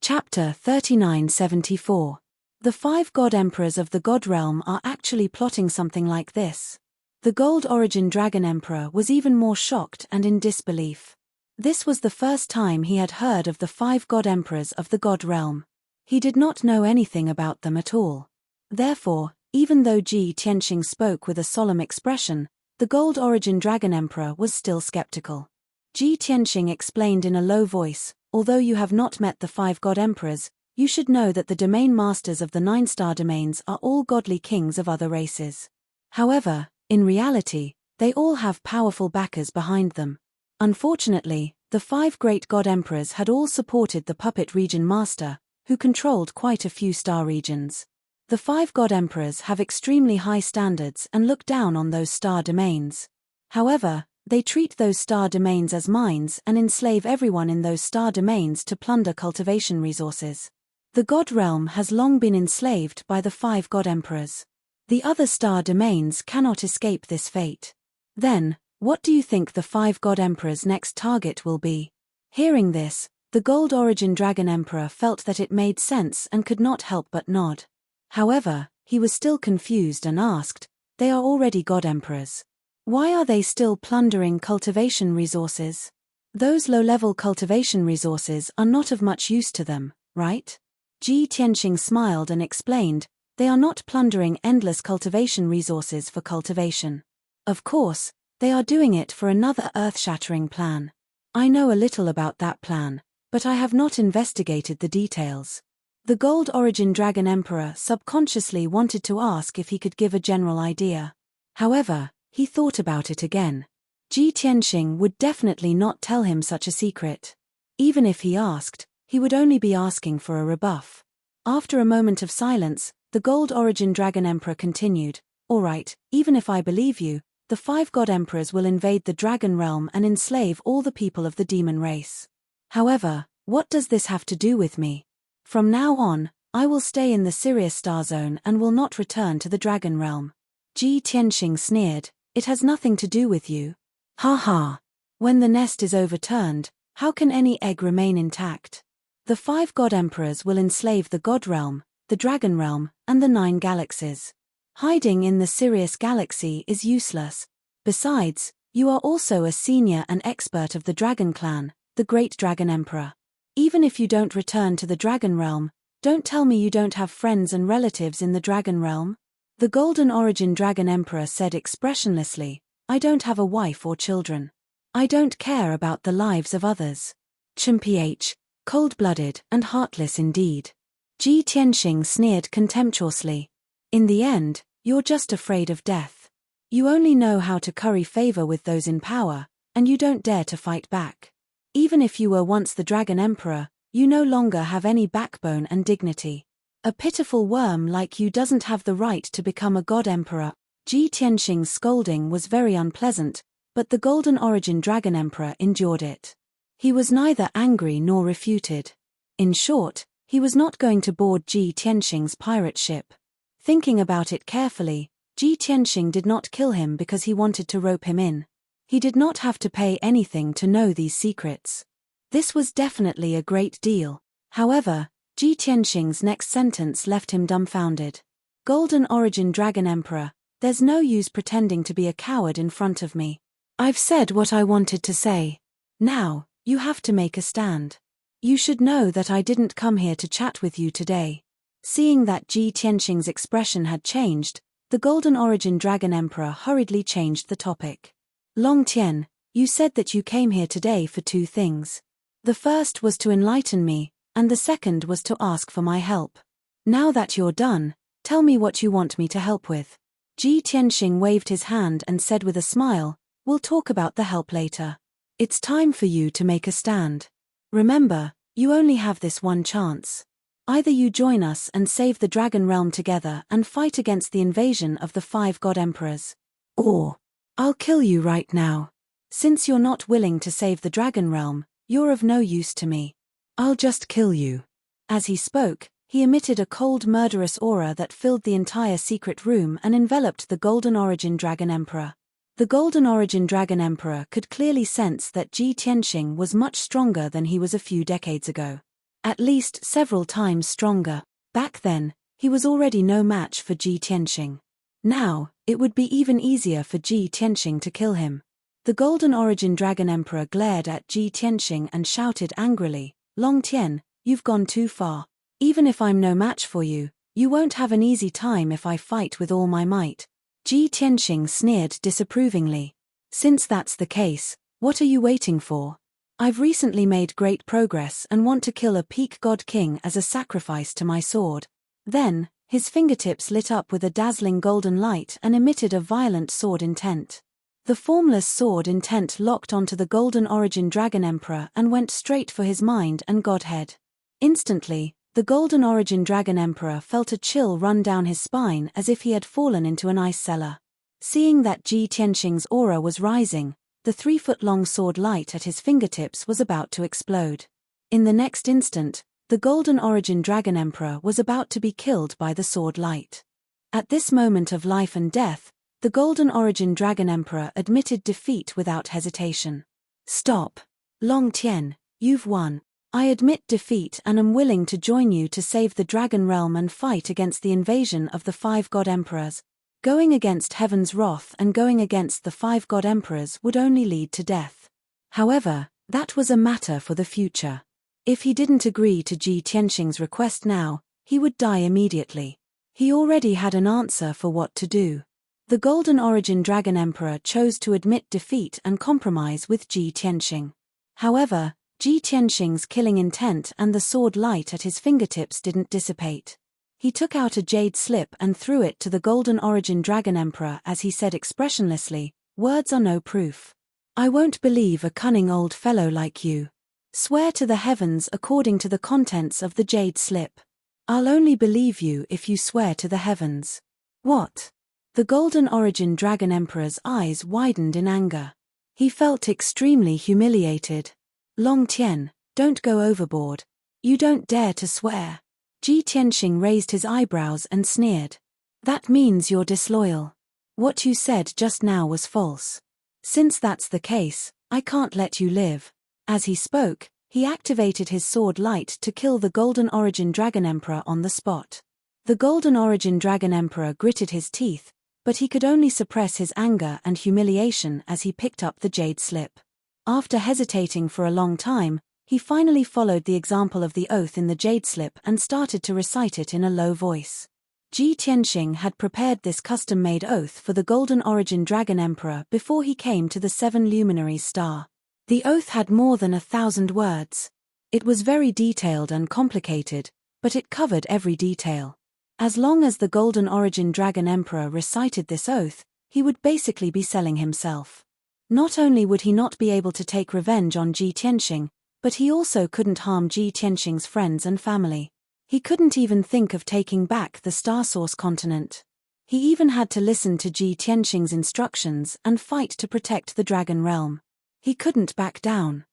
Chapter 3974. The 5 God Emperors of the God Realm are actually plotting something like this. The Gold Origin Dragon Emperor was even more shocked and in disbelief. This was the first time he had heard of the 5 God Emperors of the God Realm. He did not know anything about them at all. Therefore, even though Ji Tianxing spoke with a solemn expression, the Gold Origin Dragon Emperor was still skeptical. Ji Tianxing explained in a low voice, although you have not met the 5 God Emperors, you should know that the domain masters of the 9-star domains are all godly kings of other races. However, in reality, they all have powerful backers behind them. Unfortunately, the 5 great God Emperors had all supported the puppet region master, who controlled quite a few star regions. The 5 God Emperors have extremely high standards and look down on those star domains. However, they treat those star domains as mines and enslave everyone in those star domains to plunder cultivation resources. The God Realm has long been enslaved by the 5 God Emperors. The other star domains cannot escape this fate. Then, what do you think the 5 God Emperors' next target will be? Hearing this, the Gold Origin Dragon Emperor felt that it made sense and could not help but nod. However, he was still confused and asked, they are already God Emperors. Why are they still plundering cultivation resources? Those low-level cultivation resources are not of much use to them, right? Ji Tianxing smiled and explained, they are not plundering endless cultivation resources for cultivation. Of course, they are doing it for another earth-shattering plan. I know a little about that plan, but I have not investigated the details. The Gold Origin Dragon Emperor subconsciously wanted to ask if he could give a general idea. However, he thought about it again. Ji Tianxing would definitely not tell him such a secret. Even if he asked, he would only be asking for a rebuff. After a moment of silence, the Gold Origin Dragon Emperor continued, all right, even if I believe you, the 5 God Emperors will invade the Dragon Realm and enslave all the people of the demon race. However, what does this have to do with me? From now on, I will stay in the Sirius Star Zone and will not return to the Dragon Realm. Ji Tianxing sneered, it has nothing to do with you. Ha ha. When the nest is overturned, how can any egg remain intact? The 5 God Emperors will enslave the God Realm, the Dragon Realm, and the 9 galaxies. Hiding in the Sirius Galaxy is useless. Besides, you are also a senior and expert of the Dragon Clan, the Great Dragon Emperor. Even if you don't return to the Dragon Realm, don't tell me you don't have friends and relatives in the Dragon Realm. The Golden Origin Dragon Emperor said expressionlessly, I don't have a wife or children. I don't care about the lives of others. Chimph, cold-blooded and heartless indeed. Ji Tianxing sneered contemptuously. In the end, you're just afraid of death. You only know how to curry favor with those in power, and you don't dare to fight back. Even if you were once the Dragon Emperor, you no longer have any backbone and dignity. A pitiful worm like you doesn't have the right to become a God Emperor. Ji Tianxing's scolding was very unpleasant, but the Golden Origin Dragon Emperor endured it. He was neither angry nor refuted. In short, he was not going to board Ji Tianxing's pirate ship. Thinking about it carefully, Ji Tianxing did not kill him because he wanted to rope him in. He did not have to pay anything to know these secrets. This was definitely a great deal. However, Ji Tianxing's next sentence left him dumbfounded. Golden Origin Dragon Emperor, there's no use pretending to be a coward in front of me. I've said what I wanted to say. Now, you have to make a stand. You should know that I didn't come here to chat with you today. Seeing that Ji Tianxing's expression had changed, the Golden Origin Dragon Emperor hurriedly changed the topic. Long Tian, you said that you came here today for two things. The first was to enlighten me, and the second was to ask for my help. Now that you're done, tell me what you want me to help with. Ji Tianxing waved his hand and said with a smile, we'll talk about the help later. It's time for you to make a stand. Remember, you only have this one chance. Either you join us and save the Dragon Realm together and fight against the invasion of the 5 God Emperors. Or, I'll kill you right now. Since you're not willing to save the Dragon Realm, you're of no use to me. I'll just kill you. As he spoke, he emitted a cold murderous aura that filled the entire secret room and enveloped the Golden Origin Dragon Emperor. The Golden Origin Dragon Emperor could clearly sense that Ji Tianxing was much stronger than he was a few decades ago. At least several times stronger. Back then, he was already no match for Ji Tianxing. Now, it would be even easier for Ji Tianxing to kill him. The Golden Origin Dragon Emperor glared at Ji Tianxing and shouted angrily, Long Tian, you've gone too far. Even if I'm no match for you, you won't have an easy time if I fight with all my might. Ji Tianxing sneered disapprovingly. Since that's the case, what are you waiting for? I've recently made great progress and want to kill a peak god king as a sacrifice to my sword. Then, his fingertips lit up with a dazzling golden light and emitted a violent sword intent. The formless sword intent locked onto the Golden Origin Dragon Emperor and went straight for his mind and godhead. Instantly, the Golden Origin Dragon Emperor felt a chill run down his spine as if he had fallen into an ice cellar. Seeing that Ji Tianxing's aura was rising, the 3-foot-long sword light at his fingertips was about to explode. In the next instant, the Golden Origin Dragon Emperor was about to be killed by the sword light. At this moment of life and death, the Golden Origin Dragon Emperor admitted defeat without hesitation. Stop. Long Tian, you've won. I admit defeat and am willing to join you to save the Dragon Realm and fight against the invasion of the 5 God Emperors. Going against Heaven's wrath and going against the 5 God Emperors would only lead to death. However, that was a matter for the future. If he didn't agree to Ji Tianxing's request now, he would die immediately. He already had an answer for what to do. The Golden Origin Dragon Emperor chose to admit defeat and compromise with Ji Tianxing. However, Ji Tianxing's killing intent and the sword light at his fingertips didn't dissipate. He took out a jade slip and threw it to the Golden Origin Dragon Emperor as he said expressionlessly, words are no proof. I won't believe a cunning old fellow like you. Swear to the heavens according to the contents of the jade slip. I'll only believe you if you swear to the heavens. What? The Golden Origin Dragon Emperor's eyes widened in anger. He felt extremely humiliated. Long Tian, don't go overboard. You don't dare to swear. Ji Tianxing raised his eyebrows and sneered. That means you're disloyal. What you said just now was false. Since that's the case, I can't let you live. As he spoke, he activated his sword light to kill the Golden Origin Dragon Emperor on the spot. The Golden Origin Dragon Emperor gritted his teeth, but he could only suppress his anger and humiliation as he picked up the jade slip. After hesitating for a long time, he finally followed the example of the oath in the jade slip and started to recite it in a low voice. Ji Tianxing had prepared this custom-made oath for the Golden Origin Dragon Emperor before he came to the 7 Luminaries star. The oath had more than 1,000 words. It was very detailed and complicated, but it covered every detail. As long as the Golden Origin Dragon Emperor recited this oath, he would basically be selling himself. Not only would he not be able to take revenge on Ji Tianxing, but he also couldn't harm Ji Tianxing's friends and family. He couldn't even think of taking back the Star Source continent. He even had to listen to Ji Tianxing's instructions and fight to protect the Dragon Realm. He couldn't back down.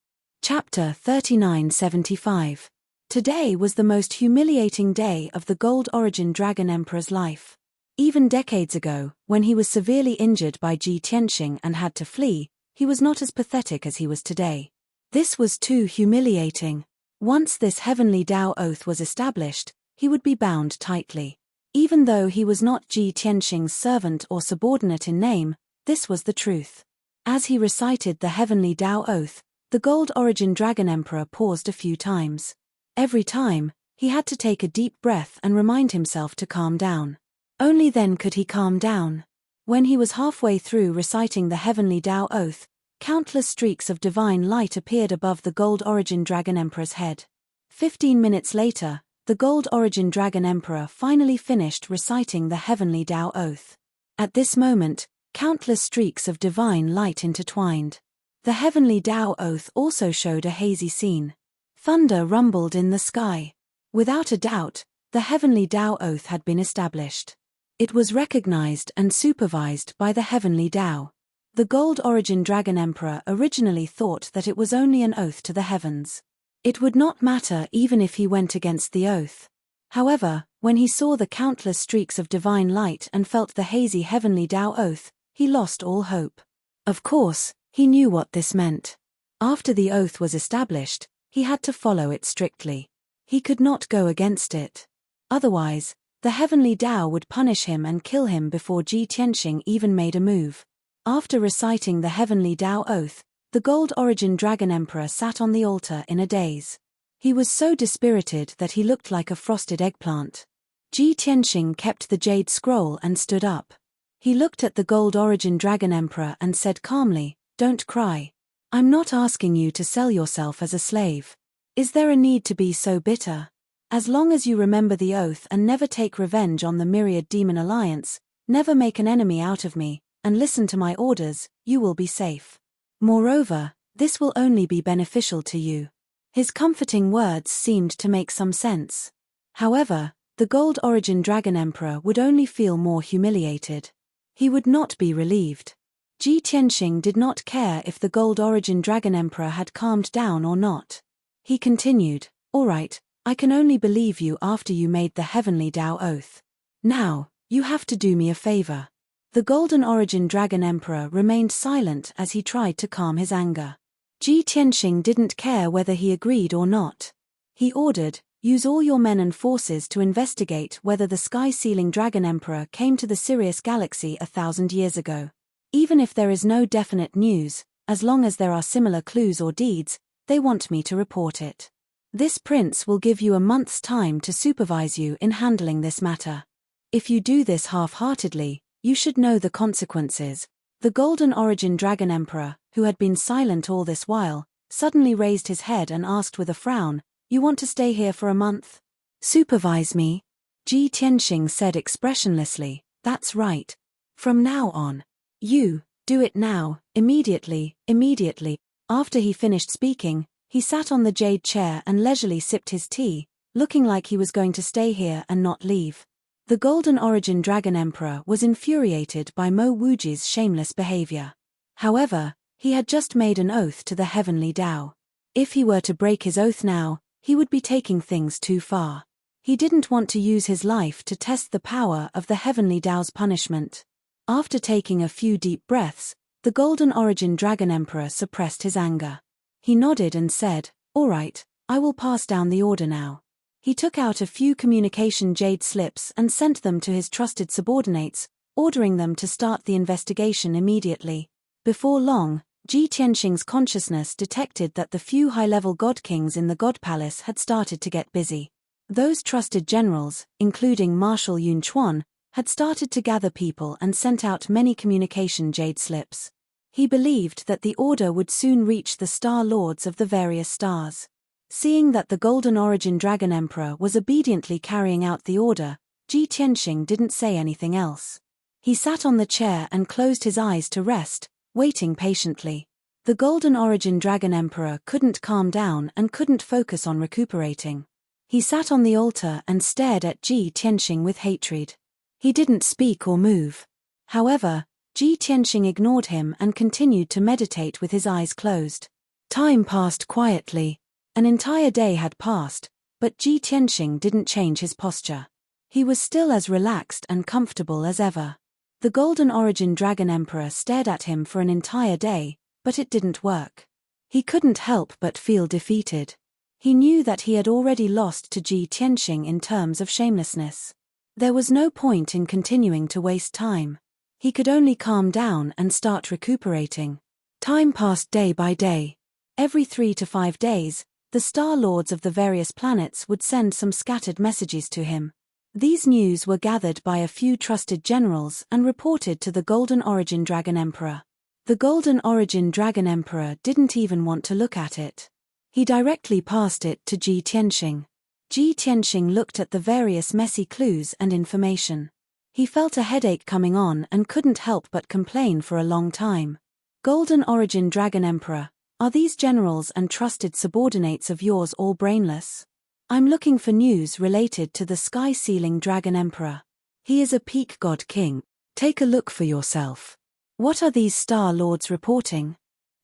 Chapter 3975. Today was the most humiliating day of the Gold Origin Dragon Emperor's life. Even decades ago, when he was severely injured by Ji Tianxing and had to flee, he was not as pathetic as he was today. This was too humiliating. Once this heavenly Tao oath was established, he would be bound tightly. Even though he was not Ji Tianxing's servant or subordinate in name, this was the truth. As he recited the heavenly Tao oath, the Gold Origin Dragon Emperor paused a few times. Every time, He had to take a deep breath and remind himself to calm down. Only then could he calm down. When he was halfway through reciting the heavenly Tao oath, countless streaks of divine light appeared above the Gold Origin Dragon Emperor's head. 15 minutes later, the Gold Origin Dragon Emperor finally finished reciting the heavenly Tao oath. At this moment, countless streaks of divine light intertwined. The heavenly Tao oath also showed a hazy scene. Thunder rumbled in the sky. Without a doubt, the heavenly Tao oath had been established. It was recognized and supervised by the heavenly Tao. The Gold Origin Dragon Emperor originally thought that it was only an oath to the heavens. It would not matter even if he went against the oath. However, when he saw the countless streaks of divine light and felt the hazy heavenly Tao oath, he lost all hope. Of course, he knew what this meant. After the oath was established, he had to follow it strictly. He could not go against it. Otherwise, the heavenly Tao would punish him and kill him before Ji Tianxing even made a move. After reciting the heavenly Tao oath, the Gold Origin Dragon Emperor sat on the altar in a daze. He was so dispirited that he looked like a frosted eggplant. Ji Tianxing kept the jade scroll and stood up. He looked at the Gold Origin Dragon Emperor and said calmly, "Don't cry. I'm not asking you to sell yourself as a slave. Is there a need to be so bitter? As long as you remember the oath and never take revenge on the Myriad Demon Alliance, never make an enemy out of me, and listen to my orders, you will be safe. Moreover, this will only be beneficial to you." His comforting words seemed to make some sense. However, the Gold Origin Dragon Emperor would only feel more humiliated. He would not be relieved. Ji Tianxing did not care if the Gold Origin Dragon Emperor had calmed down or not. He continued, "All right, I can only believe you after you made the heavenly Tao oath. Now, you have to do me a favor." The Golden Origin Dragon Emperor remained silent as he tried to calm his anger. Ji Tianxing didn't care whether he agreed or not. He ordered, "Use all your men and forces to investigate whether the sky-sealing Dragon Emperor came to the Sirius Galaxy 1,000 years ago. Even if there is no definite news, as long as there are similar clues or deeds, they want me to report it. This prince will give you a month's time to supervise you in handling this matter. If you do this half-heartedly, you should know the consequences." The Golden Origin Dragon Emperor, who had been silent all this while, suddenly raised his head and asked with a frown, "You want to stay here for a month? Supervise me?" Ji Tianxing said expressionlessly, "That's right. From now on. You, do it now, immediately, immediately." After he finished speaking, he sat on the jade chair and leisurely sipped his tea, looking like he was going to stay here and not leave. The Golden Origin Dragon Emperor was infuriated by Mo Wuji's shameless behavior. However, he had just made an oath to the heavenly Tao. If he were to break his oath now, he would be taking things too far. He didn't want to use his life to test the power of the heavenly Tao's punishment. After taking a few deep breaths, the Golden Origin Dragon Emperor suppressed his anger. He nodded and said, "All right, I will pass down the order now." He took out a few communication jade slips and sent them to his trusted subordinates, ordering them to start the investigation immediately. Before long, Ji Tianxing's consciousness detected that the few high-level god kings in the God Palace had started to get busy. Those trusted generals, including Marshal Yun Chuan, had started to gather people and sent out many communication jade slips. He believed that the order would soon reach the Star Lords of the various stars. Seeing that the Golden Origin Dragon Emperor was obediently carrying out the order, Ji Tianxing didn't say anything else. He sat on the chair and closed his eyes to rest, waiting patiently. The Golden Origin Dragon Emperor couldn't calm down and couldn't focus on recuperating. He sat on the altar and stared at Ji Tianxing with hatred. He didn't speak or move. However, Ji Tianxing ignored him and continued to meditate with his eyes closed. Time passed quietly. An entire day had passed, but Ji Tianxing didn't change his posture. He was still as relaxed and comfortable as ever. The Golden Origin Dragon Emperor stared at him for an entire day, but it didn't work. He couldn't help but feel defeated. He knew that he had already lost to Ji Tianxing in terms of shamelessness. There was no point in continuing to waste time. He could only calm down and start recuperating. Time passed day by day. Every 3 to 5 days, The Star Lords of the various planets would send some scattered messages to him. These news were gathered by a few trusted generals and reported to the Golden Origin Dragon Emperor. The Golden Origin Dragon Emperor didn't even want to look at it. He directly passed it to Ji Tianxing. Ji Tianxing looked at the various messy clues and information. He felt a headache coming on and couldn't help but complain for a long time. Golden Origin Dragon Emperor, are these generals and trusted subordinates of yours all brainless? I'm looking for news related to the sky-sealing Dragon Emperor. He is a peak god king. Take a look for yourself. What are these Star Lords reporting?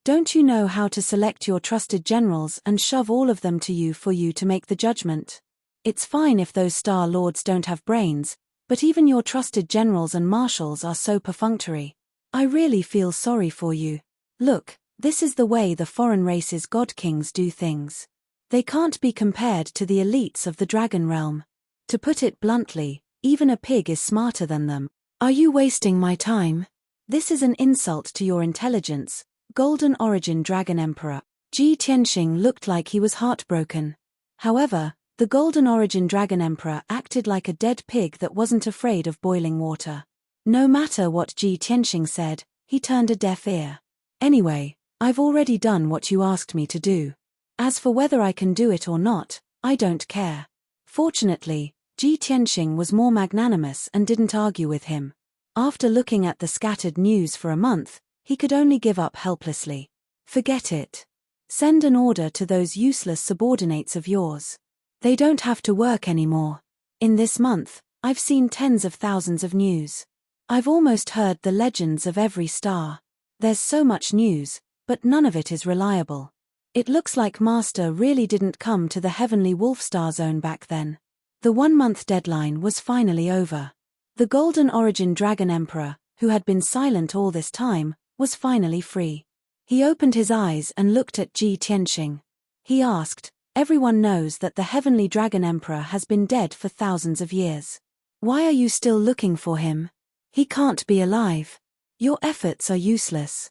Don't you know how to select your trusted generals and shove all of them to you for you to make the judgment? It's fine if those Star Lords don't have brains, but even your trusted generals and marshals are so perfunctory. I really feel sorry for you. Look, this is the way the foreign races' god kings do things. They can't be compared to the elites of the dragon realm. To put it bluntly, even a pig is smarter than them. Are you wasting my time? This is an insult to your intelligence, Golden Origin Dragon Emperor. Ji Tianxing looked like he was heartbroken. However, the Golden Origin Dragon Emperor acted like a dead pig that wasn't afraid of boiling water. No matter what Ji Tianxing said, he turned a deaf ear. Anyway, I've already done what you asked me to do. As for whether I can do it or not, I don't care. Fortunately, Ji Tianxing was more magnanimous and didn't argue with him. After looking at the scattered news for a month, he could only give up helplessly. Forget it. Send an order to those useless subordinates of yours. They don't have to work anymore. In this month, I've seen tens of thousands of news. I've almost heard the legends of every star. There's so much news, but none of it is reliable. It looks like Master really didn't come to the Heavenly Wolf Star Zone back then. The 1-month deadline was finally over. The Golden Origin Dragon Emperor, who had been silent all this time, was finally free. He opened his eyes and looked at Ji Tianxing. He asked, "Everyone knows that the Heavenly Dragon Emperor has been dead for thousands of years. Why are you still looking for him? He can't be alive. Your efforts are useless."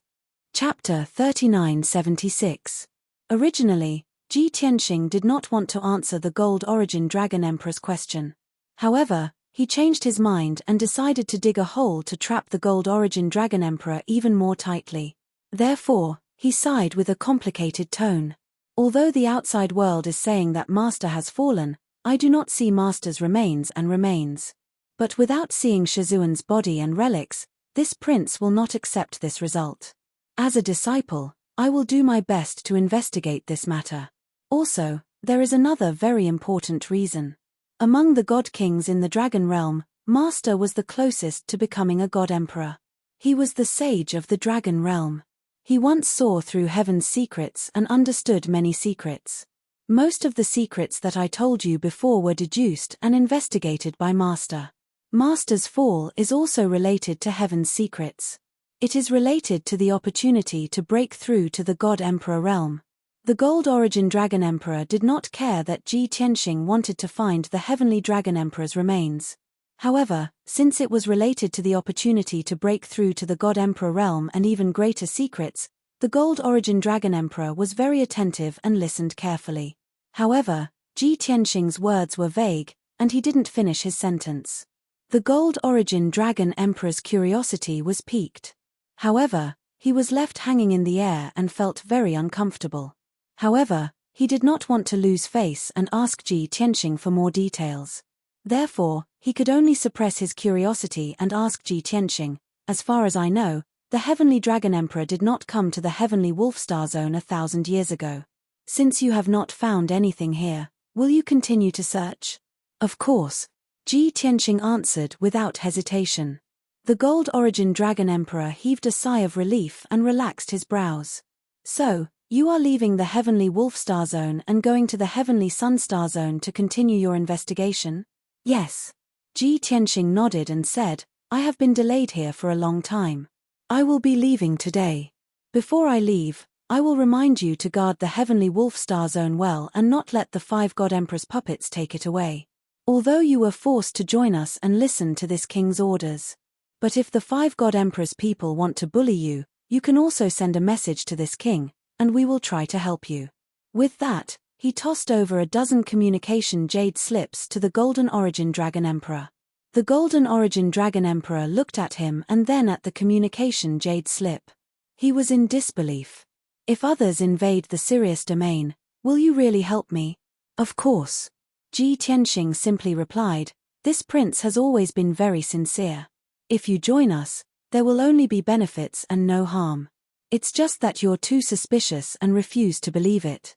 Chapter 3976. Originally, Ji Tianxing did not want to answer the Gold Origin Dragon Emperor's question. However, he changed his mind and decided to dig a hole to trap the Gold Origin Dragon Emperor even more tightly. Therefore, he sighed with a complicated tone. Although the outside world is saying that Master has fallen, I do not see Master's remains and remains. But without seeing Shizuan's body and relics, this prince will not accept this result. As a disciple, I will do my best to investigate this matter. Also, there is another very important reason. Among the god kings in the dragon realm, Master was the closest to becoming a god emperor. He was the sage of the dragon realm. He once saw through heaven's secrets and understood many secrets. Most of the secrets that I told you before were deduced and investigated by Master. Master's fall is also related to heaven's secrets. It is related to the opportunity to break through to the God Emperor realm. The Gold Origin Dragon Emperor did not care that Ji Tianxing wanted to find the Heavenly Dragon Emperor's remains. However, since it was related to the opportunity to break through to the God Emperor realm and even greater secrets, the Gold Origin Dragon Emperor was very attentive and listened carefully. However, Ji Tianxing's words were vague, and he didn't finish his sentence. The Gold Origin Dragon Emperor's curiosity was piqued. However, he was left hanging in the air and felt very uncomfortable. However, he did not want to lose face and ask Ji Tianxing for more details. Therefore, he could only suppress his curiosity and ask Ji Tianxing, "As far as I know, the Heavenly Dragon Emperor did not come to the Heavenly Wolf Star Zone 1,000 years ago. Since you have not found anything here, will you continue to search?" "Of course," Ji Tianxing answered without hesitation. The Gold Origin Dragon Emperor heaved a sigh of relief and relaxed his brows. "So, you are leaving the Heavenly Wolf Star Zone and going to the Heavenly Sun Star Zone to continue your investigation?" "Yes." Ji Tianxing nodded and said, "I have been delayed here for a long time. I will be leaving today. Before I leave, I will remind you to guard the Heavenly Wolf Star Zone well and not let the 5 God Emperor's puppets take it away. Although you were forced to join us and listen to this king's orders. But if the 5 God Emperor's people want to bully you, you can also send a message to this king, and we will try to help you." With that, He tossed over a dozen communication jade slips to the Golden Origin Dragon Emperor. The Golden Origin Dragon Emperor looked at him and then at the communication jade slip. He was in disbelief. If others invade the Sirius domain, will you really help me? Of course. Ji Tianxing simply replied, this prince has always been very sincere. If you join us, there will only be benefits and no harm. It's just that you're too suspicious and refuse to believe it.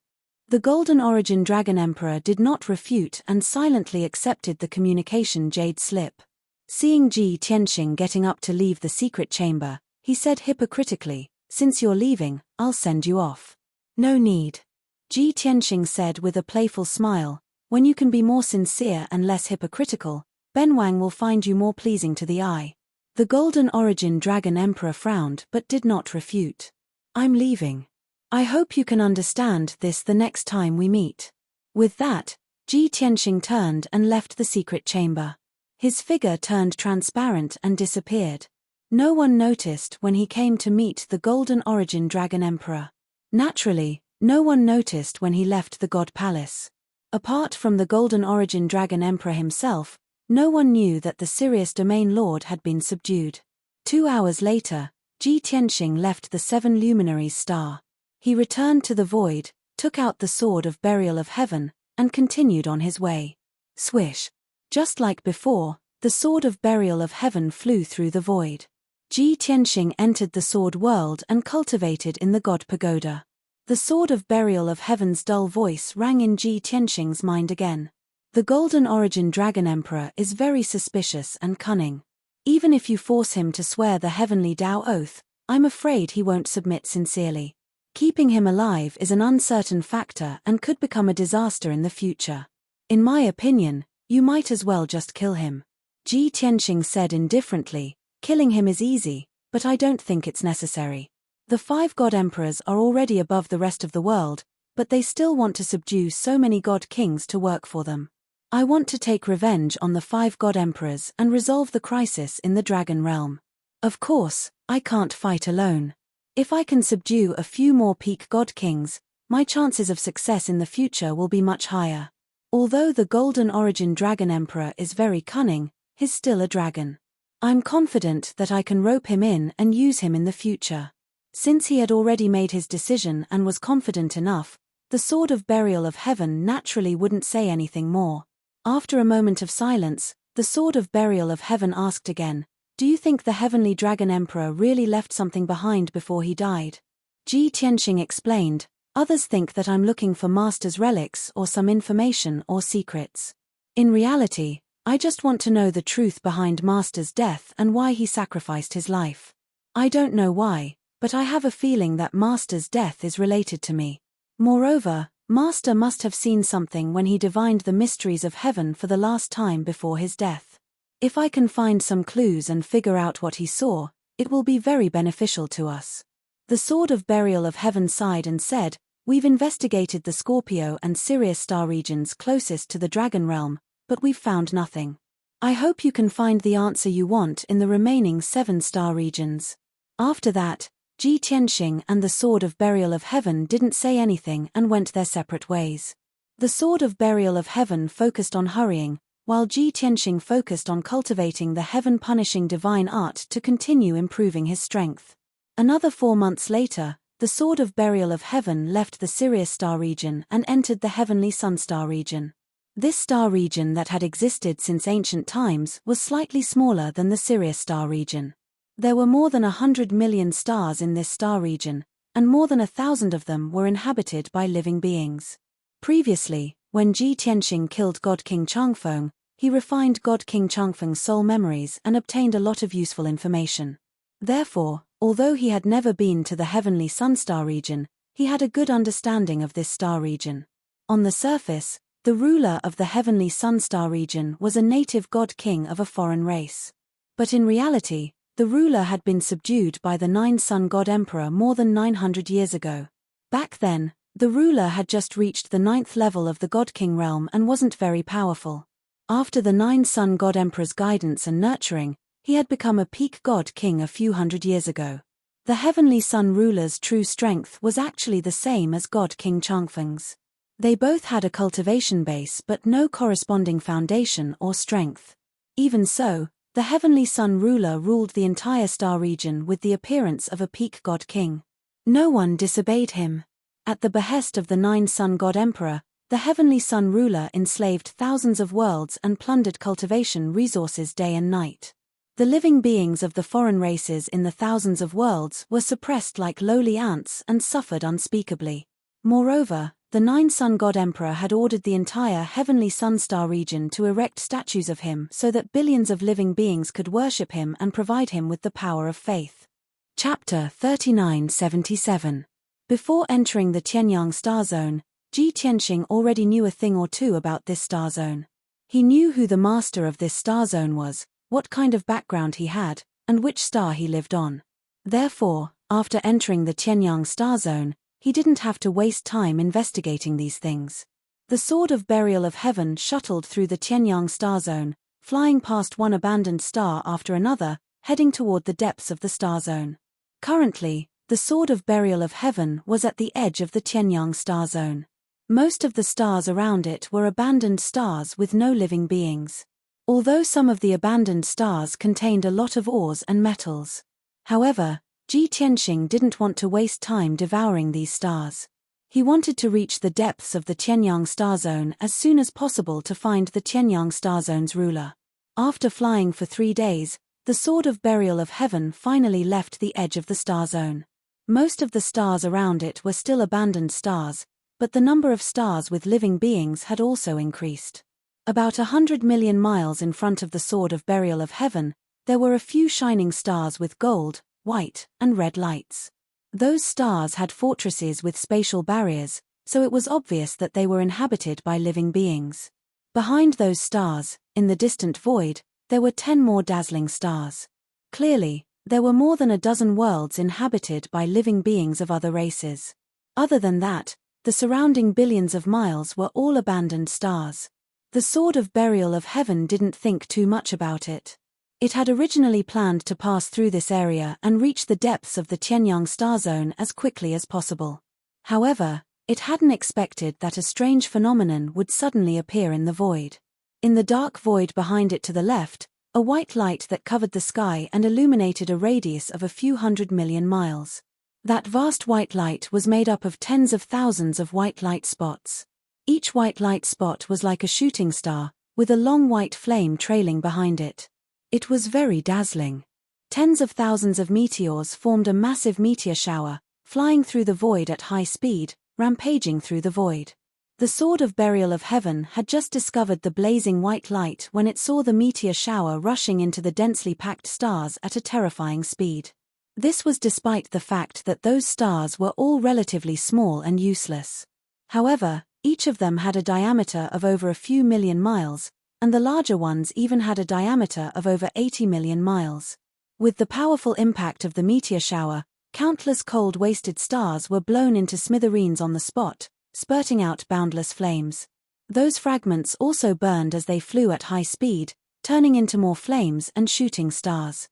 The Golden Origin Dragon Emperor did not refute and silently accepted the communication jade slip. Seeing Ji Tianxing getting up to leave the secret chamber, he said hypocritically, since you're leaving, I'll send you off. No need. Ji Tianxing said with a playful smile, when you can be more sincere and less hypocritical, Ben Wang will find you more pleasing to the eye. The Golden Origin Dragon Emperor frowned but did not refute. I'm leaving. I hope you can understand this the next time we meet. With that, Ji Tianxing turned and left the secret chamber. His figure turned transparent and disappeared. No one noticed when he came to meet the Golden Origin Dragon Emperor. Naturally, no one noticed when he left the God Palace. Apart from the Golden Origin Dragon Emperor himself, no one knew that the Sirius Domain Lord had been subdued. 2 hours later, Ji Tianxing left the Seven Luminaries star. He returned to the void, took out the Sword of Burial of Heaven, and continued on his way. Swish! Just like before, the Sword of Burial of Heaven flew through the void. Ji Tianxing entered the Sword World and cultivated in the God Pagoda. The Sword of Burial of Heaven's dull voice rang in Ji Tianxing's mind again. The Golden Origin Dragon Emperor is very suspicious and cunning. Even if you force him to swear the Heavenly Tao Oath, I'm afraid he won't submit sincerely. Keeping him alive is an uncertain factor and could become a disaster in the future. In my opinion, you might as well just kill him. Ji Tianxing said indifferently, killing him is easy, but I don't think it's necessary. The 5 God Emperors are already above the rest of the world, but they still want to subdue so many God Kings to work for them. I want to take revenge on the 5 God Emperors and resolve the crisis in the Dragon Realm. Of course, I can't fight alone. If I can subdue a few more peak God Kings, my chances of success in the future will be much higher. Although the Golden Origin Dragon Emperor is very cunning, he's still a dragon. I'm confident that I can rope him in and use him in the future. Since he had already made his decision and was confident enough, the Sword of Burial of Heaven naturally wouldn't say anything more. After a moment of silence, the Sword of Burial of Heaven asked again, do you think the Heavenly Dragon Emperor really left something behind before he died? Ji Tianxing explained, others think that I'm looking for Master's relics or some information or secrets. In reality, I just want to know the truth behind Master's death and why he sacrificed his life. I don't know why, but I have a feeling that Master's death is related to me. Moreover, Master must have seen something when he divined the mysteries of heaven for the last time before his death. If I can find some clues and figure out what he saw, it will be very beneficial to us. The Sword of Burial of Heaven sighed and said, we've investigated the Scorpio and Sirius star regions closest to the Dragon Realm, but we've found nothing. I hope you can find the answer you want in the remaining 7 star regions. After that, Ji Tianxing and the Sword of Burial of Heaven didn't say anything and went their separate ways. The Sword of Burial of Heaven focused on hurrying, while Ji Tianxing focused on cultivating the heaven-punishing divine art to continue improving his strength. Another 4 months later, the Sword of Burial of Heaven left the Sirius star region and entered the Heavenly Sun star region. This star region that had existed since ancient times was slightly smaller than the Sirius star region. There were more than 100 million stars in this star region, and more than 1,000 of them were inhabited by living beings. Previously, when Ji Tianxing killed God King Changfeng, he refined God King Changfeng's soul memories and obtained a lot of useful information. Therefore, although he had never been to the Heavenly Sun star region, he had a good understanding of this star region. On the surface, the ruler of the Heavenly Sun star region was a native God King of a foreign race. But in reality, the ruler had been subdued by the 9 Sun God Emperor more than 900 years ago. Back then, the ruler had just reached the 9th level of the God King realm and wasn't very powerful. After the 9 Sun God Emperor's guidance and nurturing, he had become a peak God King a few hundred years ago. The Heavenly Sun ruler's true strength was actually the same as God King Changfeng's. They both had a cultivation base but no corresponding foundation or strength. Even so, the heavenly sun ruler ruled the entire star region with the appearance of a peak god king. No one disobeyed him. At the behest of the 9 sun god emperor, the heavenly sun ruler enslaved thousands of worlds and plundered cultivation resources day and night. The living beings of the foreign races in the thousands of worlds were suppressed like lowly ants and suffered unspeakably. Moreover, the 9 sun god emperor had ordered the entire heavenly sun star region to erect statues of him so that billions of living beings could worship him and provide him with the power of faith. Chapter 3977. Before entering the Tianyang star zone, Ji Tianxing already knew a thing or two about this star zone. He knew who the master of this star zone was, what kind of background he had, and which star he lived on. Therefore, after entering the Tianyang star zone, he didn't have to waste time investigating these things. The Sword of Burial of Heaven shuttled through the Tianyang star zone, flying past one abandoned star after another, heading toward the depths of the star zone. Currently, the Sword of Burial of Heaven was at the edge of the Tianyang star zone. Most of the stars around it were abandoned stars with no living beings. Although some of the abandoned stars contained a lot of ores and metals. However, Ji Tianxing didn't want to waste time devouring these stars. He wanted to reach the depths of the Tianyang star zone as soon as possible to find the Tianyang star zone's ruler. After flying for 3 days, the Sword of Burial of Heaven finally left the edge of the star zone. Most of the stars around it were still abandoned stars, but the number of stars with living beings had also increased. About 100 million miles in front of the Sword of Burial of Heaven, there were a few shining stars with gold, white, and red lights. Those stars had fortresses with spatial barriers, so it was obvious that they were inhabited by living beings. Behind those stars, in the distant void, there were 10 more dazzling stars. Clearly, there were more than a dozen worlds inhabited by living beings of other races. Other than that, the surrounding billions of miles were all abandoned stars. The Sword of Burial of Heaven didn't think too much about it. It had originally planned to pass through this area and reach the depths of the Tianyang star zone as quickly as possible. However, it hadn't expected that a strange phenomenon would suddenly appear in the void. In the dark void behind it to the left, a white light that covered the sky and illuminated a radius of a few 100 million miles. That vast white light was made up of tens of thousands of white light spots. Each white light spot was like a shooting star, with a long white flame trailing behind it. It was very dazzling. Tens of thousands of meteors formed a massive meteor shower, flying through the void at high speed, rampaging through the void. The Sword of Burial of Heaven had just discovered the blazing white light when it saw the meteor shower rushing into the densely packed stars at a terrifying speed. This was despite the fact that those stars were all relatively small and useless. However, each of them had a diameter of over a few million miles, and the larger ones even had a diameter of over 80 million miles. With the powerful impact of the meteor shower, countless cold wasted stars were blown into smithereens on the spot, spurting out boundless flames. Those fragments also burned as they flew at high speed, turning into more flames and shooting stars.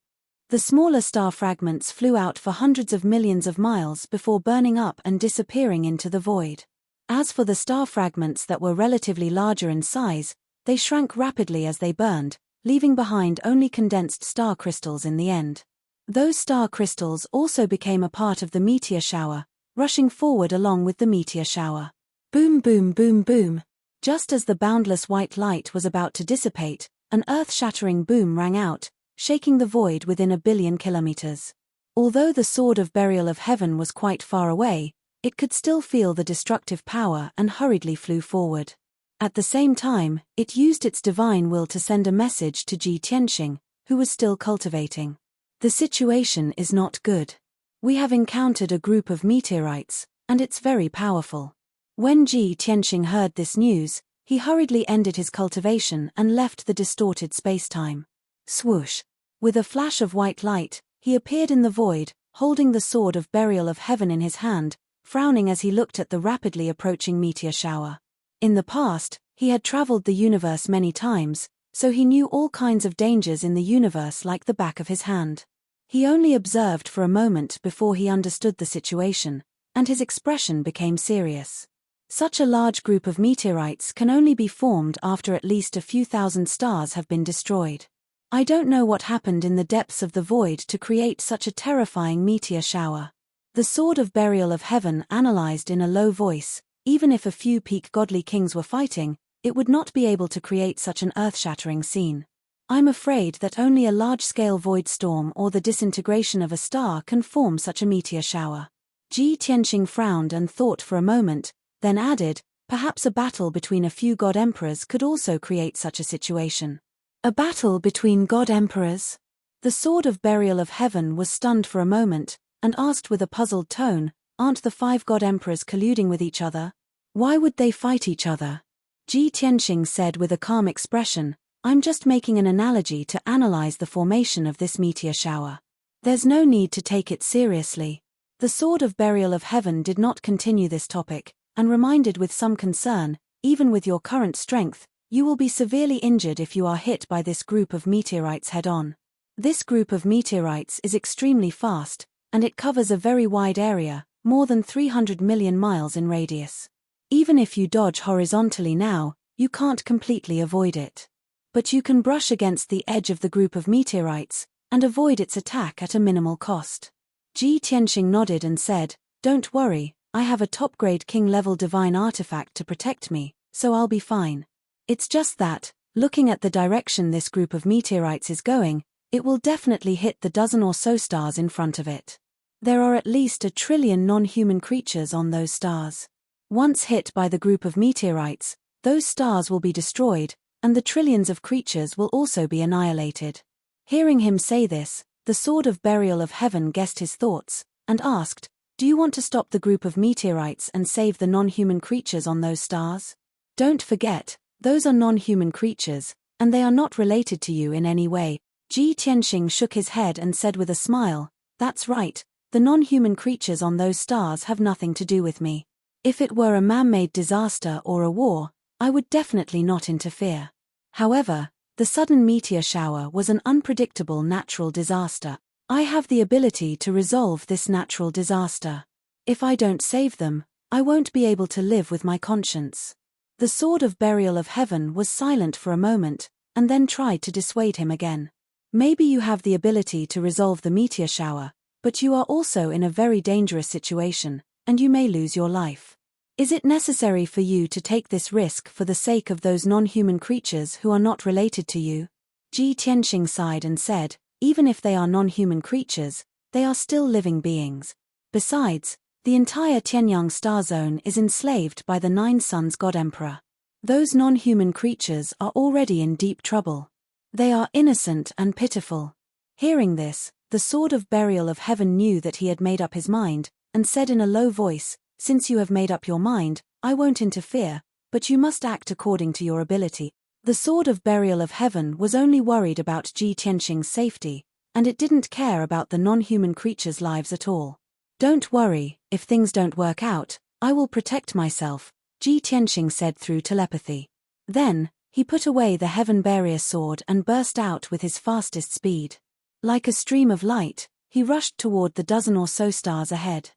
The smaller star fragments flew out for hundreds of millions of miles before burning up and disappearing into the void. As for the star fragments that were relatively larger in size, they shrank rapidly as they burned, leaving behind only condensed star crystals in the end. Those star crystals also became a part of the meteor shower, rushing forward along with the meteor shower. Boom, boom, boom, boom. Just as the boundless white light was about to dissipate, an earth-shattering boom rang out, shaking the void within 1 billion kilometers. Although the Sword of Burial of Heaven was quite far away, it could still feel the destructive power and hurriedly flew forward. At the same time, it used its divine will to send a message to Ji Tianxing, who was still cultivating. The situation is not good. We have encountered a group of meteorites, and it's very powerful. When Ji Tianxing heard this news, he hurriedly ended his cultivation and left the distorted spacetime. Swoosh! With a flash of white light, he appeared in the void, holding the Sword of Burial of Heaven in his hand, frowning as he looked at the rapidly approaching meteor shower. In the past, he had traveled the universe many times, so he knew all kinds of dangers in the universe like the back of his hand. He only observed for a moment before he understood the situation, and his expression became serious. Such a large group of meteorites can only be formed after at least a few thousand stars have been destroyed. I don't know what happened in the depths of the void to create such a terrifying meteor shower. The Sword of Burial of Heaven analyzed in a low voice, even if a few peak godly kings were fighting, it would not be able to create such an earth-shattering scene. I'm afraid that only a large-scale void storm or the disintegration of a star can form such a meteor shower. Ji Tianqing frowned and thought for a moment, then added, perhaps a battle between a few god emperors could also create such a situation. A battle between god emperors? The Sword of Burial of Heaven was stunned for a moment, and asked with a puzzled tone, aren't the 5 god emperors colluding with each other? Why would they fight each other? Ji Tianqing said with a calm expression, I'm just making an analogy to analyze the formation of this meteor shower. There's no need to take it seriously. The Sword of Burial of Heaven did not continue this topic, and reminded with some concern, even with your current strength, you will be severely injured if you are hit by this group of meteorites head-on. This group of meteorites is extremely fast, and it covers a very wide area, more than 300 million miles in radius. Even if you dodge horizontally now, you can't completely avoid it. But you can brush against the edge of the group of meteorites, and avoid its attack at a minimal cost. Ji Tianqing nodded and said, don't worry, I have a top-grade king-level divine artifact to protect me, so I'll be fine. It's just that, looking at the direction this group of meteorites is going, it will definitely hit the dozen or so stars in front of it. There are at least 1 trillion non-human creatures on those stars. Once hit by the group of meteorites, those stars will be destroyed, and the trillions of creatures will also be annihilated. Hearing him say this, the Sword of Burial of Heaven guessed his thoughts, and asked, do you want to stop the group of meteorites and save the non-human creatures on those stars? Don't forget, those are non-human creatures, and they are not related to you in any way. Ji Tianqing shook his head and said with a smile, that's right, the non-human creatures on those stars have nothing to do with me. If it were a man-made disaster or a war, I would definitely not interfere. However, the sudden meteor shower was an unpredictable natural disaster. I have the ability to resolve this natural disaster. If I don't save them, I won't be able to live with my conscience. The Sword of Burial of Heaven was silent for a moment, and then tried to dissuade him again. Maybe you have the ability to resolve the meteor shower, but you are also in a very dangerous situation, and you may lose your life. Is it necessary for you to take this risk for the sake of those non-human creatures who are not related to you? Ji Tianqing sighed and said, even if they are non-human creatures, they are still living beings. Besides, the entire Tianyang star zone is enslaved by the 9 Suns God Emperor. Those non-human creatures are already in deep trouble. They are innocent and pitiful. Hearing this, the Sword of Burial of Heaven knew that he had made up his mind, and said in a low voice, since you have made up your mind, I won't interfere, but you must act according to your ability. The Sword of Burial of Heaven was only worried about Ji Tianqing's safety, and it didn't care about the non-human creatures' lives at all. Don't worry, if things don't work out, I will protect myself, Ji Tianqing said through telepathy. Then, he put away the Heavenpiercer sword and burst out with his fastest speed. Like a stream of light, he rushed toward the dozen or so stars ahead.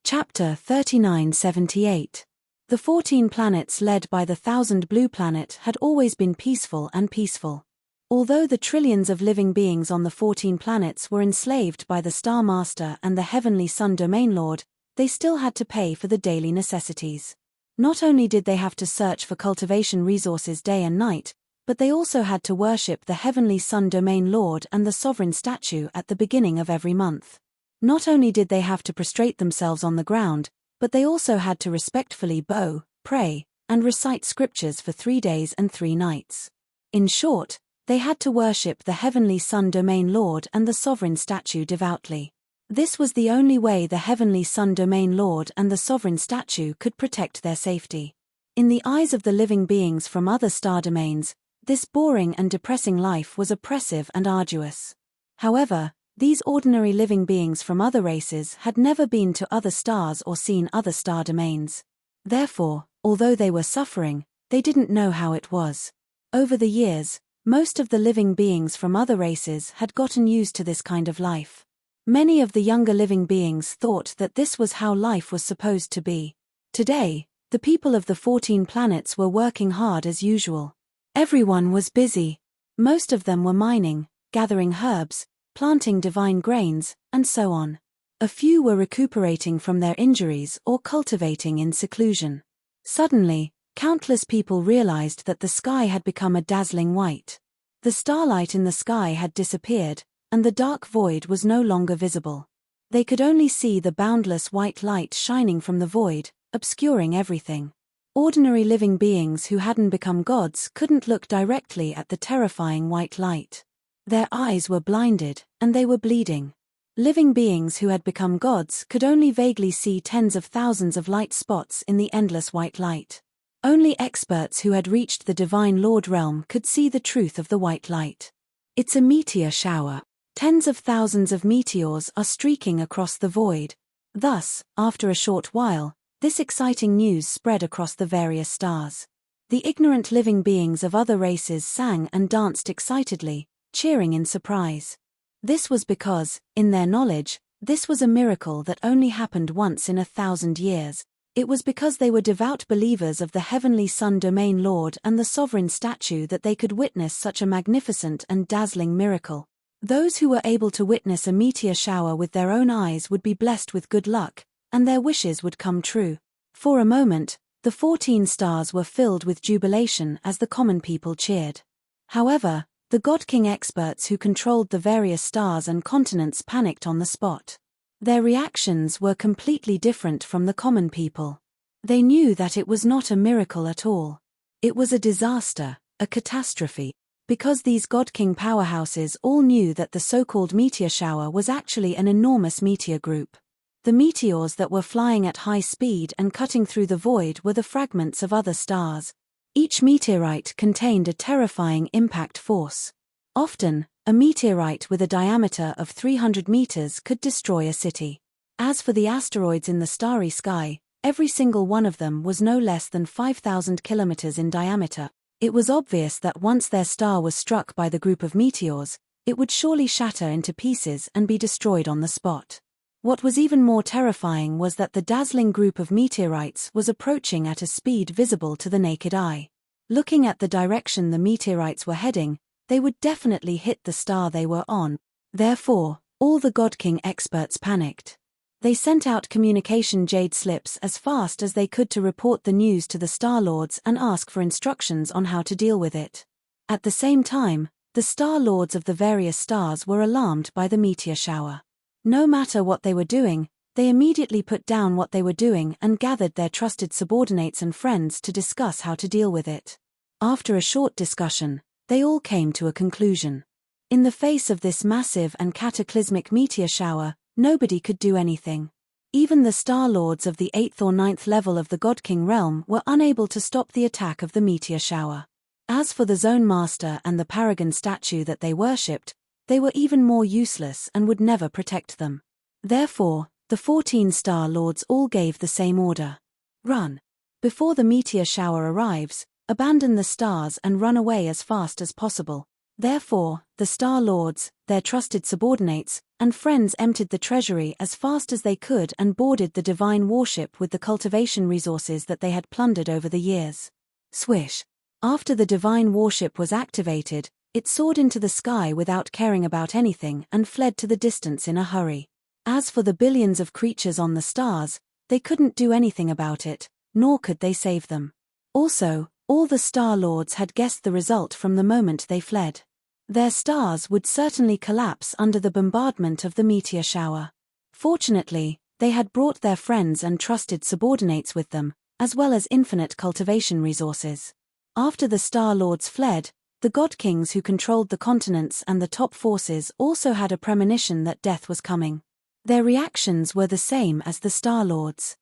Chapter 3978. The 14 planets led by the 1000 Blue Planet had always been peaceful and peaceful. Although the trillions of living beings on the 14 planets were enslaved by the Star Master and the Heavenly Sun Domain Lord, they still had to pay for the daily necessities. Not only did they have to search for cultivation resources day and night, but they also had to worship the Heavenly Sun Domain Lord and the Sovereign Statue at the beginning of every month. Not only did they have to prostrate themselves on the ground, but they also had to respectfully bow, pray, and recite scriptures for 3 days and 3 nights. In short, they had to worship the Heavenly Sun Domain Lord and the Sovereign Statue devoutly. This was the only way the Heavenly Sun Domain Lord and the Sovereign Statue could protect their safety. In the eyes of the living beings from other star domains, this boring and depressing life was oppressive and arduous. However, these ordinary living beings from other races had never been to other stars or seen other star domains. Therefore, although they were suffering, they didn't know how it was. Over the years, most of the living beings from other races had gotten used to this kind of life. Many of the younger living beings thought that this was how life was supposed to be. Today, The people of the 14 planets were working hard as usual. Everyone was busy. Most of them were mining, gathering herbs, planting divine grains, and so on. A few were recuperating from their injuries or cultivating in seclusion. Suddenly, countless people realized that the sky had become a dazzling white. The starlight in the sky had disappeared, and the dark void was no longer visible. They could only see the boundless white light shining from the void, obscuring everything. Ordinary living beings who hadn't become gods couldn't look directly at the terrifying white light. Their eyes were blinded, and they were bleeding. Living beings who had become gods could only vaguely see tens of thousands of light spots in the endless white light. Only experts who had reached the Divine Lord realm could see the truth of the white light. It's a meteor shower. Tens of thousands of meteors are streaking across the void. Thus, after a short while, this exciting news spread across the various stars. The ignorant living beings of other races sang and danced excitedly, cheering in surprise. This was because, in their knowledge, this was a miracle that only happened once in 1,000 years. It was because they were devout believers of the heavenly Sun Domain Lord and the sovereign statue that they could witness such a magnificent and dazzling miracle. Those who were able to witness a meteor shower with their own eyes would be blessed with good luck, and their wishes would come true. For a moment, the 14 stars were filled with jubilation as the common people cheered. However, the God King experts who controlled the various stars and continents panicked on the spot. Their reactions were completely different from the common people. They knew that it was not a miracle at all. It was a disaster, a catastrophe, because these God King powerhouses all knew that the so-called meteor shower was actually an enormous meteor group. The meteors that were flying at high speed and cutting through the void were the fragments of other stars. Each meteorite contained a terrifying impact force. Often, a meteorite with a diameter of 300 meters could destroy a city. As for the asteroids in the starry sky, every single one of them was no less than 5,000 kilometers in diameter. It was obvious that once their star was struck by the group of meteors, it would surely shatter into pieces and be destroyed on the spot. What was even more terrifying was that the dazzling group of meteorites was approaching at a speed visible to the naked eye. Looking at the direction the meteorites were heading, they would definitely hit the star they were on. Therefore, all the God King experts panicked. They sent out communication jade slips as fast as they could to report the news to the Star Lords and ask for instructions on how to deal with it. At the same time, the Star Lords of the various stars were alarmed by the meteor shower. No matter what they were doing, they immediately put down what they were doing and gathered their trusted subordinates and friends to discuss how to deal with it. After a short discussion, they all came to a conclusion. In the face of this massive and cataclysmic meteor shower, nobody could do anything. Even the Star Lords of the 8th or 9th level of the God King realm were unable to stop the attack of the meteor shower. As for the Zone Master and the Paragon statue that they worshipped, they were even more useless and would never protect them. Therefore, the 14 Star Lords all gave the same order. Run. Before the meteor shower arrives, abandon the stars and run away as fast as possible. Therefore, the Star Lords, their trusted subordinates, and friends emptied the treasury as fast as they could and boarded the divine warship with the cultivation resources that they had plundered over the years. Swish. After the divine warship was activated, it soared into the sky without caring about anything and fled to the distance in a hurry. As for the billions of creatures on the stars, they couldn't do anything about it, nor could they save them. Also, all the Star Lords had guessed the result from the moment they fled. Their stars would certainly collapse under the bombardment of the meteor shower. Fortunately, they had brought their friends and trusted subordinates with them, as well as infinite cultivation resources. After the Star Lords fled, the God Kings who controlled the continents and the top forces also had a premonition that death was coming. Their reactions were the same as the Star Lords.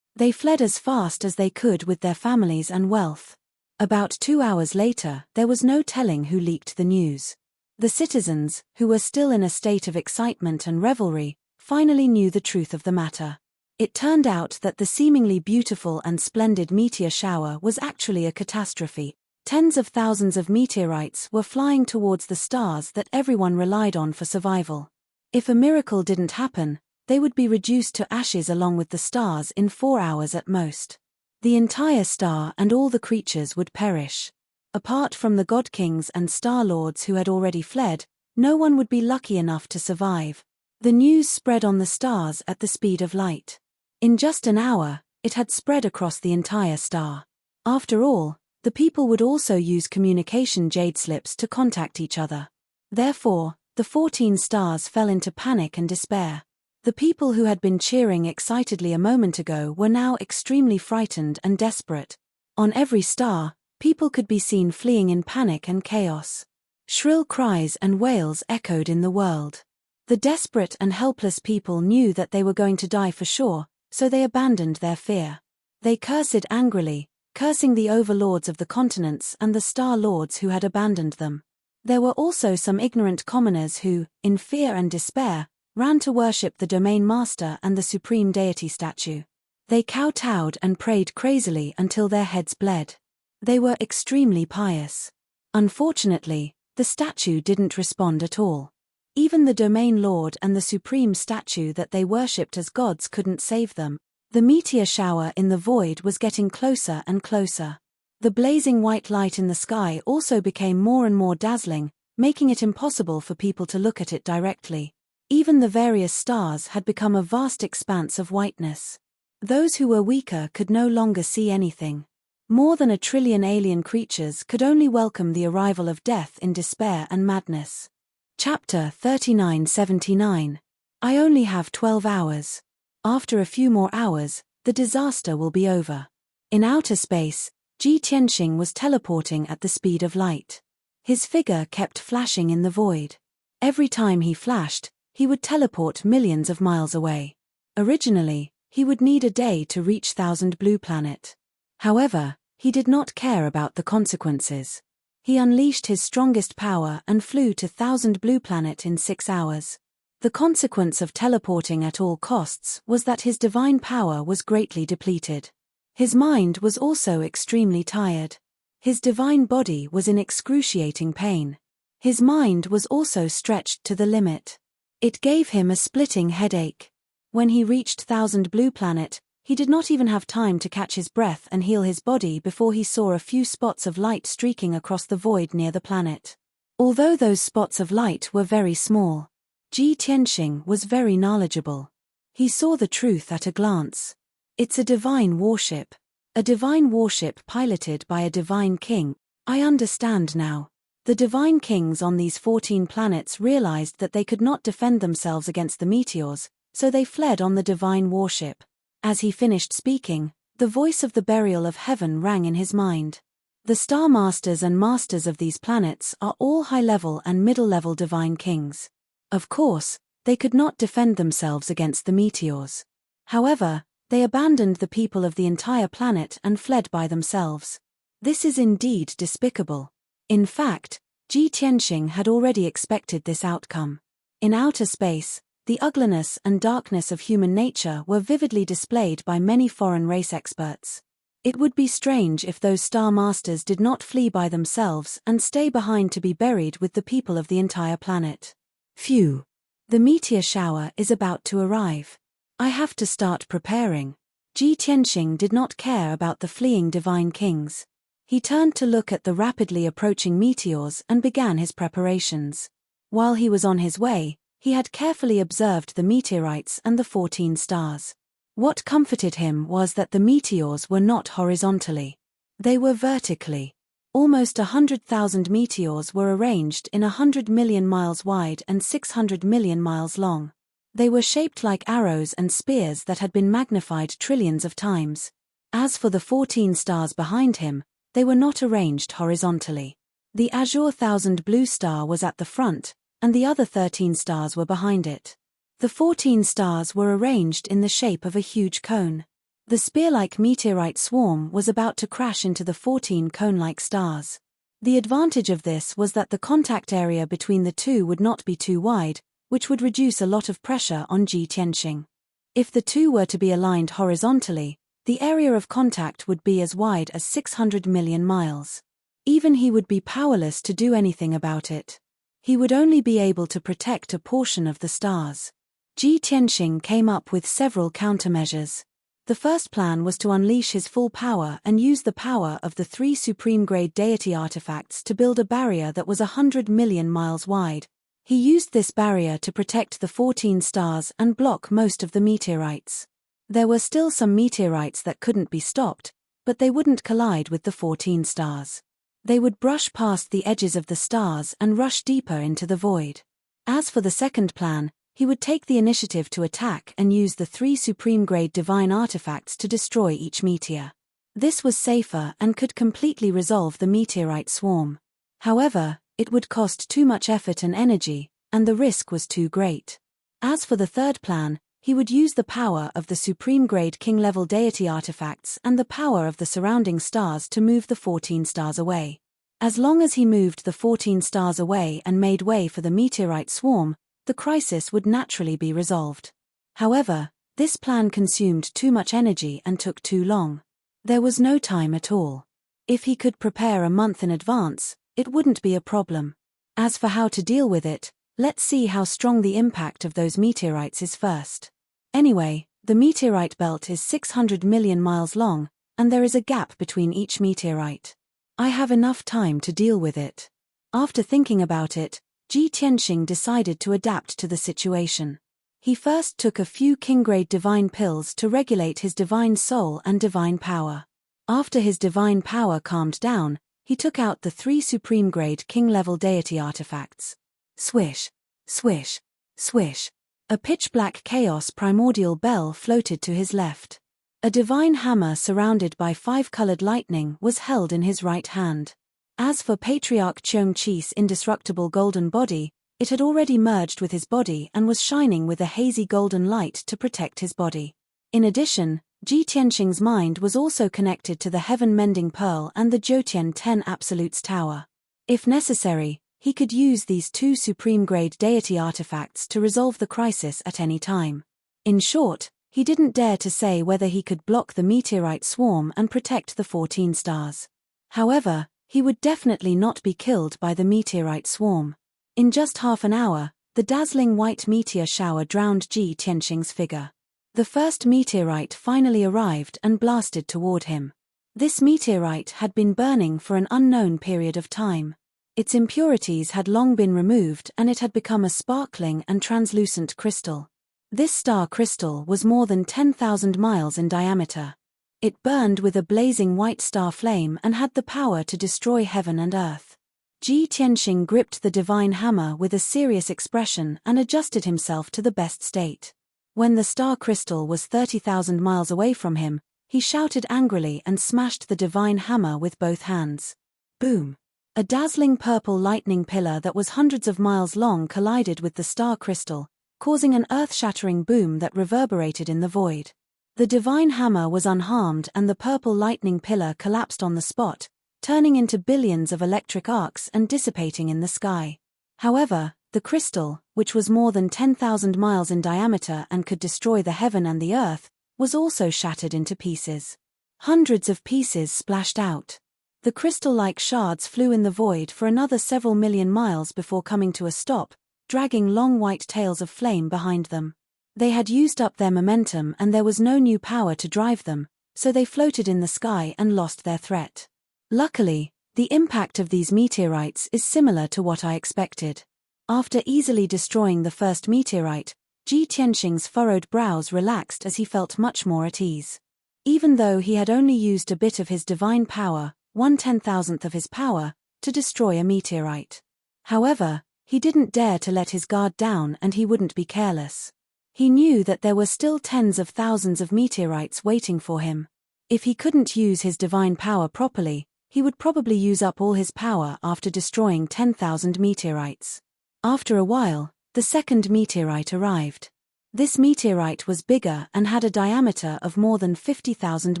They fled as fast as they could with their families and wealth. About 2 hours later, there was no telling who leaked the news. The citizens, who were still in a state of excitement and revelry, finally knew the truth of the matter. It turned out that the seemingly beautiful and splendid meteor shower was actually a catastrophe. Tens of thousands of meteorites were flying towards the stars that everyone relied on for survival. If a miracle didn't happen, they would be reduced to ashes along with the stars in 4 hours at most. The entire star and all the creatures would perish. Apart from the god-kings and star-lords who had already fled, no one would be lucky enough to survive. The news spread on the stars at the speed of light. In just an hour, it had spread across the entire star. After all, the people would also use communication jade slips to contact each other. Therefore, the 14 stars fell into panic and despair. The people who had been cheering excitedly a moment ago were now extremely frightened and desperate. On every star, people could be seen fleeing in panic and chaos. Shrill cries and wails echoed in the world. The desperate and helpless people knew that they were going to die for sure, so they abandoned their fear. They cursed angrily, cursing the overlords of the continents and the star lords who had abandoned them. There were also some ignorant commoners who, in fear and despair, ran to worship the domain master and the supreme deity statue. They kowtowed and prayed crazily until their heads bled. They were extremely pious. Unfortunately, the statue didn't respond at all. Even the domain lord and the supreme statue that they worshipped as gods couldn't save them. The meteor shower in the void was getting closer and closer. The blazing white light in the sky also became more and more dazzling, making it impossible for people to look at it directly. Even the various stars had become a vast expanse of whiteness. Those who were weaker could no longer see anything. More than 1 trillion alien creatures could only welcome the arrival of death in despair and madness. Chapter 3979. I only have 12 hours. After a few more hours, the disaster will be over. In outer space, Ji Tianxing was teleporting at the speed of light. His figure kept flashing in the void. Every time he flashed, he would teleport millions of miles away. Originally, he would need a day to reach Thousand Blue Planet. However, he did not care about the consequences. He unleashed his strongest power and flew to Thousand Blue Planet in 6 hours. The consequence of teleporting at all costs was that his divine power was greatly depleted. His mind was also extremely tired. His divine body was in excruciating pain. His mind was also stretched to the limit. It gave him a splitting headache. When he reached Thousand Blue Planet, he did not even have time to catch his breath and heal his body before he saw a few spots of light streaking across the void near the planet. Although those spots of light were very small, Ji Tianxing was very knowledgeable. He saw the truth at a glance. It's a divine warship. A divine warship piloted by a divine king. I understand now. The divine kings on these 14 planets realized that they could not defend themselves against the meteors, so they fled on the divine warship. As he finished speaking, the voice of the burial of heaven rang in his mind. The star masters and masters of these planets are all high-level and middle-level divine kings. Of course, they could not defend themselves against the meteors. However, they abandoned the people of the entire planet and fled by themselves. This is indeed despicable. In fact, Ji Tianxing had already expected this outcome. In outer space, the ugliness and darkness of human nature were vividly displayed by many foreign race experts. It would be strange if those star masters did not flee by themselves and stay behind to be buried with the people of the entire planet. Phew! The meteor shower is about to arrive. I have to start preparing. Ji Tianxing did not care about the fleeing divine kings. He turned to look at the rapidly approaching meteors and began his preparations. While he was on his way, he had carefully observed the meteorites and the 14 stars. What comforted him was that the meteors were not horizontally. They were vertically. Almost 100,000 meteors were arranged in 100 million miles wide and 600 million miles long. They were shaped like arrows and spears that had been magnified trillions of times. As for the 14 stars behind him, they were not arranged horizontally. The azure Thousand Blue star was at the front, and the other 13 stars were behind it. The 14 stars were arranged in the shape of a huge cone. The spear-like meteorite swarm was about to crash into the 14 cone-like stars. The advantage of this was that the contact area between the two would not be too wide, which would reduce a lot of pressure on Ji Tianxing. If the two were to be aligned horizontally, the area of contact would be as wide as 600 million miles. Even he would be powerless to do anything about it. He would only be able to protect a portion of the stars. Ji Tianxing came up with several countermeasures. The first plan was to unleash his full power and use the power of the 3 supreme-grade deity artifacts to build a barrier that was 100 million miles wide. He used this barrier to protect the 14 stars and block most of the meteorites. There were still some meteorites that couldn't be stopped, but they wouldn't collide with the 14 stars. They would brush past the edges of the stars and rush deeper into the void. As for the second plan, he would take the initiative to attack and use the 3 supreme-grade divine artifacts to destroy each meteor. This was safer and could completely resolve the meteorite swarm. However, it would cost too much effort and energy, and the risk was too great. As for the third plan, he would use the power of the supreme-grade king-level deity artifacts and the power of the surrounding stars to move the 14 stars away. As long as he moved the 14 stars away and made way for the meteorite swarm, the crisis would naturally be resolved. However, this plan consumed too much energy and took too long. There was no time at all. If he could prepare a month in advance, it wouldn't be a problem. As for how to deal with it, let's see how strong the impact of those meteorites is first. Anyway, the meteorite belt is 600 million miles long, and there is a gap between each meteorite. I have enough time to deal with it. After thinking about it, Ji Tianxing decided to adapt to the situation. He first took a few king-grade divine pills to regulate his divine soul and divine power. After his divine power calmed down, he took out the 3 supreme-grade king-level deity artifacts. Swish, swish, swish. A pitch-black chaos primordial bell floated to his left. A divine hammer surrounded by 5 colored lightning was held in his right hand. As for Patriarch Cheung Chi's indestructible golden body, it had already merged with his body and was shining with a hazy golden light to protect his body. In addition, Ji Tianxing's mind was also connected to the heaven-mending pearl and the Jiutian 10 Absolutes Tower. If necessary, he could use these 2 supreme-grade deity artifacts to resolve the crisis at any time. In short, he didn't dare to say whether he could block the meteorite swarm and protect the 14 stars. However, he would definitely not be killed by the meteorite swarm. In just half an hour, the dazzling white meteor shower drowned Ji Tianxing's figure. The first meteorite finally arrived and blasted toward him. This meteorite had been burning for an unknown period of time. Its impurities had long been removed and it had become a sparkling and translucent crystal. This star crystal was more than 10,000 miles in diameter. It burned with a blazing white star flame and had the power to destroy heaven and earth. Ji Tianxing gripped the divine hammer with a serious expression and adjusted himself to the best state. When the star crystal was 30,000 miles away from him, he shouted angrily and smashed the divine hammer with both hands. Boom! A dazzling purple lightning pillar that was hundreds of miles long collided with the star crystal, causing an earth-shattering boom that reverberated in the void. The divine hammer was unharmed and the purple lightning pillar collapsed on the spot, turning into billions of electric arcs and dissipating in the sky. However, the crystal, which was more than 10,000 miles in diameter and could destroy the heaven and the earth, was also shattered into pieces. Hundreds of pieces splashed out. The crystal-like shards flew in the void for another several million miles before coming to a stop, dragging long white tails of flame behind them. They had used up their momentum and there was no new power to drive them, so they floated in the sky and lost their threat. Luckily, the impact of these meteorites is similar to what I expected. After easily destroying the first meteorite, Ji Tianxing's furrowed brows relaxed as he felt much more at ease. Even though he had only used a bit of his divine power, 1/10,000th of his power, to destroy a meteorite. However, he didn't dare to let his guard down and he wouldn't be careless. He knew that there were still tens of thousands of meteorites waiting for him. If he couldn't use his divine power properly, he would probably use up all his power after destroying 10,000 meteorites. After a while, the second meteorite arrived. This meteorite was bigger and had a diameter of more than 50,000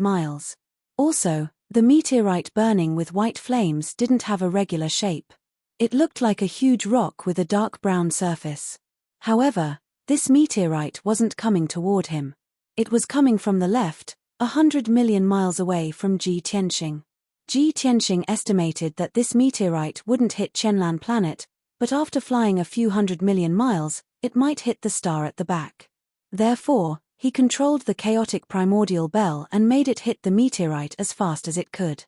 miles. Also, the meteorite burning with white flames didn't have a regular shape. It looked like a huge rock with a dark brown surface. However, this meteorite wasn't coming toward him. It was coming from the left, 100 million miles away from Ji Tianxing. Ji Tianxing estimated that this meteorite wouldn't hit Qianlan planet, but after flying a few 100 million miles, it might hit the star at the back. Therefore, He controlled the chaotic primordial bell and made it hit the meteorite as fast as it could.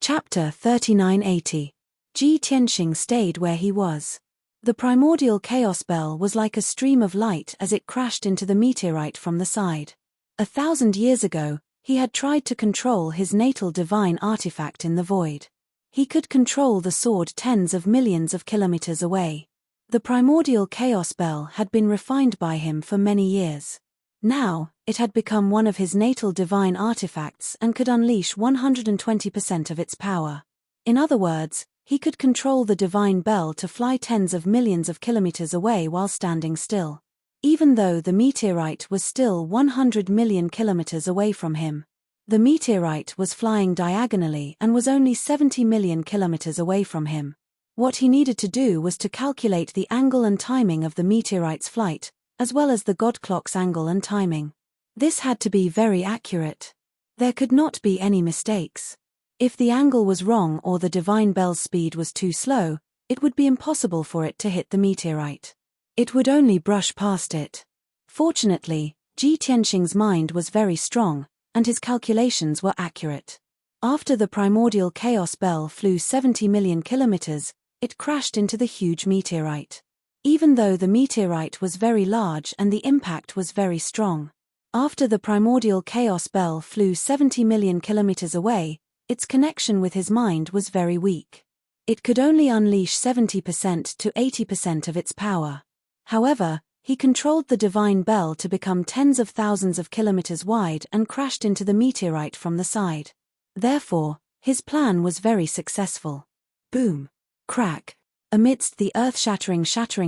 Chapter 3980. Ji Tianxing stayed where he was. The primordial chaos bell was like a stream of light as it crashed into the meteorite from the side. 1,000 years ago, he had tried to control his natal divine artifact in the void. He could control the sword tens of millions of kilometers away. The primordial chaos bell had been refined by him for many years. Now, it had become one of his natal divine artifacts and could unleash 120% of its power. In other words, he could control the divine bell to fly tens of millions of kilometers away while standing still. Even though the meteorite was still 100 million kilometers away from him. The meteorite was flying diagonally and was only 70 million kilometers away from him. What he needed to do was to calculate the angle and timing of the meteorite's flight, as well as the God clock's angle and timing. This had to be very accurate. There could not be any mistakes. If the angle was wrong or the divine bell's speed was too slow, it would be impossible for it to hit the meteorite. It would only brush past it. Fortunately, Ji Tianxing's mind was very strong, and his calculations were accurate. After the primordial chaos bell flew 70 million kilometers, it crashed into the huge meteorite. Even though the meteorite was very large and the impact was very strong. After the primordial chaos bell flew 70 million kilometers away, its connection with his mind was very weak. It could only unleash 70% to 80% of its power. However, he controlled the divine bell to become tens of thousands of kilometers wide and crashed into the meteorite from the side. Therefore, his plan was very successful. Boom! Crack! Amidst the earth-shattering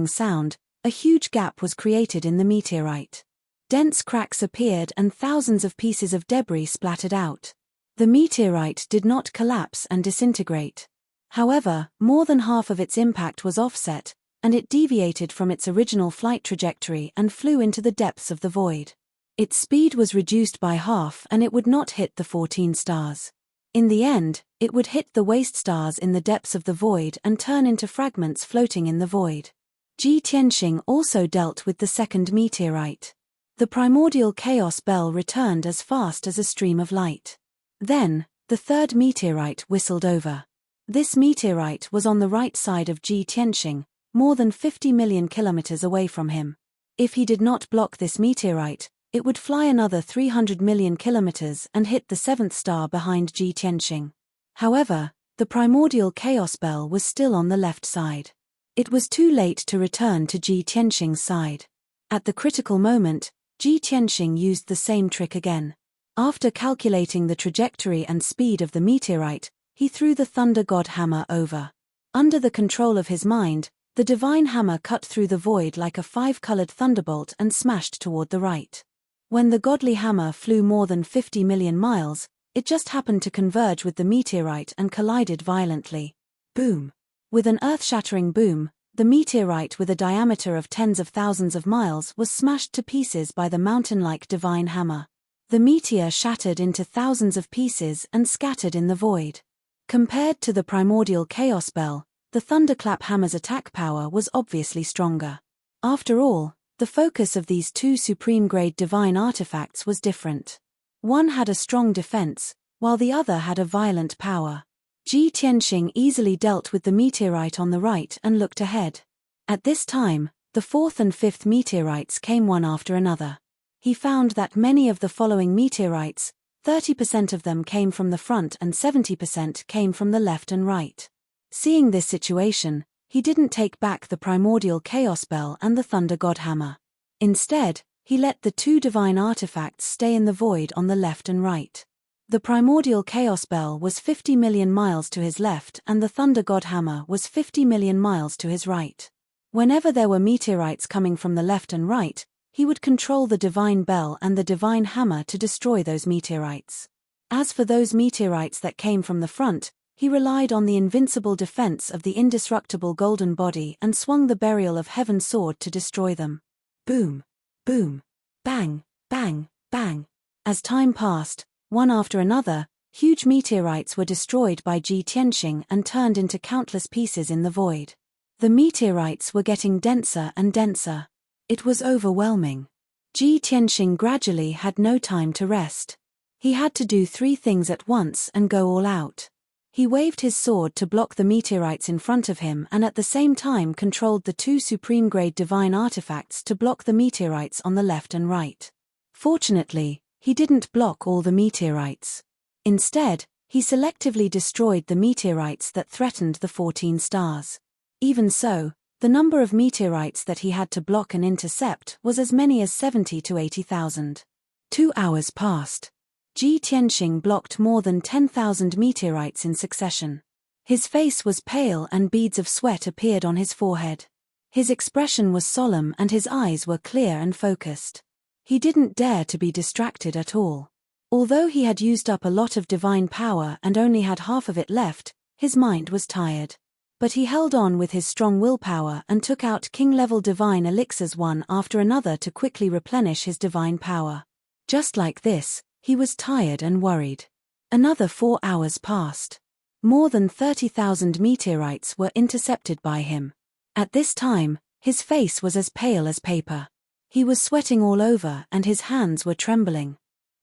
sound, a huge gap was created in the meteorite. Dense cracks appeared and thousands of pieces of debris splattered out. The meteorite did not collapse and disintegrate. However, more than half of its impact was offset, and it deviated from its original flight trajectory and flew into the depths of the void. Its speed was reduced by half and it would not hit the 14 stars. In the end, it would hit the waste stars in the depths of the void and turn into fragments floating in the void. Ji Tianxing also dealt with the second meteorite. The primordial chaos bell returned as fast as a stream of light. Then, the third meteorite whistled over. This meteorite was on the right side of Ji Tianxing, more than 50 million kilometers away from him. If he did not block this meteorite, it would fly another 300 million kilometers and hit the seventh star behind Ji Tianxing. However, the primordial chaos bell was still on the left side. It was too late to return to Ji Tianxing's side. At the critical moment, Ji Tianxing used the same trick again. After calculating the trajectory and speed of the meteorite, he threw the thunder god hammer over. Under the control of his mind, the divine hammer cut through the void like a 5-colored thunderbolt and smashed toward the right. When the godly hammer flew more than 50 million miles, it just happened to converge with the meteorite and collided violently. Boom! With an earth-shattering boom, the meteorite with a diameter of tens of thousands of miles was smashed to pieces by the mountain-like divine hammer. The meteor shattered into thousands of pieces and scattered in the void. Compared to the primordial chaos bell, the thunderclap hammer's attack power was obviously stronger. After all, the focus of these two supreme-grade divine artifacts was different. One had a strong defense, while the other had a violent power. Ji Tianxing easily dealt with the meteorite on the right and looked ahead. At this time, the fourth and fifth meteorites came one after another. He found that many of the following meteorites, 30% of them came from the front and 70% came from the left and right. Seeing this situation, he didn't take back the primordial chaos bell and the thunder god hammer. Instead, he let the two divine artifacts stay in the void on the left and right. The primordial chaos bell was 50 million miles to his left and the thunder god hammer was 50 million miles to his right. Whenever there were meteorites coming from the left and right, he would control the divine bell and the divine hammer to destroy those meteorites. As for those meteorites that came from the front, he relied on the invincible defense of the indestructible golden body and swung the burial of heaven sword to destroy them. Boom! Boom! Bang! Bang! Bang! As time passed, one after another, huge meteorites were destroyed by Ji Tianxing and turned into countless pieces in the void. The meteorites were getting denser and denser. It was overwhelming. Ji Tianxing gradually had no time to rest. He had to do 3 things at once and go all out. He waved his sword to block the meteorites in front of him and at the same time controlled the 2 supreme-grade divine artifacts to block the meteorites on the left and right. Fortunately, he didn't block all the meteorites. Instead, he selectively destroyed the meteorites that threatened the 14 stars. Even so, the number of meteorites that he had to block and intercept was as many as 70 to 80,000. 2 hours passed. Ji Tianxing blocked more than 10,000 meteorites in succession. His face was pale and beads of sweat appeared on his forehead. His expression was solemn and his eyes were clear and focused. He didn't dare to be distracted at all. Although he had used up a lot of divine power and only had half of it left, his mind was tired. But he held on with his strong willpower and took out king-level divine elixirs one after another to quickly replenish his divine power. Just like this, he was tired and worried. Another 4 hours passed. More than 30,000 meteorites were intercepted by him. At this time, his face was as pale as paper. He was sweating all over and his hands were trembling.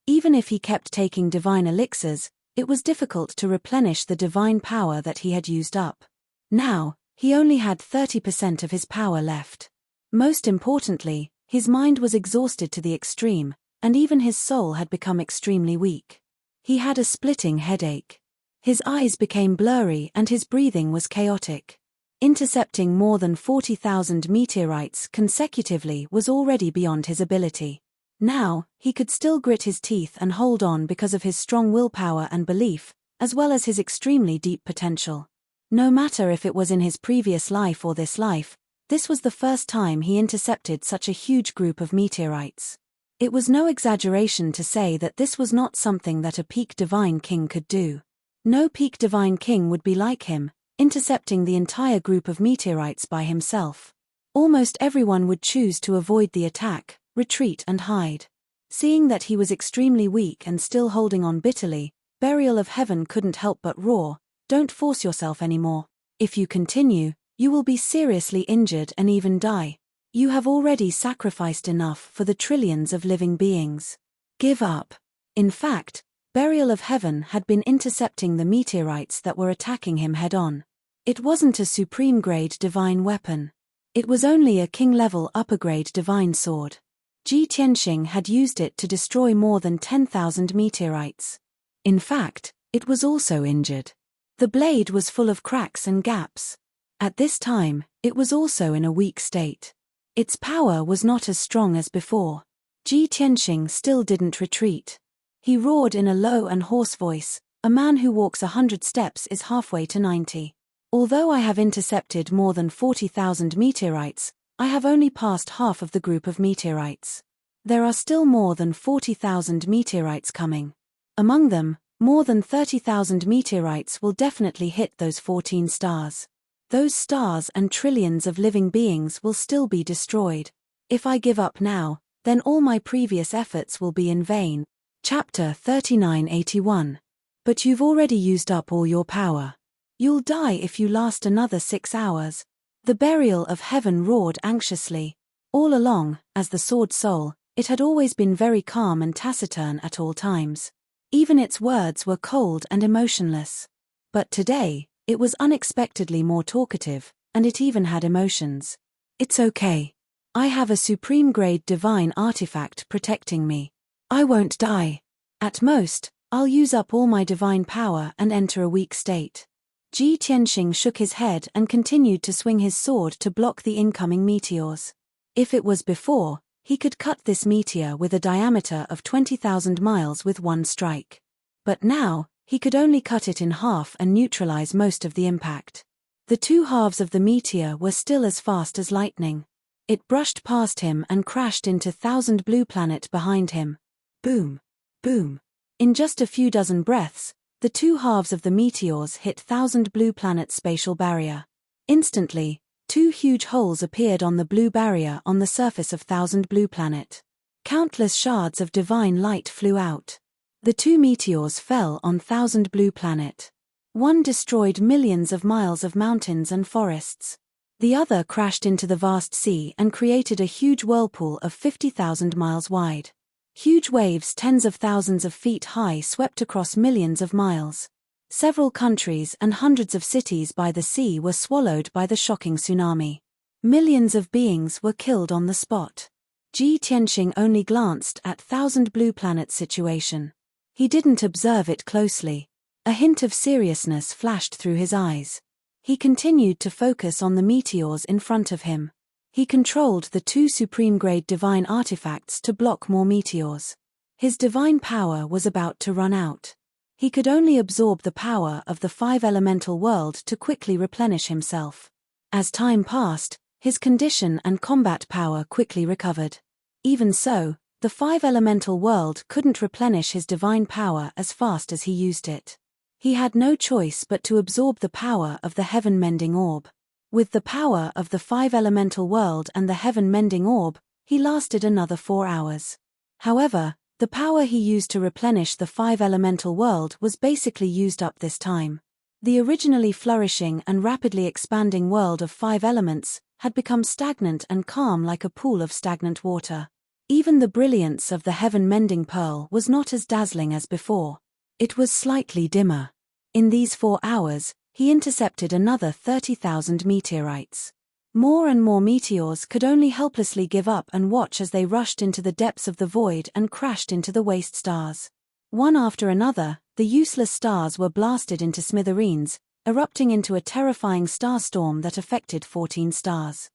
Even if he kept taking divine elixirs, it was difficult to replenish the divine power that he had used up. Now, he only had 30% of his power left. Most importantly, his mind was exhausted to the extreme, and even his soul had become extremely weak. He had a splitting headache. His eyes became blurry and his breathing was chaotic. Intercepting more than 40,000 meteorites consecutively was already beyond his ability. Now, he could still grit his teeth and hold on because of his strong willpower and belief, as well as his extremely deep potential. No matter if it was in his previous life or this life, this was the first time he intercepted such a huge group of meteorites. It was no exaggeration to say that this was not something that a peak divine king could do. No peak divine king would be like him, intercepting the entire group of meteorites by himself. Almost everyone would choose to avoid the attack, retreat and hide. Seeing that he was extremely weak and still holding on bitterly, Burial of Heaven couldn't help but roar, "Don't force yourself anymore. If you continue, you will be seriously injured and even die. You have already sacrificed enough for the trillions of living beings. Give up." In fact, Burial of Heaven had been intercepting the meteorites that were attacking him head-on. It wasn't a supreme-grade divine weapon. It was only a king-level upper-grade divine sword. Ji Tianxing had used it to destroy more than 10,000 meteorites. In fact, it was also injured. The blade was full of cracks and gaps. At this time, it was also in a weak state. Its power was not as strong as before. Ji Tianxing still didn't retreat. He roared in a low and hoarse voice, "A man who walks 100 steps is halfway to 90. Although I have intercepted more than 40,000 meteorites, I have only passed half of the group of meteorites. There are still more than 40,000 meteorites coming. Among them, more than 30,000 meteorites will definitely hit those 14 stars. Those stars and trillions of living beings will still be destroyed. If I give up now, then all my previous efforts will be in vain." Chapter 3981. But you've already used up all your power. You'll die if you last another 6 hours. The Burial of Heaven roared anxiously. All along, as the sword soul, it had always been very calm and taciturn at all times. Even its words were cold and emotionless. But today, it was unexpectedly more talkative, and it even had emotions. "It's okay. I have a supreme-grade divine artifact protecting me. I won't die. At most, I'll use up all my divine power and enter a weak state." Ji Tianxing shook his head and continued to swing his sword to block the incoming meteors. If it was before, he could cut this meteor with a diameter of 20,000 miles with one strike. But now, he could only cut it in half and neutralize most of the impact. The 2 halves of the meteor were still as fast as lightning. It brushed past him and crashed into Thousand Blue Planet behind him. Boom! Boom! In just a few dozen breaths, the 2 halves of the meteors hit Thousand Blue Planet's spatial barrier. Instantly, 2 huge holes appeared on the blue barrier on the surface of Thousand Blue Planet. Countless shards of divine light flew out. The 2 meteors fell on Thousand Blue Planet. One destroyed millions of miles of mountains and forests. The other crashed into the vast sea and created a huge whirlpool of 50,000 miles wide. Huge waves tens of thousands of feet high swept across millions of miles. Several countries and hundreds of cities by the sea were swallowed by the shocking tsunami. Millions of beings were killed on the spot. Ji Tianxing only glanced at Thousand Blue Planet's situation. He didn't observe it closely. A hint of seriousness flashed through his eyes. He continued to focus on the meteors in front of him. He controlled the 2 supreme-grade divine artifacts to block more meteors. His divine power was about to run out. He could only absorb the power of the 5 elemental world to quickly replenish himself. As time passed, his condition and combat power quickly recovered. Even so, the 5 elemental world couldn't replenish his divine power as fast as he used it. He had no choice but to absorb the power of the heaven-mending orb. With the power of the 5 elemental world and the heaven-mending orb, he lasted another 4 hours. However, the power he used to replenish the 5 elemental world was basically used up this time. The originally flourishing and rapidly expanding world of 5 elements had become stagnant and calm like a pool of stagnant water. Even the brilliance of the heaven-mending pearl was not as dazzling as before. It was slightly dimmer. In these 4 hours, he intercepted another 30,000 meteorites. More and more meteors could only helplessly give up and watch as they rushed into the depths of the void and crashed into the waste stars. One after another, the useless stars were blasted into smithereens, erupting into a terrifying star storm that affected 14 stars.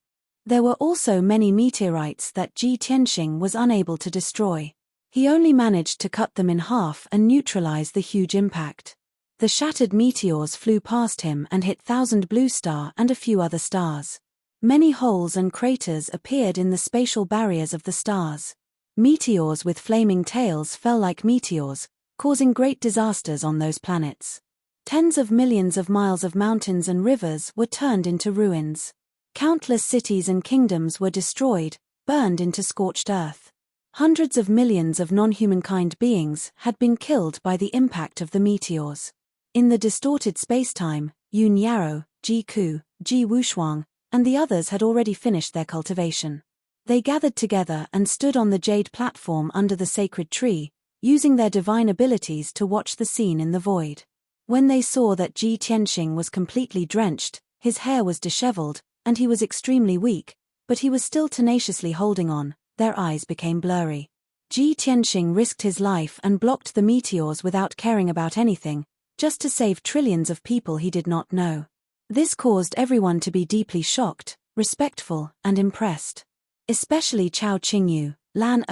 There were also many meteorites that Ji Tianxing was unable to destroy. He only managed to cut them in half and neutralize the huge impact. The shattered meteors flew past him and hit Thousand Blue Star and a few other stars. Many holes and craters appeared in the spatial barriers of the stars. Meteors with flaming tails fell like meteors, causing great disasters on those planets. Tens of millions of miles of mountains and rivers were turned into ruins. Countless cities and kingdoms were destroyed, burned into scorched earth. Hundreds of millions of non-humankind beings had been killed by the impact of the meteors. In the distorted spacetime, Yun Yarrow, Ji Ku, Ji Wushuang, and the others had already finished their cultivation. They gathered together and stood on the jade platform under the sacred tree, using their divine abilities to watch the scene in the void. When they saw that Ji Tianxing was completely drenched, his hair was disheveled, and he was extremely weak, but he was still tenaciously holding on, their eyes became blurry. Ji Tianxing risked his life and blocked the meteors without caring about anything, just to save trillions of people he did not know. This caused everyone to be deeply shocked, respectful, and impressed. Especially Chao Qingyu, Lan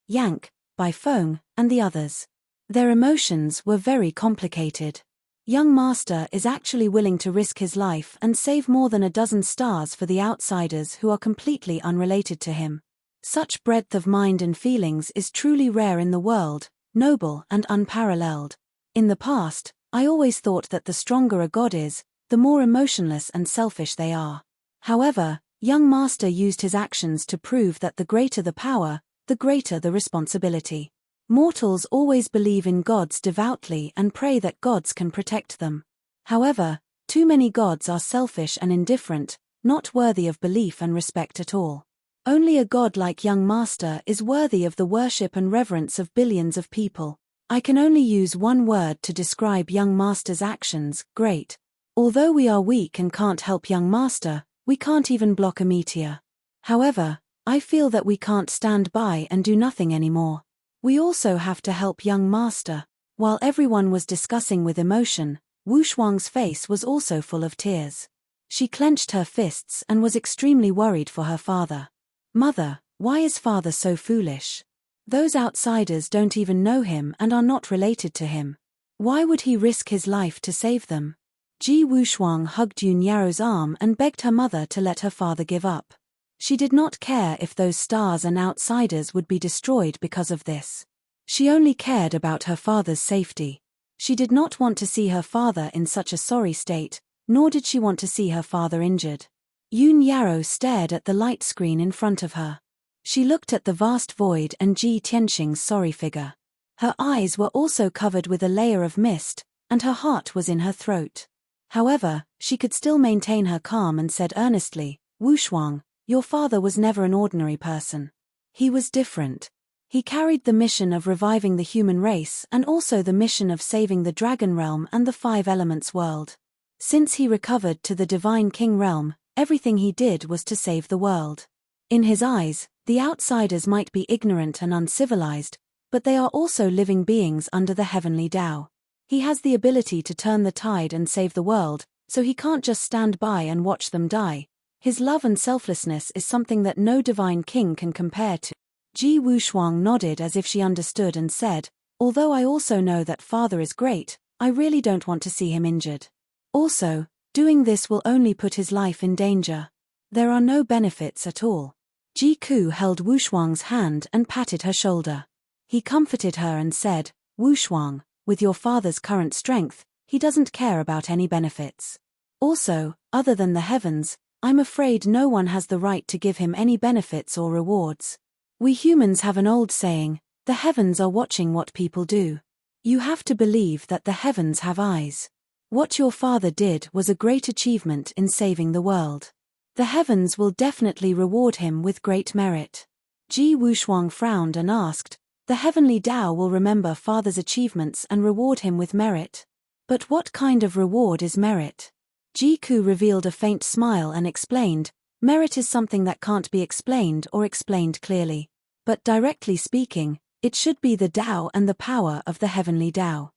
Yank, Bai Feng, and the others. Their emotions were very complicated. Young Master is actually willing to risk his life and save more than a dozen stars for the outsiders who are completely unrelated to him. Such breadth of mind and feelings is truly rare in the world, noble and unparalleled. In the past, I always thought that the stronger a god is, the more emotionless and selfish they are. However, young Master used his actions to prove that the greater the power, the greater the responsibility. Mortals always believe in gods devoutly and pray that gods can protect them. However, too many gods are selfish and indifferent, not worthy of belief and respect at all. Only a god like young Master is worthy of the worship and reverence of billions of people. I can only use one word to describe young Master's actions: great. Although we are weak and can't help young Master, we can't even block a meteor. However, I feel that we can't stand by and do nothing anymore. We also have to help young Master. While everyone was discussing with emotion, Wu Shuang's face was also full of tears. She clenched her fists and was extremely worried for her father. Mother, why is father so foolish? Those outsiders don't even know him and are not related to him. Why would he risk his life to save them? Ji Wushuang hugged Yun Yarrow's arm and begged her mother to let her father give up. She did not care if those stars and outsiders would be destroyed because of this. She only cared about her father's safety. She did not want to see her father in such a sorry state, nor did she want to see her father injured. Yun Yarrow stared at the light screen in front of her. She looked at the vast void and Ji Tianxing's sorry figure. Her eyes were also covered with a layer of mist, and her heart was in her throat. However, she could still maintain her calm and said earnestly, Wushuang, your father was never an ordinary person. He was different. He carried the mission of reviving the human race and also the mission of saving the dragon realm and the five elements world. Since he recovered to the divine king realm, everything he did was to save the world. In his eyes, the outsiders might be ignorant and uncivilized, but they are also living beings under the heavenly Tao. He has the ability to turn the tide and save the world, so he can't just stand by and watch them die. His love and selflessness is something that no divine king can compare to. Ji Wushuang nodded as if she understood and said, although I also know that father is great, I really don't want to see him injured. Also, doing this will only put his life in danger. There are no benefits at all. Ji Ku held Wushuang's hand and patted her shoulder. He comforted her and said, Wushuang, with your father's current strength, he doesn't care about any benefits. Also, other than the heavens, I'm afraid no one has the right to give him any benefits or rewards. We humans have an old saying, the heavens are watching what people do. You have to believe that the heavens have eyes. What your father did was a great achievement in saving the world. The heavens will definitely reward him with great merit. Ji Wushuang frowned and asked, the heavenly Tao will remember father's achievements and reward him with merit. But what kind of reward is merit? Ji Ku revealed a faint smile and explained, merit is something that can't be explained or explained clearly. But directly speaking, it should be the Tao and the power of the heavenly Tao.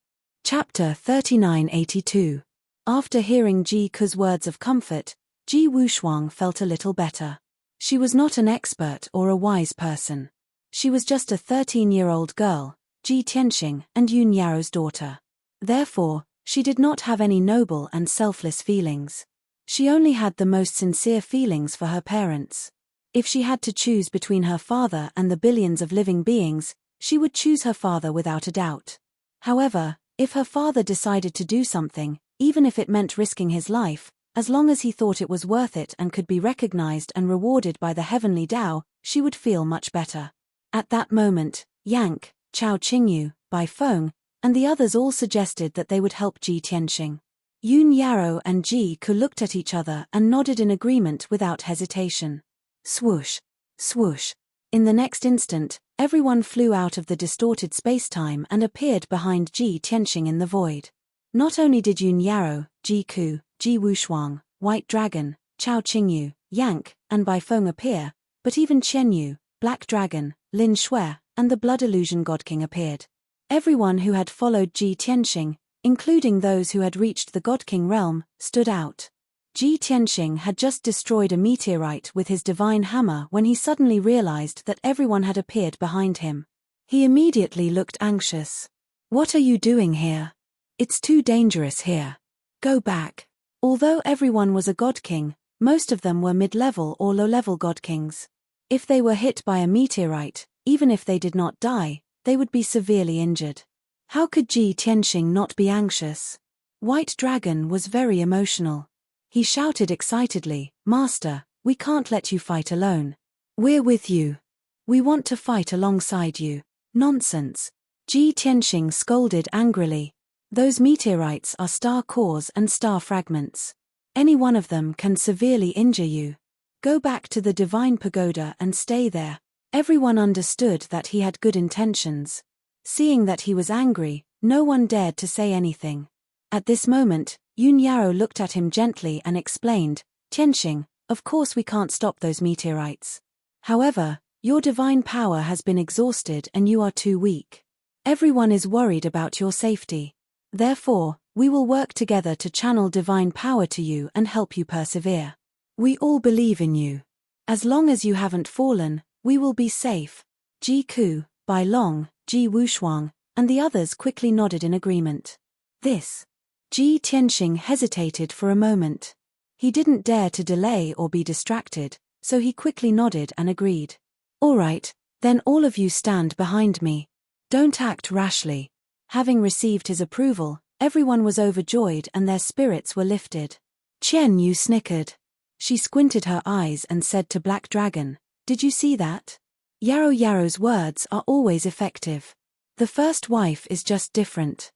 Chapter 3982. After hearing Ji Ku's words of comfort, Ji Wushuang felt a little better. She was not an expert or a wise person. She was just a 13-year-old girl, Ji Tianxing and Yun Yao's daughter. Therefore, she did not have any noble and selfless feelings. She only had the most sincere feelings for her parents. If she had to choose between her father and the billions of living beings, she would choose her father without a doubt. However, if her father decided to do something, even if it meant risking his life, as long as he thought it was worth it and could be recognized and rewarded by the heavenly Tao, she would feel much better. At that moment, Yang, Chao Qingyu, Bai Feng, and the others all suggested that they would help Ji Tianxing. Yun Yaro and Ji Ku looked at each other and nodded in agreement without hesitation. Swoosh, swoosh. In the next instant, everyone flew out of the distorted spacetime and appeared behind Ji Tianxing in the void. Not only did Yun Yaro, Ji Ku, Ji Wushuang, White Dragon, Chao Qingyu, Yank, and Bai Feng appear, but even Qianyu, Black Dragon, Lin Shui, and the Blood Illusion God King appeared. Everyone who had followed Ji Tianxing, including those who had reached the God King realm, stood out. Ji Tianxing had just destroyed a meteorite with his divine hammer when he suddenly realized that everyone had appeared behind him. He immediately looked anxious. What are you doing here? It's too dangerous here. Go back. Although everyone was a God King, most of them were mid-level or low-level God Kings. If they were hit by a meteorite, even if they did not die, they would be severely injured. How could Ji Tianxing not be anxious? White Dragon was very emotional. He shouted excitedly, Master, we can't let you fight alone. We're with you. We want to fight alongside you. Nonsense. Ji Tianxing scolded angrily. Those meteorites are star cores and star fragments. Any one of them can severely injure you. Go back to the divine pagoda and stay there. Everyone understood that he had good intentions. Seeing that he was angry, no one dared to say anything. At this moment, Yun Yaro looked at him gently and explained, Tianxing, of course we can't stop those meteorites. However, your divine power has been exhausted and you are too weak. Everyone is worried about your safety. Therefore, we will work together to channel divine power to you and help you persevere. We all believe in you. As long as you haven't fallen, we will be safe. Ji Ku, Bai Long, Ji Wushuang, and the others quickly nodded in agreement. This. Ji Tianxing hesitated for a moment. He didn't dare to delay or be distracted, so he quickly nodded and agreed. All right, then all of you stand behind me. Don't act rashly. Having received his approval, everyone was overjoyed and their spirits were lifted. Qianyu snickered. She squinted her eyes and said to Black Dragon, Did you see that? Yaro's words are always effective. The first wife is just different.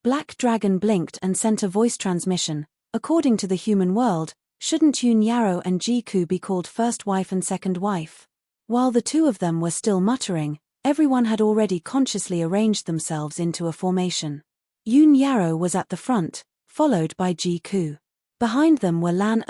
Black Dragon blinked and sent a voice transmission. According to the human world, Shouldn't Yun Yarrow and Jiku be called first wife and second wife? While the two of them were still muttering, everyone had already consciously arranged themselves into a formation. Yun Yarrow was at the front, followed by Jiku. Behind them were Lan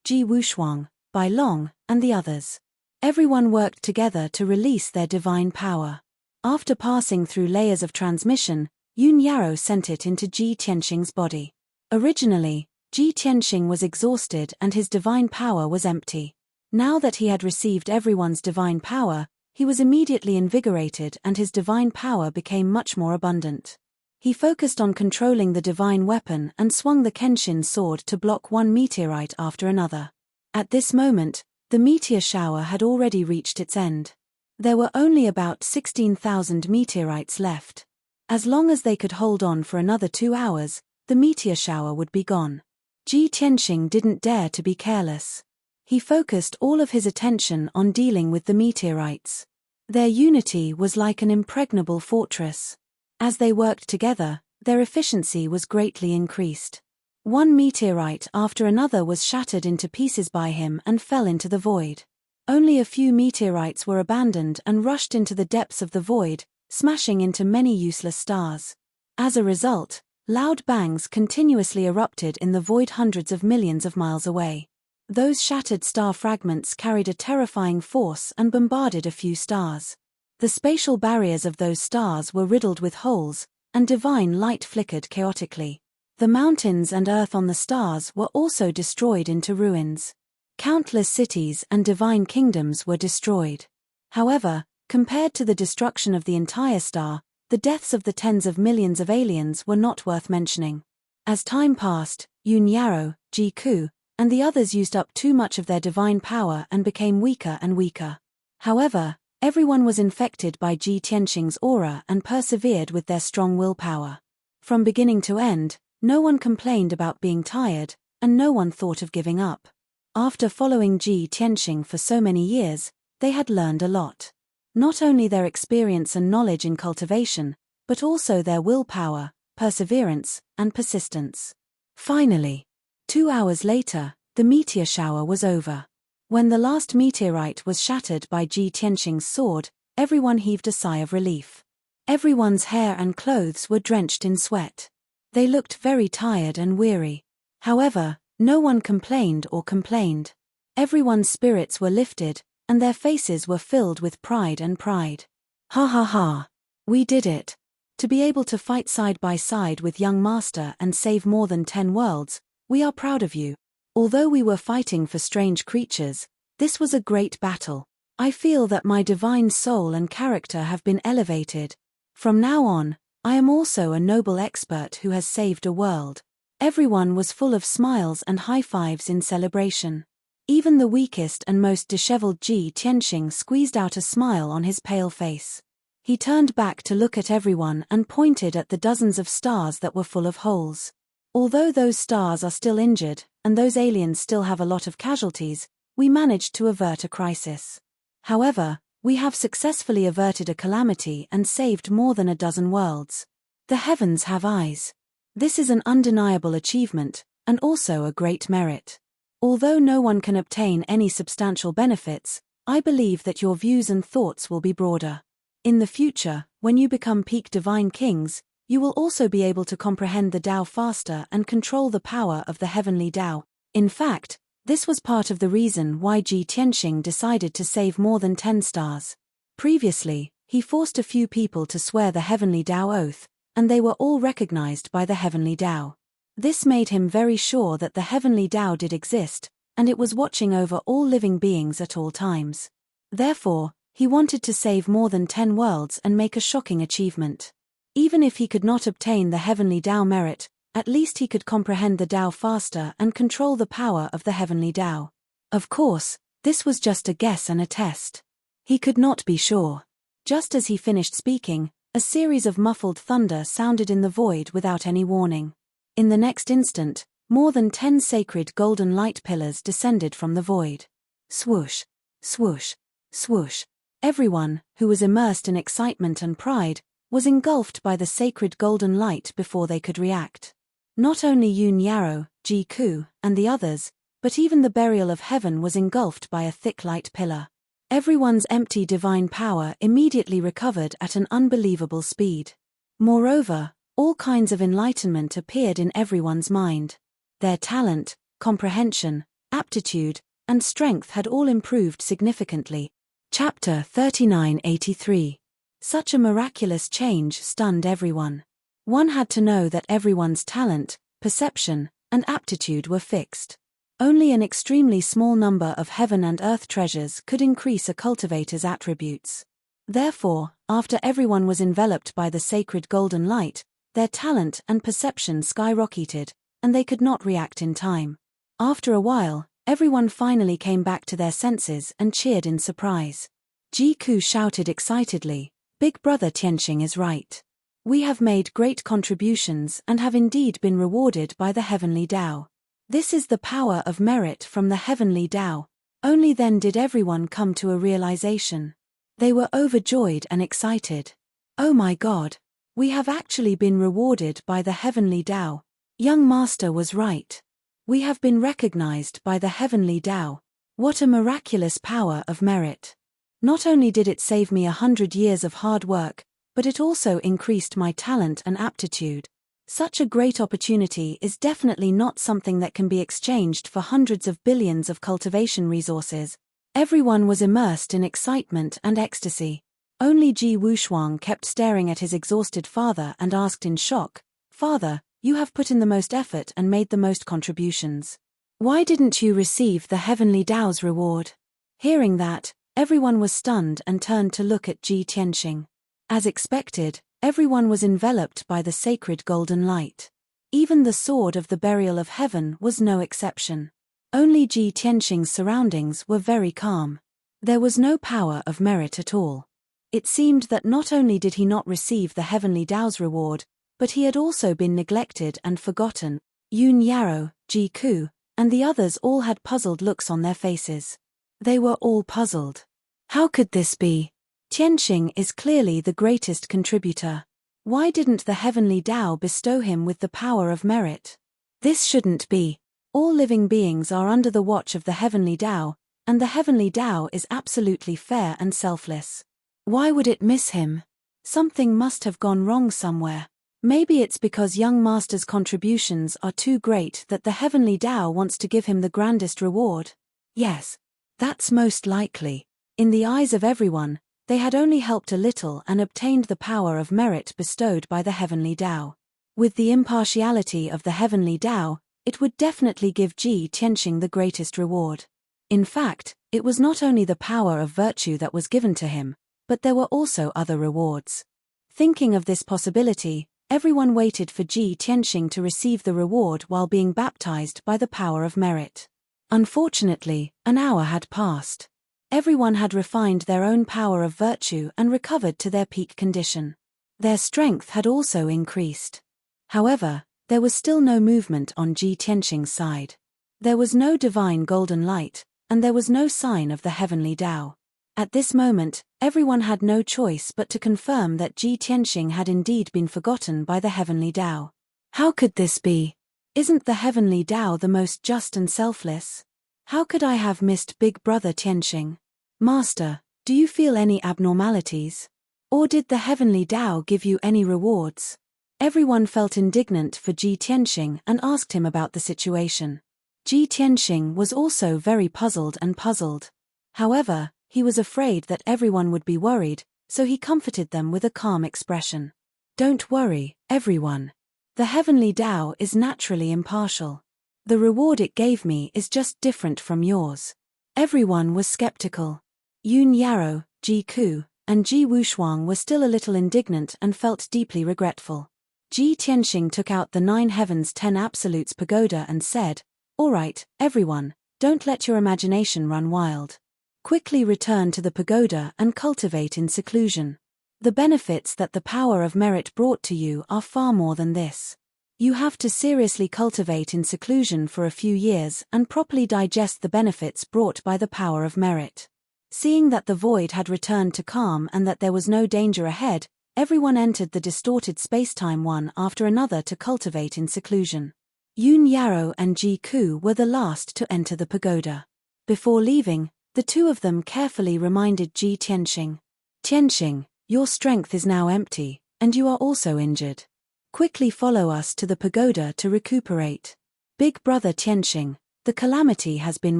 Ji Wushuang, Bai Long, and the others. Everyone worked together to release their divine power. After passing through layers of transmission, Yun Yarrow sent it into Ji Tianxing's body. Originally, Ji Tianxing was exhausted and his divine power was empty. Now that he had received everyone's divine power, he was immediately invigorated and his divine power became much more abundant. He focused on controlling the divine weapon and swung the Kenshin sword to block one meteorite after another. At this moment, the meteor shower had already reached its end. There were only about 16,000 meteorites left. As long as they could hold on for another 2 hours, the meteor shower would be gone. Ji Tianxing didn't dare to be careless. He focused all of his attention on dealing with the meteorites. Their unity was like an impregnable fortress. As they worked together, their efficiency was greatly increased. One meteorite after another was shattered into pieces by him and fell into the void. Only a few meteorites were abandoned and rushed into the depths of the void, smashing into many useless stars. As a result, loud bangs continuously erupted in the void hundreds of millions of miles away. Those shattered star fragments carried a terrifying force and bombarded a few stars. The spatial barriers of those stars were riddled with holes, and divine light flickered chaotically. The mountains and earth on the stars were also destroyed into ruins. Countless cities and divine kingdoms were destroyed. However, compared to the destruction of the entire star, the deaths of the tens of millions of aliens were not worth mentioning. As time passed, Yun Yarrow, Jiku, and the others used up too much of their divine power and became weaker and weaker. However, everyone was infected by Ji Tianxing's aura and persevered with their strong willpower. From beginning to end, no one complained about being tired, and no one thought of giving up. After following Ji Tianxing for so many years, they had learned a lot. Not only their experience and knowledge in cultivation, but also their willpower, perseverance, and persistence. Finally, 2 hours later, the meteor shower was over. When the last meteorite was shattered by Ji Tianxing's sword, everyone heaved a sigh of relief. Everyone's hair and clothes were drenched in sweat. They looked very tired and weary. However, no one complained or complained. Everyone's spirits were lifted, and their faces were filled with pride and pride. Ha ha ha! We did it! To be able to fight side by side with young Master and save more than 10 worlds, we are proud of you. Although we were fighting for strange creatures, this was a great battle. I feel that my divine soul and character have been elevated. From now on, I am also a noble expert who has saved a world. Everyone was full of smiles and high fives in celebration. Even the weakest and most disheveled Ji Tianxing squeezed out a smile on his pale face. He turned back to look at everyone and pointed at the dozens of stars that were full of holes. Although those stars are still injured, and those aliens still have a lot of casualties, we managed to avert a crisis. However, we have successfully averted a calamity and saved more than a dozen worlds. The heavens have eyes. This is an undeniable achievement, and also a great merit. Although no one can obtain any substantial benefits, I believe that your views and thoughts will be broader. In the future, when you become peak divine kings, you will also be able to comprehend the Tao faster and control the power of the heavenly Tao. In fact, this was part of the reason why Ji Tianxing decided to save more than 10 stars. Previously, he forced a few people to swear the heavenly Tao oath, and they were all recognized by the heavenly Tao. This made him very sure that the heavenly Tao did exist, and it was watching over all living beings at all times. Therefore, he wanted to save more than 10 worlds and make a shocking achievement. Even if he could not obtain the heavenly Tao merit, at least he could comprehend the Tao faster and control the power of the heavenly Tao. Of course, this was just a guess and a test. He could not be sure. Just as he finished speaking, a series of muffled thunder sounded in the void without any warning. In the next instant, more than 10 sacred golden light pillars descended from the void. Swoosh, swoosh, swoosh. Everyone, who was immersed in excitement and pride, was engulfed by the sacred golden light before they could react. Not only Yun Yarrow, Jiku, and the others, but even the burial of heaven was engulfed by a thick light pillar. Everyone's empty divine power immediately recovered at an unbelievable speed. Moreover, all kinds of enlightenment appeared in everyone's mind. Their talent, comprehension, aptitude, and strength had all improved significantly. Chapter 3983. Such a miraculous change stunned everyone. One had to know that everyone's talent, perception, and aptitude were fixed. Only an extremely small number of heaven and earth treasures could increase a cultivator's attributes. Therefore, after everyone was enveloped by the sacred golden light, their talent and perception skyrocketed, and they could not react in time. After a while, everyone finally came back to their senses and cheered in surprise. Jiku shouted excitedly, "Big brother Tianxing is right. We have made great contributions and have indeed been rewarded by the heavenly Tao. This is the power of merit from the heavenly Tao." Only then did everyone come to a realization. They were overjoyed and excited. "Oh my God! We have actually been rewarded by the heavenly Tao. Young master was right. We have been recognized by the heavenly Tao. What a miraculous power of merit! Not only did it save me 100 years of hard work, but it also increased my talent and aptitude. Such a great opportunity is definitely not something that can be exchanged for hundreds of billions of cultivation resources." Everyone was immersed in excitement and ecstasy. Only Ji Wushuang kept staring at his exhausted father and asked in shock, "Father, you have put in the most effort and made the most contributions. Why didn't you receive the heavenly Tao's reward?" Hearing that, everyone was stunned and turned to look at Ji Tianxing. As expected, everyone was enveloped by the sacred golden light. Even the sword of the burial of heaven was no exception. Only Ji Tianxing's surroundings were very calm. There was no power of merit at all. It seemed that not only did he not receive the heavenly Tao's reward, but he had also been neglected and forgotten. Yun Yarrow, Ji Ku, and the others all had puzzled looks on their faces. They were all puzzled. How could this be? Tianxing is clearly the greatest contributor. Why didn't the heavenly Tao bestow him with the power of merit? This shouldn't be. All living beings are under the watch of the heavenly Tao, and the heavenly Tao is absolutely fair and selfless. Why would it miss him? Something must have gone wrong somewhere. Maybe it's because young master's contributions are too great that the heavenly Tao wants to give him the grandest reward. Yes, that's most likely. In the eyes of everyone, they had only helped a little and obtained the power of merit bestowed by the heavenly Tao. With the impartiality of the heavenly Tao, it would definitely give Ji Tianxing the greatest reward. In fact, it was not only the power of virtue that was given to him, but there were also other rewards. Thinking of this possibility, everyone waited for Ji Tianxing to receive the reward while being baptized by the power of merit. Unfortunately, an hour had passed. Everyone had refined their own power of virtue and recovered to their peak condition. Their strength had also increased. However, there was still no movement on Ji Tianxing's side. There was no divine golden light, and there was no sign of the heavenly Tao. At this moment, everyone had no choice but to confirm that Ji Tianxing had indeed been forgotten by the heavenly Tao. How could this be? Isn't the heavenly Tao the most just and selfless? How could I have missed big brother Tianxing? Master, do you feel any abnormalities? Or did the heavenly Tao give you any rewards? Everyone felt indignant for Ji Tianxing and asked him about the situation. Ji Tianxing was also very puzzled. However, he was afraid that everyone would be worried, so he comforted them with a calm expression. "Don't worry, everyone. The heavenly Tao is naturally impartial. The reward it gave me is just different from yours." Everyone was skeptical. Yun Yarrow, Ji Ku, and Ji Wushuang were still a little indignant and felt deeply regretful. Ji Tianxing took out the 9 Heavens 10 Absolutes pagoda and said, "All right, everyone, don't let your imagination run wild. Quickly return to the pagoda and cultivate in seclusion. The benefits that the power of merit brought to you are far more than this. You have to seriously cultivate in seclusion for a few years and properly digest the benefits brought by the power of merit." Seeing that the void had returned to calm and that there was no danger ahead, everyone entered the distorted space-time one after another to cultivate in seclusion. Yoon Yaro and Ji Ku were the last to enter the pagoda. Before leaving, the two of them carefully reminded Ji Tianxing. Tianxing, your strength is now empty, and you are also injured. Quickly follow us to the pagoda to recuperate. Big brother Tianxing, the calamity has been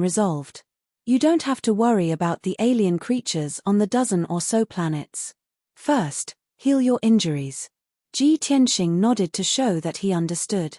resolved. You don't have to worry about the alien creatures on the dozen or so planets. First, heal your injuries. Ji Tianxing nodded to show that he understood.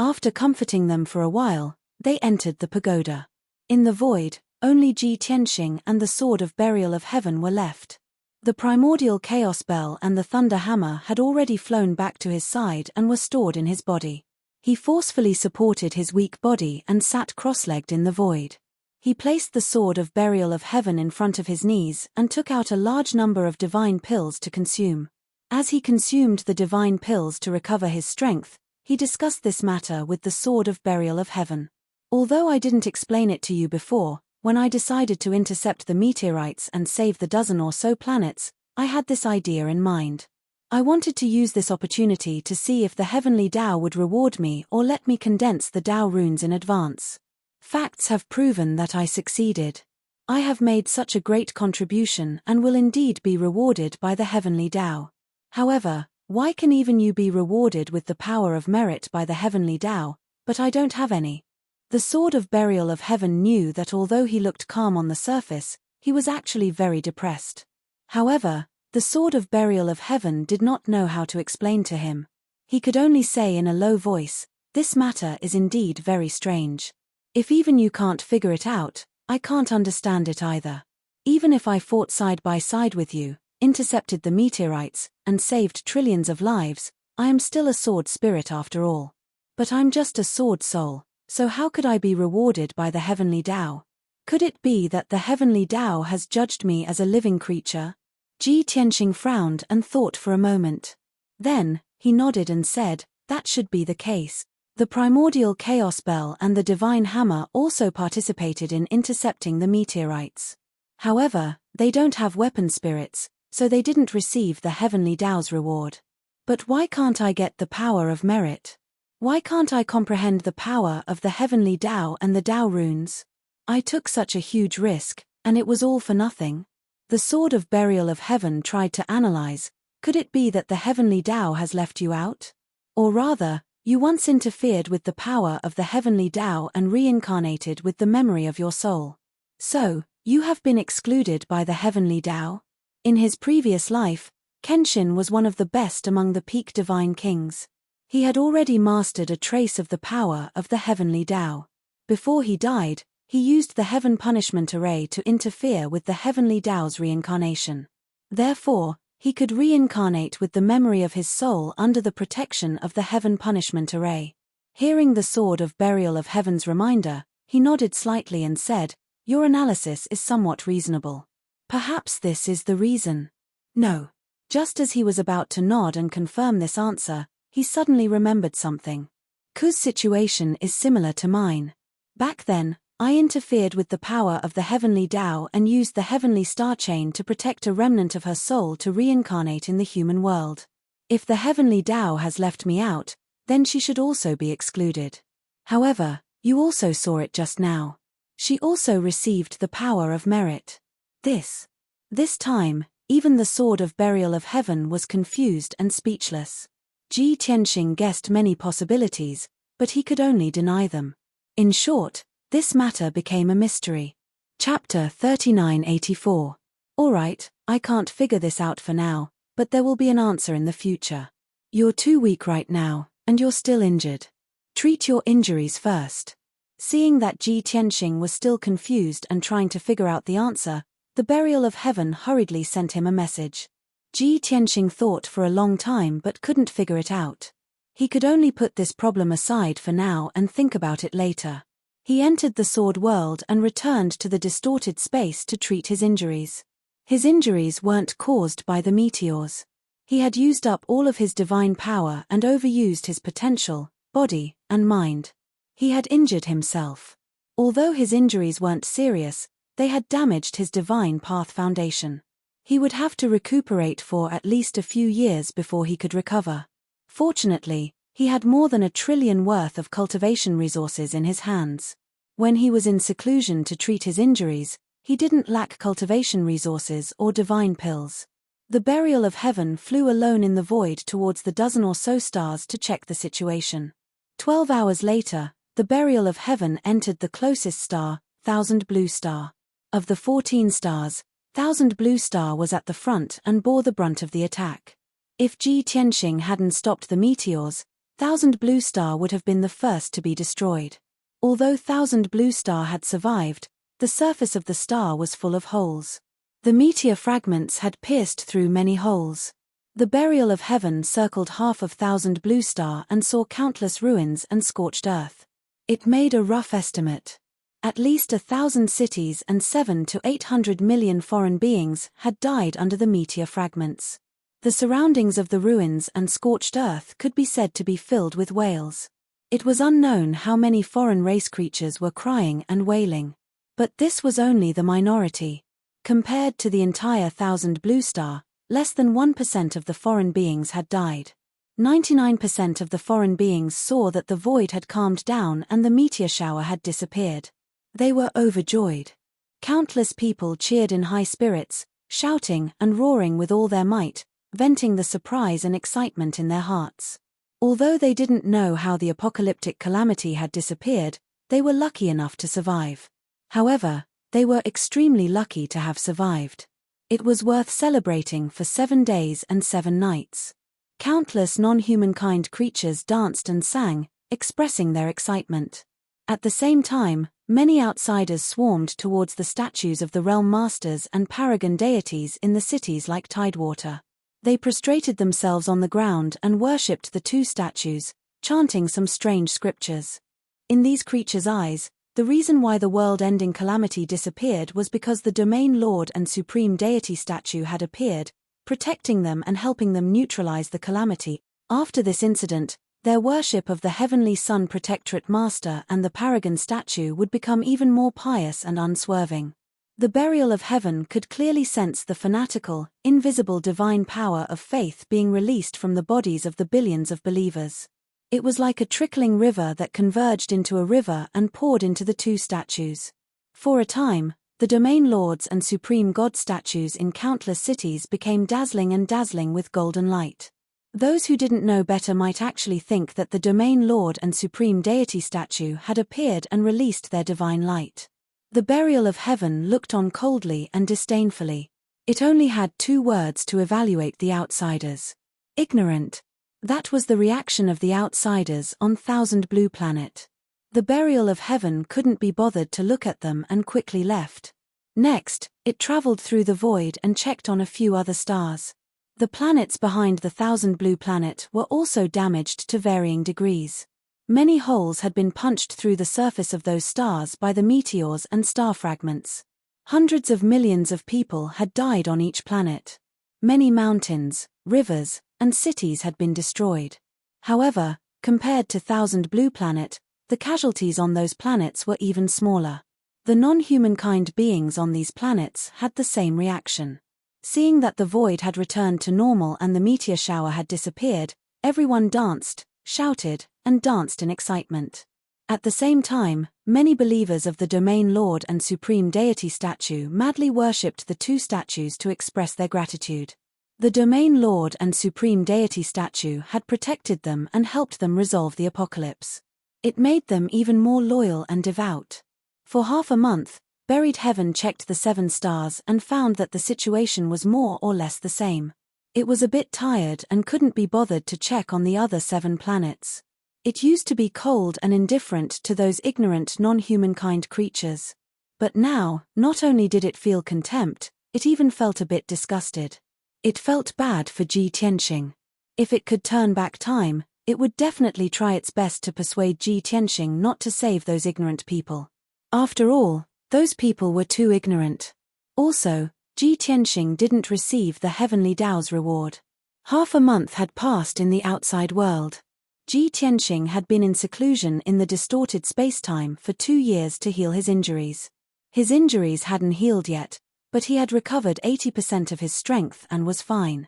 After comforting them for a while, they entered the pagoda. In the void, only Ji Tianxing and the Sword of Burial of Heaven were left. The primordial chaos bell and the thunder hammer had already flown back to his side and were stored in his body. He forcefully supported his weak body and sat cross-legged in the void. He placed the Sword of Burial of Heaven in front of his knees and took out a large number of divine pills to consume. As he consumed the divine pills to recover his strength, he discussed this matter with the Sword of Burial of Heaven. Although I didn't explain it to you before, when I decided to intercept the meteorites and save the dozen or so planets, I had this idea in mind. I wanted to use this opportunity to see if the heavenly Tao would reward me or let me condense the Tao runes in advance. Facts have proven that I succeeded. I have made such a great contribution and will indeed be rewarded by the heavenly Tao. However, why can even you be rewarded with the power of merit by the heavenly Tao, but I don't have any? The Sword of Burial of Heaven knew that although he looked calm on the surface, he was actually very depressed. However, the Sword of Burial of Heaven did not know how to explain to him. He could only say in a low voice, "This matter is indeed very strange. If even you can't figure it out, I can't understand it either. Even if I fought side by side with you, intercepted the meteorites, and saved trillions of lives, I am still a sword spirit after all. But I'm just a sword soul. So how could I be rewarded by the heavenly Tao? Could it be that the heavenly Tao has judged me as a living creature?" Ji Tianxing frowned and thought for a moment. Then, he nodded and said, "That should be the case. The primordial chaos bell and the divine hammer also participated in intercepting the meteorites. However, they don't have weapon spirits, so they didn't receive the heavenly Tao's reward. But why can't I get the power of merit? Why can't I comprehend the power of the heavenly Tao and the Tao runes? I took such a huge risk, and it was all for nothing." The Sword of Burial of Heaven tried to analyze, could it be that the heavenly Tao has left you out? Or rather, you once interfered with the power of the heavenly Tao and reincarnated with the memory of your soul. So, you have been excluded by the heavenly Tao? In his previous life, Kenshin was one of the best among the peak divine kings. He had already mastered a trace of the power of the heavenly Tao. Before he died, he used the heaven punishment array to interfere with the heavenly Tao's reincarnation. Therefore, he could reincarnate with the memory of his soul under the protection of the heaven punishment array. Hearing the Sword of Burial of Heaven's reminder, he nodded slightly and said, "Your analysis is somewhat reasonable. Perhaps this is the reason." No. Just as he was about to nod and confirm this answer, he suddenly remembered something. Ku's situation is similar to mine. Back then, I interfered with the power of the heavenly Tao and used the heavenly star chain to protect a remnant of her soul to reincarnate in the human world. If the heavenly Tao has left me out, then she should also be excluded. However, you also saw it just now. She also received the power of merit. This time, even the Sword of Burial of Heaven was confused and speechless. Ji Tianxing guessed many possibilities, but he could only deny them. In short, this matter became a mystery. Chapter 3984. Alright, I can't figure this out for now, but there will be an answer in the future. You're too weak right now, and you're still injured. Treat your injuries first. Seeing that Ji Tianxing was still confused and trying to figure out the answer, the Burial of Heaven hurriedly sent him a message. Ji Tianxing thought for a long time but couldn't figure it out. He could only put this problem aside for now and think about it later. He entered the sword world and returned to the distorted space to treat his injuries. His injuries weren't caused by the meteors. He had used up all of his divine power and overused his potential, body, and mind. He had injured himself. Although his injuries weren't serious, they had damaged his divine path foundation. He would have to recuperate for at least a few years before he could recover. Fortunately, He had more than 1 trillion worth of cultivation resources in his hands. When he was in seclusion to treat his injuries, he didn't lack cultivation resources or divine pills. The burial of heaven flew alone in the void towards the dozen or so stars to check the situation. 12 hours later, the burial of heaven entered the closest star, Thousand Blue Star. Of the 14 stars, Thousand Blue Star was at the front and bore the brunt of the attack. If Ji Tianxing hadn't stopped the meteors, Thousand Blue Star would have been the first to be destroyed. Although Thousand Blue Star had survived, the surface of the star was full of holes. The meteor fragments had pierced through many holes. The burial of heaven circled half of Thousand Blue Star and saw countless ruins and scorched earth. It made a rough estimate. At least 1,000 cities and 700 to 800 million foreign beings had died under the meteor fragments. The surroundings of the ruins and scorched earth could be said to be filled with wails. It was unknown how many foreign race creatures were crying and wailing. But this was only the minority. Compared to the entire Thousand Blue Star, less than 1% of the foreign beings had died. 99% of the foreign beings saw that the void had calmed down and the meteor shower had disappeared. They were overjoyed. Countless people cheered in high spirits, shouting and roaring with all their might, venting the surprise and excitement in their hearts. Although they didn't know how the apocalyptic calamity had disappeared, they were lucky enough to survive. However, they were extremely lucky to have survived. It was worth celebrating for 7 days and 7 nights. Countless non-humankind creatures danced and sang, expressing their excitement. At the same time, many outsiders swarmed towards the statues of the realm masters and paragon deities in the cities like Tidewater. They prostrated themselves on the ground and worshipped the 2 statues, chanting some strange scriptures. In these creatures' eyes, the reason why the world-ending calamity disappeared was because the Domain Lord and Supreme Deity statue had appeared, protecting them and helping them neutralize the calamity. After this incident, their worship of the Heavenly Sun Protectorate Master and the Paragon statue would become even more pious and unswerving. The burial of heaven could clearly sense the fanatical, invisible divine power of faith being released from the bodies of the billions of believers. It was like a trickling river that converged into a river and poured into the 2 statues. For a time, the Domain Lords and Supreme God statues in countless cities became dazzling with golden light. Those who didn't know better might actually think that the Domain Lord and Supreme Deity statue had appeared and released their divine light. The burial of heaven looked on coldly and disdainfully. It only had 2 words to evaluate the outsiders. Ignorant. That was the reaction of the outsiders on Thousand Blue Planet. The burial of heaven couldn't be bothered to look at them and quickly left. Next, it traveled through the void and checked on a few other stars. The planets behind the Thousand Blue Planet were also damaged to varying degrees. Many holes had been punched through the surface of those stars by the meteors and star fragments. Hundreds of millions of people had died on each planet. Many mountains, rivers, and cities had been destroyed. However, compared to Thousand Blue Planet, the casualties on those planets were even smaller. The non-humankind beings on these planets had the same reaction. Seeing that the void had returned to normal and the meteor shower had disappeared, everyone danced, shouted, and danced in excitement. At the same time, many believers of the Domain Lord and Supreme Deity statue madly worshipped the 2 statues to express their gratitude. The Domain Lord and Supreme Deity statue had protected them and helped them resolve the apocalypse. It made them even more loyal and devout. For half a month, Buried Heaven checked the 7 stars and found that the situation was more or less the same. It was a bit tired and couldn't be bothered to check on the other 7 planets. It used to be cold and indifferent to those ignorant non-humankind creatures. But now, not only did it feel contempt, it even felt a bit disgusted. It felt bad for Ji Tianxing. If it could turn back time, it would definitely try its best to persuade Ji Tianxing not to save those ignorant people. After all, those people were too ignorant. Also, Ji Tianxing didn't receive the Heavenly Dao's reward. Half a month had passed in the outside world. Ji Tianxing had been in seclusion in the distorted space-time for 2 years to heal his injuries. His injuries hadn't healed yet, but he had recovered 80% of his strength and was fine.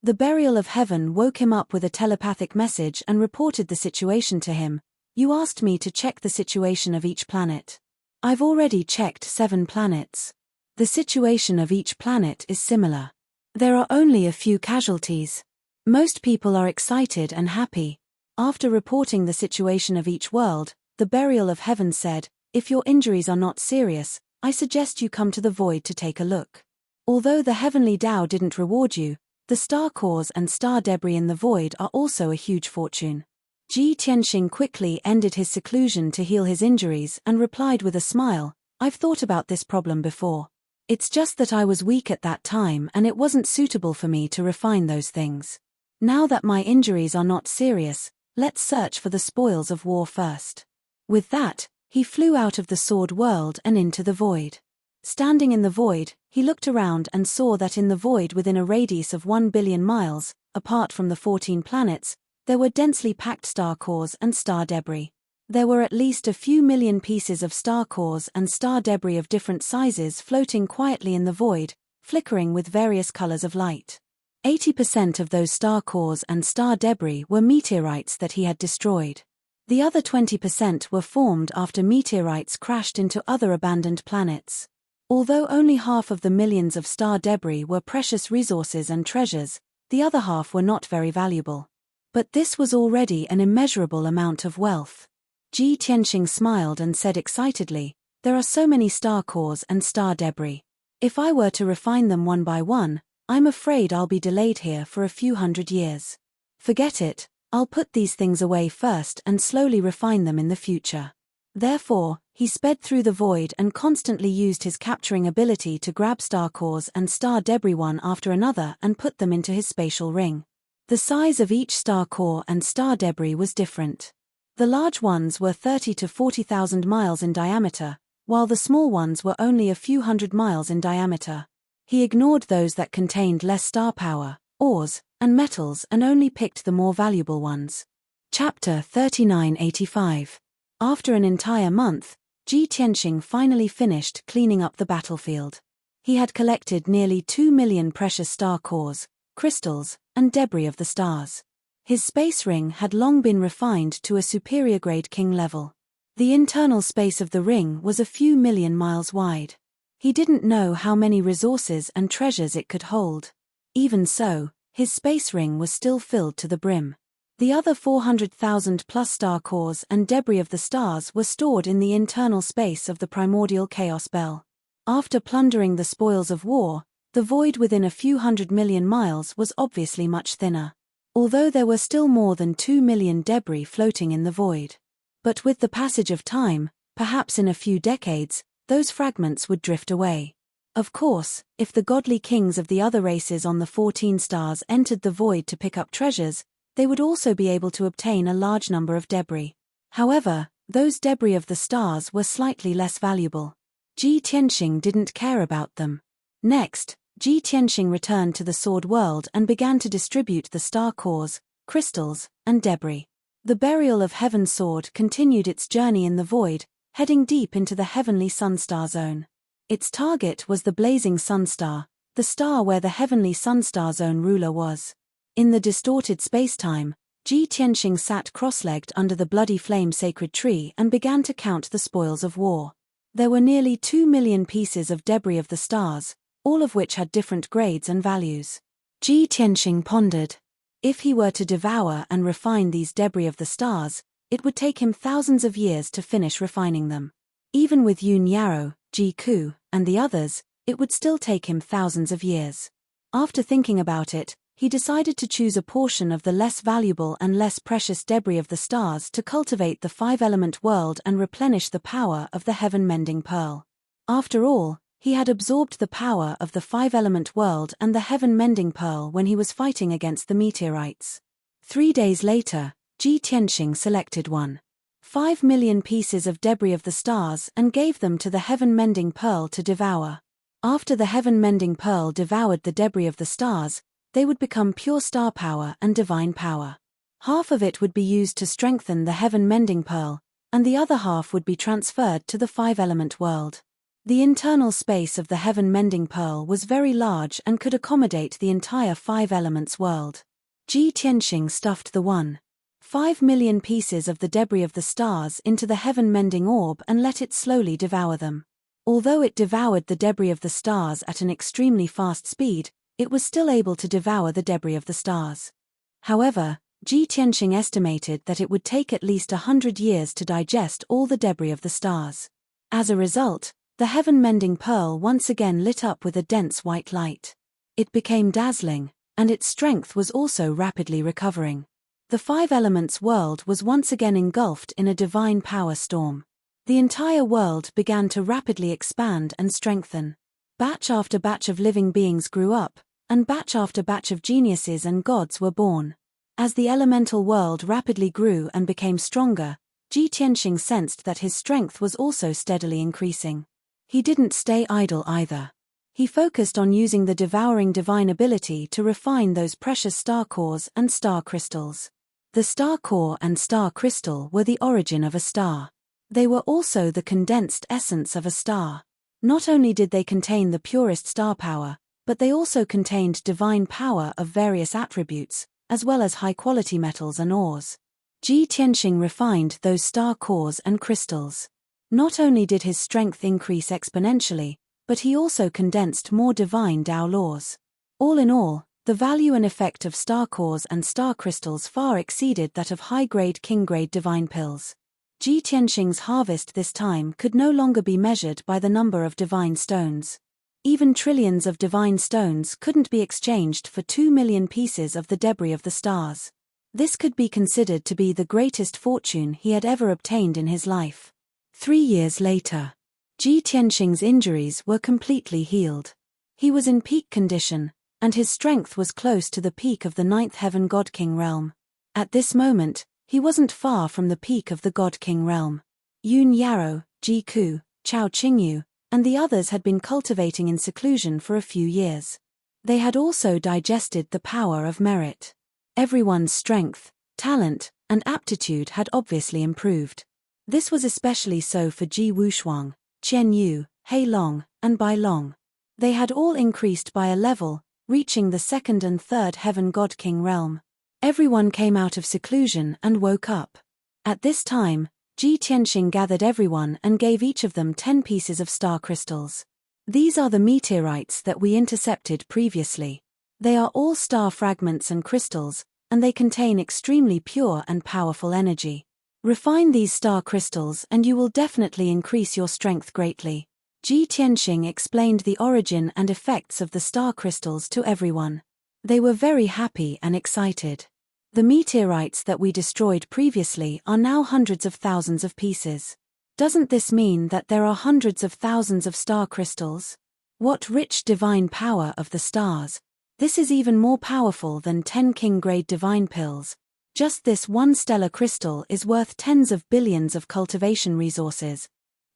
The burial of heaven woke him up with a telepathic message and reported the situation to him. You asked me to check the situation of each planet. I've already checked 7 planets. The situation of each planet is similar. There are only a few casualties. Most people are excited and happy. After reporting the situation of each world, the burial of heaven said, if your injuries are not serious, I suggest you come to the void to take a look. Although the heavenly Tao didn't reward you, the star cores and star debris in the void are also a huge fortune. Ji Tianxing quickly ended his seclusion to heal his injuries and replied with a smile, I've thought about this problem before. It's just that I was weak at that time and it wasn't suitable for me to refine those things. Now that my injuries are not serious, let's search for the spoils of war first. With that, he flew out of the sword world and into the void. Standing in the void, he looked around and saw that in the void within a radius of 1 billion miles, apart from the 14 planets, there were densely packed star cores and star debris. There were at least a few million pieces of star cores and star debris of different sizes floating quietly in the void, flickering with various colors of light. 80% of those star cores and star debris were meteorites that he had destroyed. The other 20% were formed after meteorites crashed into other abandoned planets. Although only half of the millions of star debris were precious resources and treasures, the other half were not very valuable. But this was already an immeasurable amount of wealth. Ji Tianxing smiled and said excitedly, there are so many star cores and star debris. If I were to refine them one by one, I'm afraid I'll be delayed here for a few hundred years. Forget it, I'll put these things away first and slowly refine them in the future. Therefore, he sped through the void and constantly used his capturing ability to grab star cores and star debris one after another and put them into his spatial ring. The size of each star core and star debris was different. The large ones were 30 to 40,000 miles in diameter, while the small ones were only a few hundred miles in diameter. He ignored those that contained less star power, ores, and metals and only picked the more valuable ones. Chapter 3985. After an entire month, Ji Tianxing finally finished cleaning up the battlefield. He had collected nearly 2 million precious star cores, crystals, and debris of the stars. His space ring had long been refined to a superior grade king level. The internal space of the ring was a few million miles wide. He didn't know how many resources and treasures it could hold. Even so, his space ring was still filled to the brim. The other 400,000 plus star cores and debris of the stars were stored in the internal space of the primordial chaos bell. After plundering the spoils of war, the void within a few 100 million miles was obviously much thinner. Although there were still more than 2 million debris floating in the void. But with the passage of time, perhaps in a few decades, those fragments would drift away. Of course, if the godly kings of the other races on the 14 stars entered the void to pick up treasures, they would also be able to obtain a large number of debris. However, those debris of the stars were slightly less valuable. Ji Tianxing didn't care about them. Next, Ji Tianxing returned to the sword world and began to distribute the star cores, crystals, and debris. The burial of Heaven sword continued its journey in the void, heading deep into the heavenly sun-star zone. Its target was the blazing sun star, the star where the heavenly sun-star zone ruler was. In the distorted space-time, Ji Tianxing sat cross-legged under the bloody flame sacred tree and began to count the spoils of war. There were nearly 2 million pieces of debris of the stars, all of which had different grades and values. Ji Tianxing pondered. If he were to devour and refine these debris of the stars, it would take him thousands of years to finish refining them. Even with Yun Yarrow, Ji Ku, and the others, it would still take him thousands of years. After thinking about it, he decided to choose a portion of the less valuable and less precious debris of the stars to cultivate the 5-element world and replenish the power of the heaven-mending pearl. After all, he had absorbed the power of the 5-element world and the heaven-mending pearl when he was fighting against the meteorites. 3 days later, Ji Tianxing selected 1.5 million pieces of debris of the stars and gave them to the heaven-mending pearl to devour. After the heaven-mending pearl devoured the debris of the stars, they would become pure star power and divine power. Half of it would be used to strengthen the heaven-mending pearl, and the other half would be transferred to the 5-element world. The internal space of the heaven-mending pearl was very large and could accommodate the entire 5 elements world. Ji Tianxing stuffed the 1.5 million pieces of the debris of the stars into the heaven-mending orb and let it slowly devour them. Although it devoured the debris of the stars at an extremely fast speed, it was still able to devour the debris of the stars. However, Ji Tianxing estimated that it would take at least 100 years to digest all the debris of the stars. As a result, the heaven-mending pearl once again lit up with a dense white light. It became dazzling, and its strength was also rapidly recovering. The 5 elements world was once again engulfed in a divine power storm. The entire world began to rapidly expand and strengthen. Batch after batch of living beings grew up, and batch after batch of geniuses and gods were born. As the elemental world rapidly grew and became stronger, Ji Tianxing sensed that his strength was also steadily increasing. He didn't stay idle either. He focused on using the devouring divine ability to refine those precious star cores and star crystals. The star core and star crystal were the origin of a star. They were also the condensed essence of a star. Not only did they contain the purest star power, but they also contained divine power of various attributes, as well as high-quality metals and ores. Ji Tianxing refined those star cores and crystals. Not only did his strength increase exponentially, but he also condensed more divine Tao laws. All in all, the value and effect of star cores and star crystals far exceeded that of high-grade king-grade divine pills. Ji Tianxing's harvest this time could no longer be measured by the number of divine stones. Even trillions of divine stones couldn't be exchanged for 2 million pieces of the debris of the stars. This could be considered to be the greatest fortune he had ever obtained in his life. 3 years later, Ji Tianxing's injuries were completely healed. He was in peak condition, and his strength was close to the peak of the 9th Heaven God King realm. At this moment, he wasn't far from the peak of the God King realm. Yun Yarrow, Ji Ku, Chao Qingyu, and the others had been cultivating in seclusion for a few years. They had also digested the power of merit. Everyone's strength, talent, and aptitude had obviously improved. This was especially so for Ji Wushuang, Qian Yu, Hei Long, and Bai Long. They had all increased by a level, reaching the 2nd and 3rd Heaven God King realm. Everyone came out of seclusion and woke up. At this time, Ji Tianxing gathered everyone and gave each of them 10 pieces of star crystals. These are the meteorites that we intercepted previously. They are all star fragments and crystals, and they contain extremely pure and powerful energy. Refine these star crystals and you will definitely increase your strength greatly. Ji Tianxing explained the origin and effects of the star crystals to everyone. They were very happy and excited. The meteorites that we destroyed previously are now hundreds of thousands of pieces. Doesn't this mean that there are hundreds of thousands of star crystals? What rich divine power of the stars! This is even more powerful than 10 king-grade divine pills. Just this one stellar crystal is worth tens of billions of cultivation resources.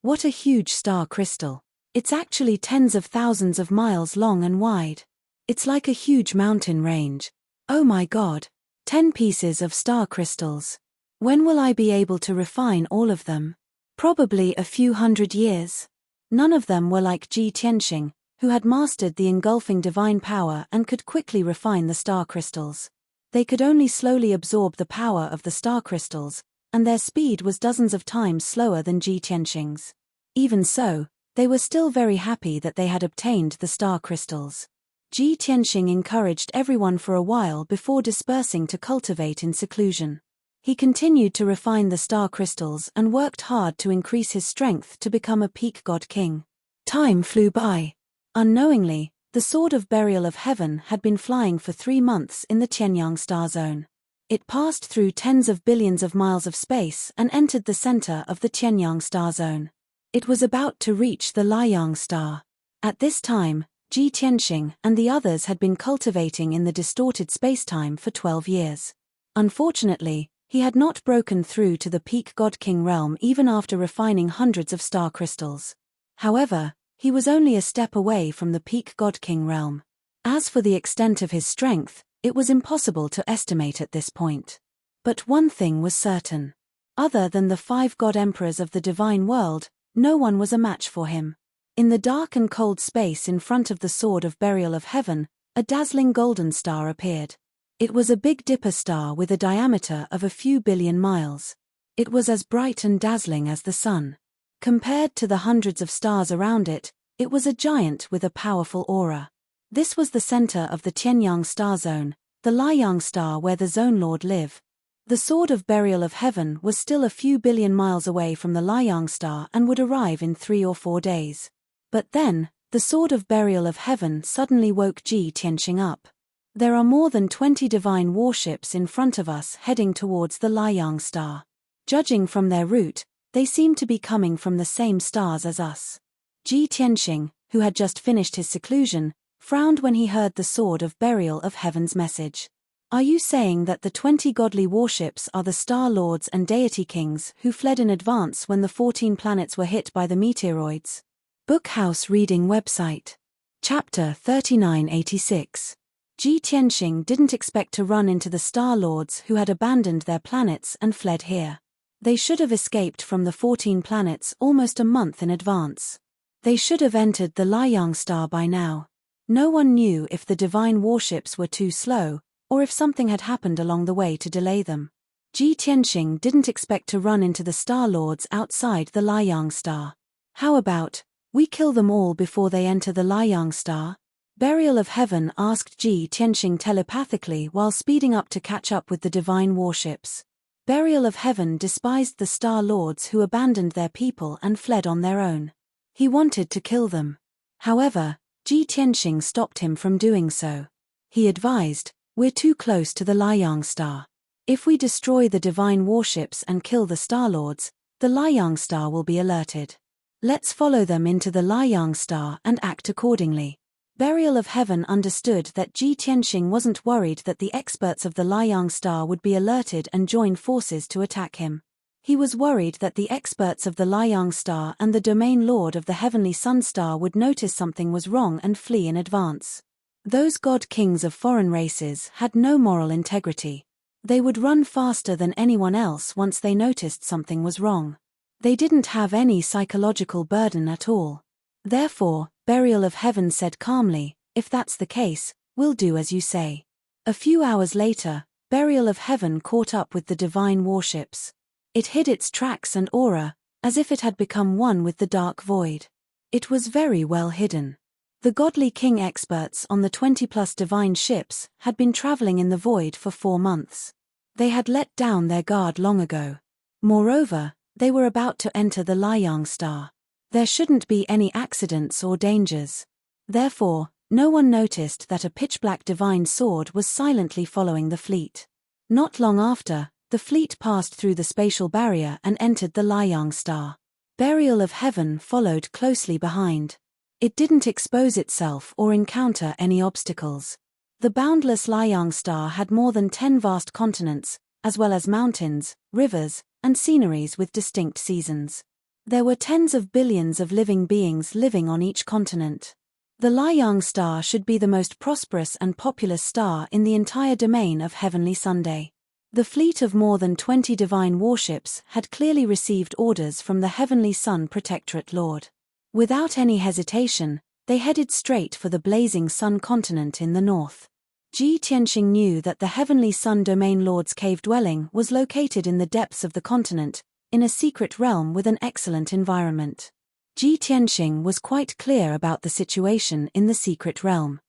What a huge star crystal. It's actually tens of thousands of miles long and wide. It's like a huge mountain range. Oh my God. 10 pieces of star crystals. When will I be able to refine all of them? Probably a few hundred years. None of them were like Ji Tianxing, who had mastered the engulfing divine power and could quickly refine the star crystals. They could only slowly absorb the power of the star crystals, and their speed was dozens of times slower than Ji Tianxing's. Even so, they were still very happy that they had obtained the star crystals. Ji Tianxing encouraged everyone for a while before dispersing to cultivate in seclusion. He continued to refine the star crystals and worked hard to increase his strength to become a peak god king. Time flew by. Unknowingly, the Sword of Burial of Heaven had been flying for 3 months in the Tianyang star zone. It passed through tens of billions of miles of space and entered the center of the Tianyang star zone. It was about to reach the Liang star. At this time, Ji Tianxing and the others had been cultivating in the distorted spacetime for 12 years. Unfortunately, he had not broken through to the peak God King realm even after refining hundreds of star crystals. However, he was only a step away from the peak God King realm. As for the extent of his strength, it was impossible to estimate at this point. But one thing was certain. Other than the 5 god emperors of the divine world, no one was a match for him. In the dark and cold space in front of the sword of burial of heaven, a dazzling golden star appeared. It was a Big Dipper star with a diameter of a few billion miles. It was as bright and dazzling as the sun. Compared to the hundreds of stars around it, it was a giant with a powerful aura. This was the center of the Tianyang star zone, the Liang star where the Zone Lord live. The sword of burial of heaven was still a few billion miles away from the Liang star and would arrive in 3 or 4 days. But then, the sword of burial of heaven suddenly woke Ji Tianxing up. There are more than 20 divine warships in front of us heading towards the Liang star. Judging from their route, they seem to be coming from the same stars as us. Ji Tianxing, who had just finished his seclusion, frowned when he heard the sword of burial of heaven's message. Are you saying that the 20 godly warships are the star lords and deity kings who fled in advance when the 14 planets were hit by the meteoroids? Bookhouse Reading Website. Chapter 3986. Ji Tianxing didn't expect to run into the star lords who had abandoned their planets and fled here. They should have escaped from the 14 planets almost a month in advance. They should have entered the Liang star by now. No one knew if the divine warships were too slow, or if something had happened along the way to delay them. Ji Tianxing didn't expect to run into the star lords outside the Liang star. How about, we kill them all before they enter the Liang star? Burial of Heaven asked Ji Tianxing telepathically while speeding up to catch up with the divine warships. Burial of Heaven despised the star lords who abandoned their people and fled on their own. He wanted to kill them. However, Ji Tianxing stopped him from doing so. He advised, we're too close to the Liang star. If we destroy the divine warships and kill the star lords, the Liang star will be alerted. Let's follow them into the Liang star and act accordingly. Burial of Heaven understood that Ji Tianxing wasn't worried that the experts of the Liang star would be alerted and join forces to attack him. He was worried that the experts of the Liang star and the domain lord of the heavenly sun star would notice something was wrong and flee in advance. Those god kings of foreign races had no moral integrity. They would run faster than anyone else once they noticed something was wrong. They didn't have any psychological burden at all. Therefore, Burial of Heaven said calmly, if that's the case, we'll do as you say. A few hours later, Burial of Heaven caught up with the divine warships. It hid its tracks and aura, as if it had become one with the dark void. It was very well hidden. The godly king experts on the 20+ divine ships had been traveling in the void for 4 months. They had let down their guard long ago. Moreover, they were about to enter the Liang star. There shouldn't be any accidents or dangers. Therefore, no one noticed that a pitch-black divine sword was silently following the fleet. Not long after, the fleet passed through the spatial barrier and entered the Liang star. Burial of Heaven followed closely behind. It didn't expose itself or encounter any obstacles. The boundless Liang star had more than 10 vast continents, as well as mountains, rivers, and sceneries with distinct seasons. There were tens of billions of living beings living on each continent. The Liang star should be the most prosperous and populous star in the entire domain of heavenly Sunday. The fleet of more than 20 divine warships had clearly received orders from the heavenly Sun Protectorate Lord. Without any hesitation, they headed straight for the blazing sun continent in the north. Ji Tianxing knew that the heavenly sun domain lord's cave dwelling was located in the depths of the continent, in a secret realm with an excellent environment. Ji Tianxing was quite clear about the situation in the secret realm.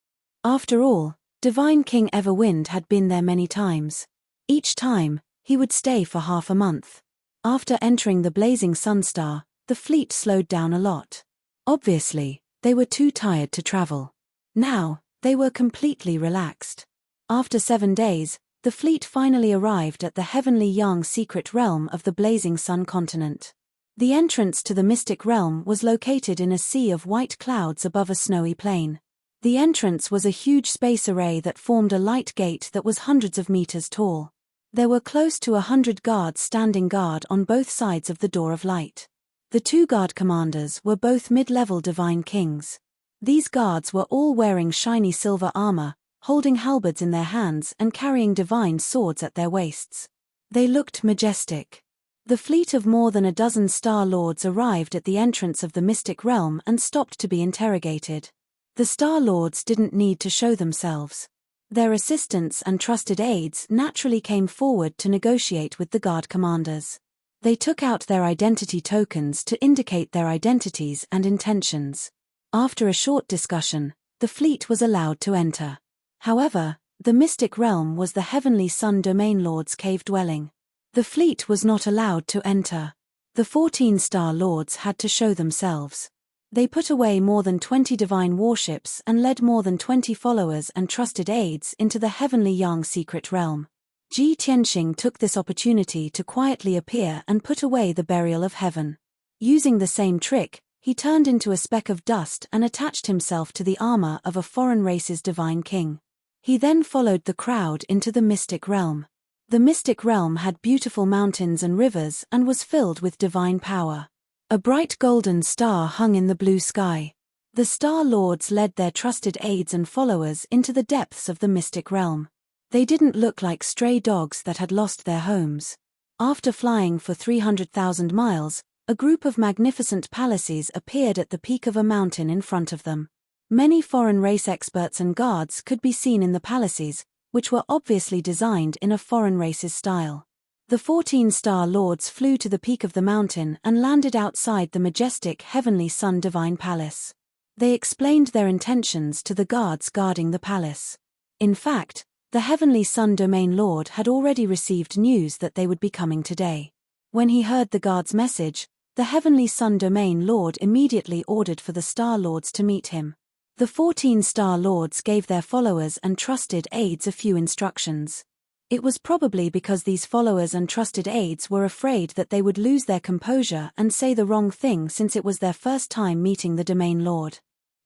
After all, Divine King Everwind had been there many times. Each time, he would stay for half a month. After entering the blazing sun star, the fleet slowed down a lot. Obviously, they were too tired to travel. Now, they were completely relaxed. After 7 days, the fleet finally arrived at the heavenly Yang secret realm of the blazing sun continent. The entrance to the mystic realm was located in a sea of white clouds above a snowy plain. The entrance was a huge space array that formed a light gate that was hundreds of meters tall. There were close to 100 guards standing guard on both sides of the door of light. The 2 guard commanders were both mid-level divine kings. These guards were all wearing shiny silver armor, holding halberds in their hands and carrying divine swords at their waists. They looked majestic. The fleet of more than a dozen Star Lords arrived at the entrance of the mystic realm and stopped to be interrogated. The Star Lords didn't need to show themselves. Their assistants and trusted aides naturally came forward to negotiate with the guard commanders. They took out their identity tokens to indicate their identities and intentions. After a short discussion, the fleet was allowed to enter. However, the mystic realm was the Heavenly Sun Domain Lord's cave dwelling. The fleet was not allowed to enter. The 14 Star Lords had to show themselves. They put away more than 20 divine warships and led more than 20 followers and trusted aides into the Heavenly Yang secret realm. Ji Tianxing took this opportunity to quietly appear and put away the burial of heaven. Using the same trick, he turned into a speck of dust and attached himself to the armor of a foreign race's divine king. He then followed the crowd into the mystic realm. The mystic realm had beautiful mountains and rivers and was filled with divine power. A bright golden star hung in the blue sky. The Star Lords led their trusted aides and followers into the depths of the mystic realm. They didn't look like stray dogs that had lost their homes. After flying for 300,000 miles, a group of magnificent palaces appeared at the peak of a mountain in front of them. Many foreign race experts and guards could be seen in the palaces, which were obviously designed in a foreign race's style. The 14 Star Lords flew to the peak of the mountain and landed outside the majestic Heavenly Sun Divine Palace. They explained their intentions to the guards guarding the palace. In fact, the Heavenly Sun Domain Lord had already received news that they would be coming today. When he heard the guard's message, the Heavenly Sun Domain Lord immediately ordered for the Star Lords to meet him. The 14 Star Lords gave their followers and trusted aides a few instructions. It was probably because these followers and trusted aides were afraid that they would lose their composure and say the wrong thing since it was their first time meeting the Domain Lord.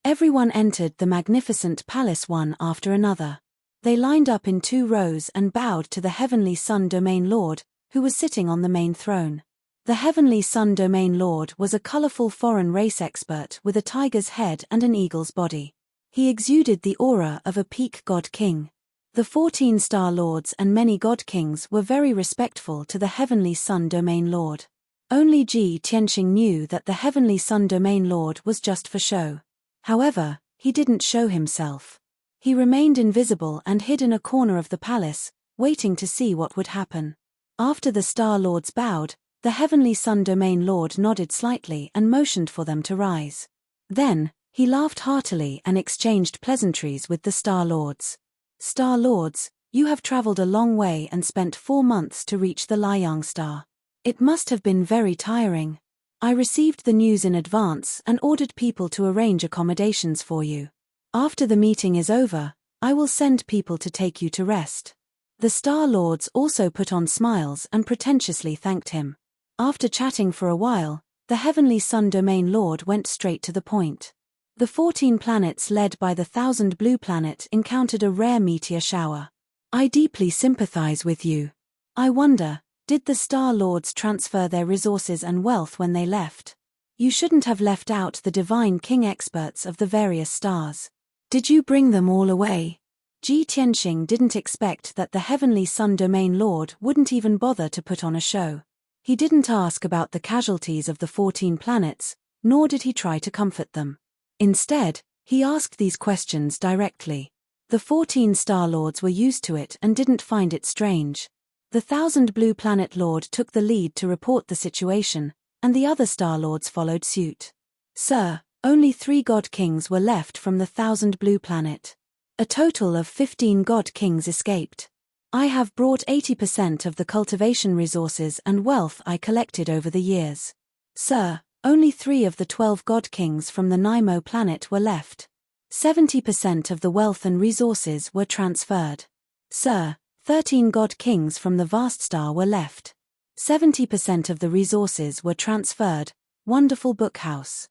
Everyone entered the magnificent palace one after another. They lined up in 2 rows and bowed to the Heavenly Sun Domain Lord, who was sitting on the main throne. The Heavenly Sun Domain Lord was a colorful foreign race expert with a tiger's head and an eagle's body. He exuded the aura of a peak god king. The 14 Star Lords and many god kings were very respectful to the Heavenly Sun Domain Lord. Only Ji Tianxing knew that the Heavenly Sun Domain Lord was just for show. However, he didn't show himself. He remained invisible and hid in a corner of the palace, waiting to see what would happen. After the Star Lords bowed, the Heavenly Sun Domain Lord nodded slightly and motioned for them to rise. Then, he laughed heartily and exchanged pleasantries with the Star Lords. Star Lords, you have traveled a long way and spent 4 months to reach the Liang star. It must have been very tiring. I received the news in advance and ordered people to arrange accommodations for you. After the meeting is over, I will send people to take you to rest. The Star Lords also put on smiles and pretentiously thanked him. After chatting for a while, the Heavenly Sun Domain Lord went straight to the point. The 14 planets led by the 1000 Blue Planet encountered a rare meteor shower. I deeply sympathize with you. I wonder, did the Star Lords transfer their resources and wealth when they left? You shouldn't have left out the Divine King experts of the various stars. Did you bring them all away? Ji Tianxing didn't expect that the Heavenly Sun Domain Lord wouldn't even bother to put on a show. He didn't ask about the casualties of the 14 planets, nor did he try to comfort them. Instead, he asked these questions directly. The 14 Star Lords were used to it and didn't find it strange. The 1000 Blue Planet Lord took the lead to report the situation, and the other Star Lords followed suit. Sir, only 3 God Kings were left from the 1000 Blue Planet. A total of 15 God Kings escaped. I have brought 80% of the cultivation resources and wealth I collected over the years. Sir, only 3 of the 12 God Kings from the Nimo planet were left. 70% of the wealth and resources were transferred. Sir, 13 God Kings from the Vast Star were left. 70% of the resources were transferred. Wonderful Bookhouse.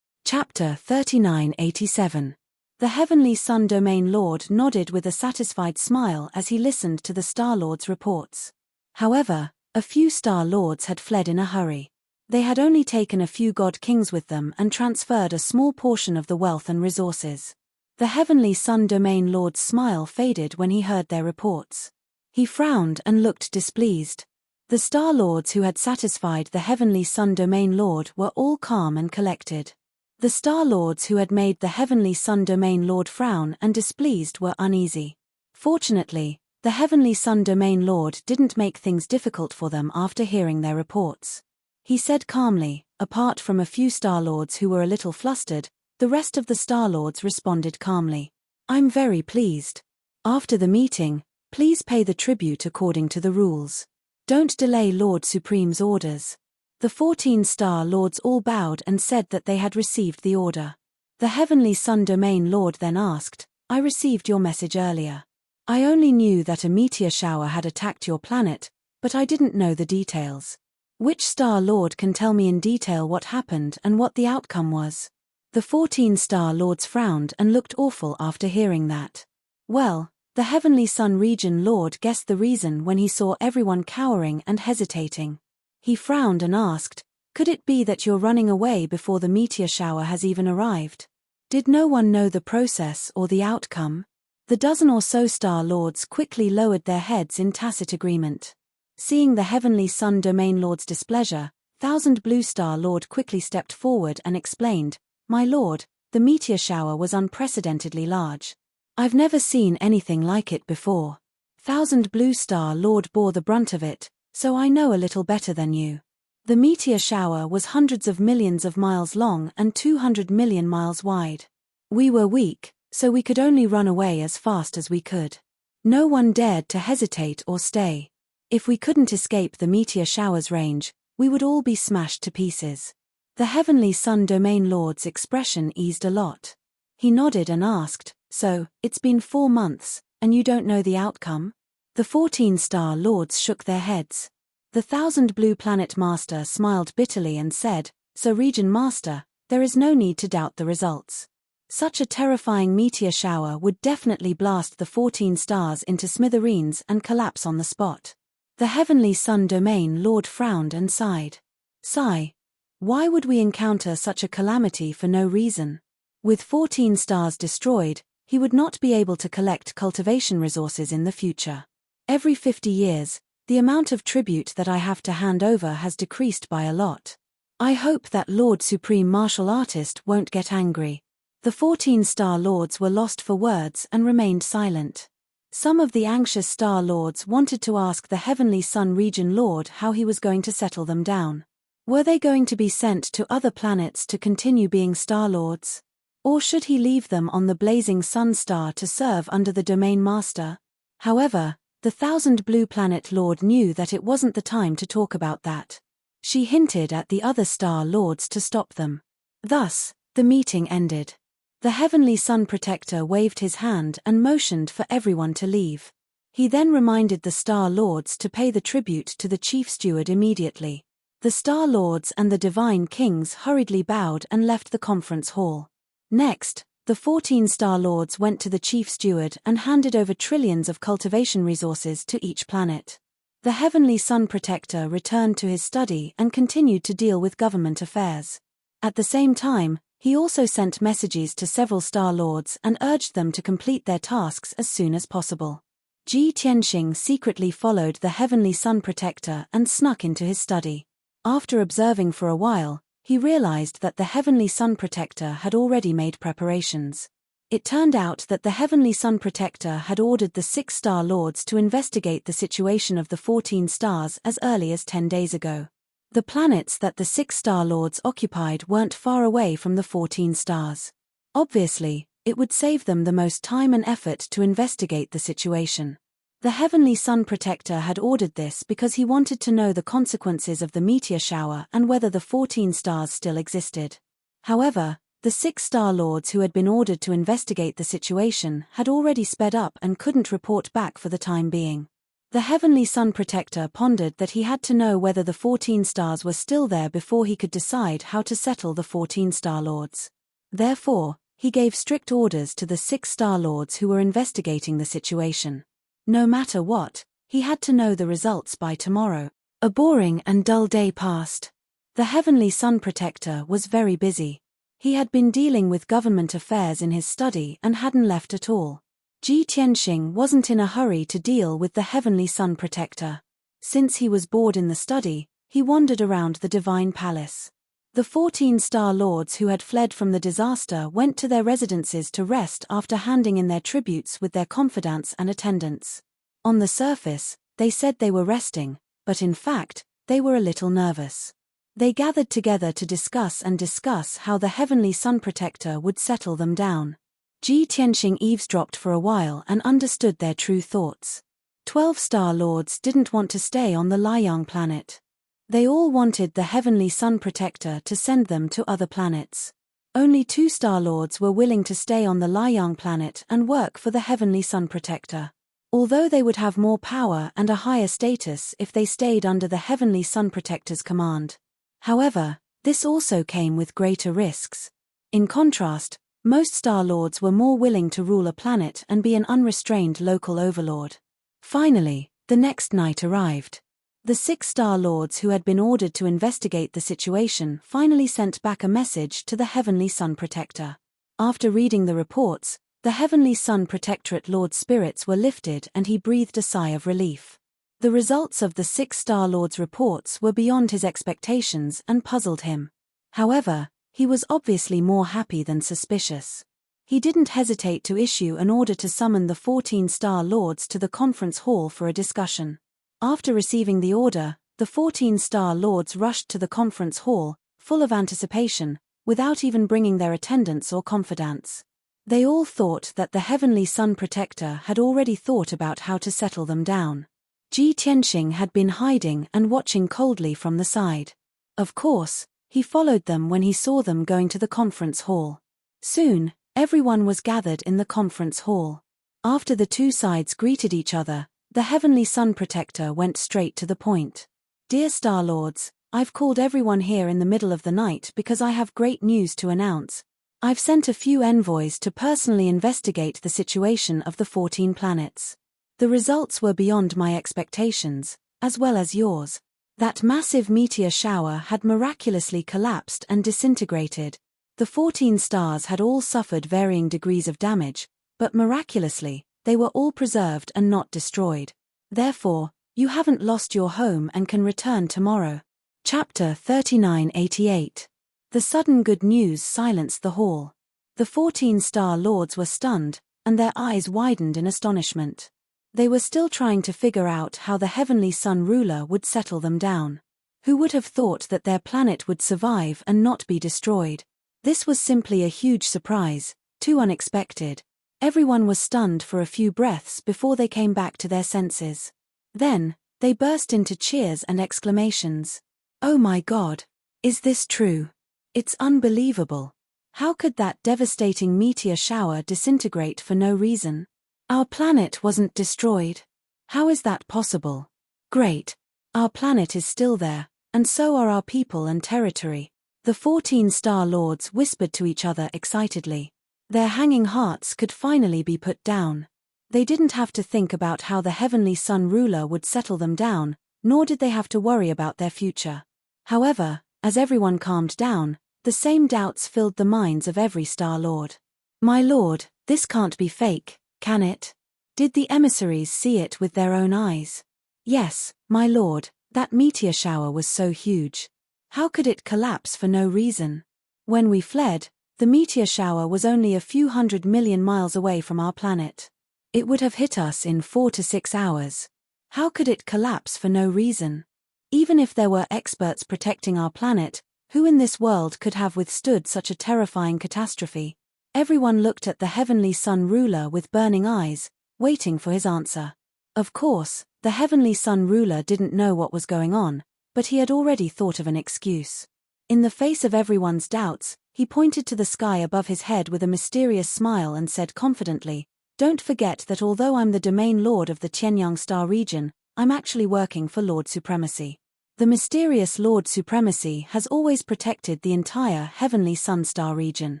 Chapter 3987. The Heavenly Sun Domain Lord nodded with a satisfied smile as he listened to the Star Lord's reports. However, a few Star Lords had fled in a hurry. They had only taken a few God Kings with them and transferred a small portion of the wealth and resources. The Heavenly Sun Domain Lord's smile faded when he heard their reports. He frowned and looked displeased. The Star Lords who had satisfied the Heavenly Sun Domain Lord were all calm and collected. The Star Lords who had made the Heavenly Sun Domain Lord frown and displeased were uneasy. Fortunately, the Heavenly Sun Domain Lord didn't make things difficult for them after hearing their reports. He said calmly, apart from a few Star Lords who were a little flustered, the rest of the Star Lords responded calmly. I'm very pleased. After the meeting, please pay the tribute according to the rules. Don't delay Lord Supreme's orders. The 14 Star Lords all bowed and said that they had received the order. The Heavenly Sun Domain Lord then asked, I received your message earlier. I only knew that a meteor shower had attacked your planet, but I didn't know the details. Which Star Lord can tell me in detail what happened and what the outcome was? The 14 Star Lords frowned and looked awful after hearing that. Well, the Heavenly Sun Region Lord guessed the reason when he saw everyone cowering and hesitating. He frowned and asked, could it be that you're running away before the meteor shower has even arrived? Did no one know the process or the outcome? The dozen or so Star Lords quickly lowered their heads in tacit agreement. Seeing the Heavenly Sun Domain Lord's displeasure, Thousand Blue Star Lord quickly stepped forward and explained, My lord, the meteor shower was unprecedentedly large. I've never seen anything like it before. Thousand Blue Star Lord bore the brunt of it, so I know a little better than you. The meteor shower was hundreds of millions of miles long and 200 million miles wide. We were weak, so we could only run away as fast as we could. No one dared to hesitate or stay. If we couldn't escape the meteor shower's range, we would all be smashed to pieces. The Heavenly Sun Domain Lord's expression eased a lot. He nodded and asked, So, it's been 4 months, and you don't know the outcome? The 14 Star Lords shook their heads. The Thousand Blue Planet Master smiled bitterly and said, So Region Master, there is no need to doubt the results. Such a terrifying meteor shower would definitely blast the 14 stars into smithereens and collapse on the spot. The Heavenly Sun Domain Lord frowned and sighed. Sigh. Why would we encounter such a calamity for no reason? With 14 stars destroyed, he would not be able to collect cultivation resources in the future. Every 50 years, the amount of tribute that I have to hand over has decreased by a lot. I hope that Lord Supreme Martial Artist won't get angry. The 14 Star Lords were lost for words and remained silent. Some of the anxious Star Lords wanted to ask the Heavenly Sun Region Lord how he was going to settle them down. Were they going to be sent to other planets to continue being Star Lords? Or should he leave them on the blazing Sun Star to serve under the Domain Master? However, the Thousand Blue Planet Lord knew that it wasn't the time to talk about that. She hinted at the other Star Lords to stop them. Thus, the meeting ended. The Heavenly Sun Protector waved his hand and motioned for everyone to leave. He then reminded the Star Lords to pay the tribute to the Chief Steward immediately. The Star Lords and the Divine Kings hurriedly bowed and left the conference hall. Next, the 14 Star Lords went to the Chief Steward and handed over trillions of cultivation resources to each planet. The Heavenly Sun Protector returned to his study and continued to deal with government affairs. At the same time, he also sent messages to several Star Lords and urged them to complete their tasks as soon as possible. Ji Tianxing secretly followed the Heavenly Sun Protector and snuck into his study. After observing for a while, he realized that the Heavenly Sun Protector had already made preparations. It turned out that the Heavenly Sun Protector had ordered the 6 Star Lords to investigate the situation of the 14 stars as early as 10 days ago. The planets that the 6 Star Lords occupied weren't far away from the 14 stars. Obviously, it would save them the most time and effort to investigate the situation. The Heavenly Sun Protector had ordered this because he wanted to know the consequences of the meteor shower and whether the 14 stars still existed. However, the 6 Star Lords who had been ordered to investigate the situation had already sped up and couldn't report back for the time being. The Heavenly Sun Protector pondered that he had to know whether the 14 stars were still there before he could decide how to settle the 14 Star Lords. Therefore, he gave strict orders to the 6 Star Lords who were investigating the situation. No matter what, he had to know the results by tomorrow. A boring and dull day passed. The Heavenly Sun Protector was very busy. He had been dealing with government affairs in his study and hadn't left at all. Ji Tianxing wasn't in a hurry to deal with the Heavenly Sun Protector. Since he was bored in the study, he wandered around the divine palace. The 14 Star Lords who had fled from the disaster went to their residences to rest after handing in their tributes with their confidants and attendants. On the surface, they said they were resting, but in fact, they were a little nervous. They gathered together to discuss how the heavenly sun protector would settle them down. Ji Tianxing eavesdropped for a while and understood their true thoughts. 12 Star Lords didn't want to stay on the Liang planet. They all wanted the heavenly sun protector to send them to other planets. Only 2 Star Lords were willing to stay on the Liang planet and work for the heavenly sun protector. Although they would have more power and a higher status if they stayed under the heavenly sun protector's command. However, this also came with greater risks. In contrast, most Star Lords were more willing to rule a planet and be an unrestrained local overlord. Finally, the next night arrived. The 6 Star Lords who had been ordered to investigate the situation finally sent back a message to the Heavenly Sun Protector. After reading the reports, the Heavenly Sun Protectorate Lord's spirits were lifted and he breathed a sigh of relief. The results of the 6 Star Lords' reports were beyond his expectations and puzzled him. However, he was obviously more happy than suspicious. He didn't hesitate to issue an order to summon the 14 Star Lords to the conference hall for a discussion. After receiving the order, the 14 Star Lords rushed to the conference hall, full of anticipation, without even bringing their attendants or confidants. They all thought that the Heavenly Sun Protector had already thought about how to settle them down. Ji Tianxing had been hiding and watching coldly from the side. Of course, he followed them when he saw them going to the conference hall. Soon, everyone was gathered in the conference hall. After the two sides greeted each other, the Heavenly Sun Protector went straight to the point. Dear Star Lords, I've called everyone here in the middle of the night because I have great news to announce. I've sent a few envoys to personally investigate the situation of the 14 planets. The results were beyond my expectations, as well as yours. That massive meteor shower had miraculously collapsed and disintegrated. The 14 stars had all suffered varying degrees of damage, but miraculously, they were all preserved and not destroyed. Therefore, you haven't lost your home and can return tomorrow. Chapter 3988. The sudden good news silenced the hall. The 14 Star Lords were stunned, and their eyes widened in astonishment. They were still trying to figure out how the Heavenly Sun Ruler would settle them down. Who would have thought that their planet would survive and not be destroyed? This was simply a huge surprise, too unexpected. Everyone was stunned for a few breaths before they came back to their senses. Then, they burst into cheers and exclamations. Oh my God! Is this true? It's unbelievable. How could that devastating meteor shower disintegrate for no reason? Our planet wasn't destroyed. How is that possible? Great. Our planet is still there, and so are our people and territory. The 14 Star Lords whispered to each other excitedly. Their hanging hearts could finally be put down. They didn't have to think about how the Heavenly Sun Ruler would settle them down, nor did they have to worry about their future. However, as everyone calmed down, the same doubts filled the minds of every Star Lord. My lord, this can't be fake, can it? Did the emissaries see it with their own eyes? Yes, my lord, that meteor shower was so huge. How could it collapse for no reason? When we fled, the meteor shower was only a few 100 million miles away from our planet. It would have hit us in 4 to 6 hours. How could it collapse for no reason? Even if there were experts protecting our planet, who in this world could have withstood such a terrifying catastrophe? Everyone looked at the Heavenly Sun Ruler with burning eyes, waiting for his answer. Of course, the Heavenly Sun Ruler didn't know what was going on, but he had already thought of an excuse. In the face of everyone's doubts, he pointed to the sky above his head with a mysterious smile and said confidently, Don't forget that although I'm the domain lord of the Tianyang Star region, I'm actually working for Lord Supremacy. The mysterious Lord Supremacy has always protected the entire Heavenly Sun Star region.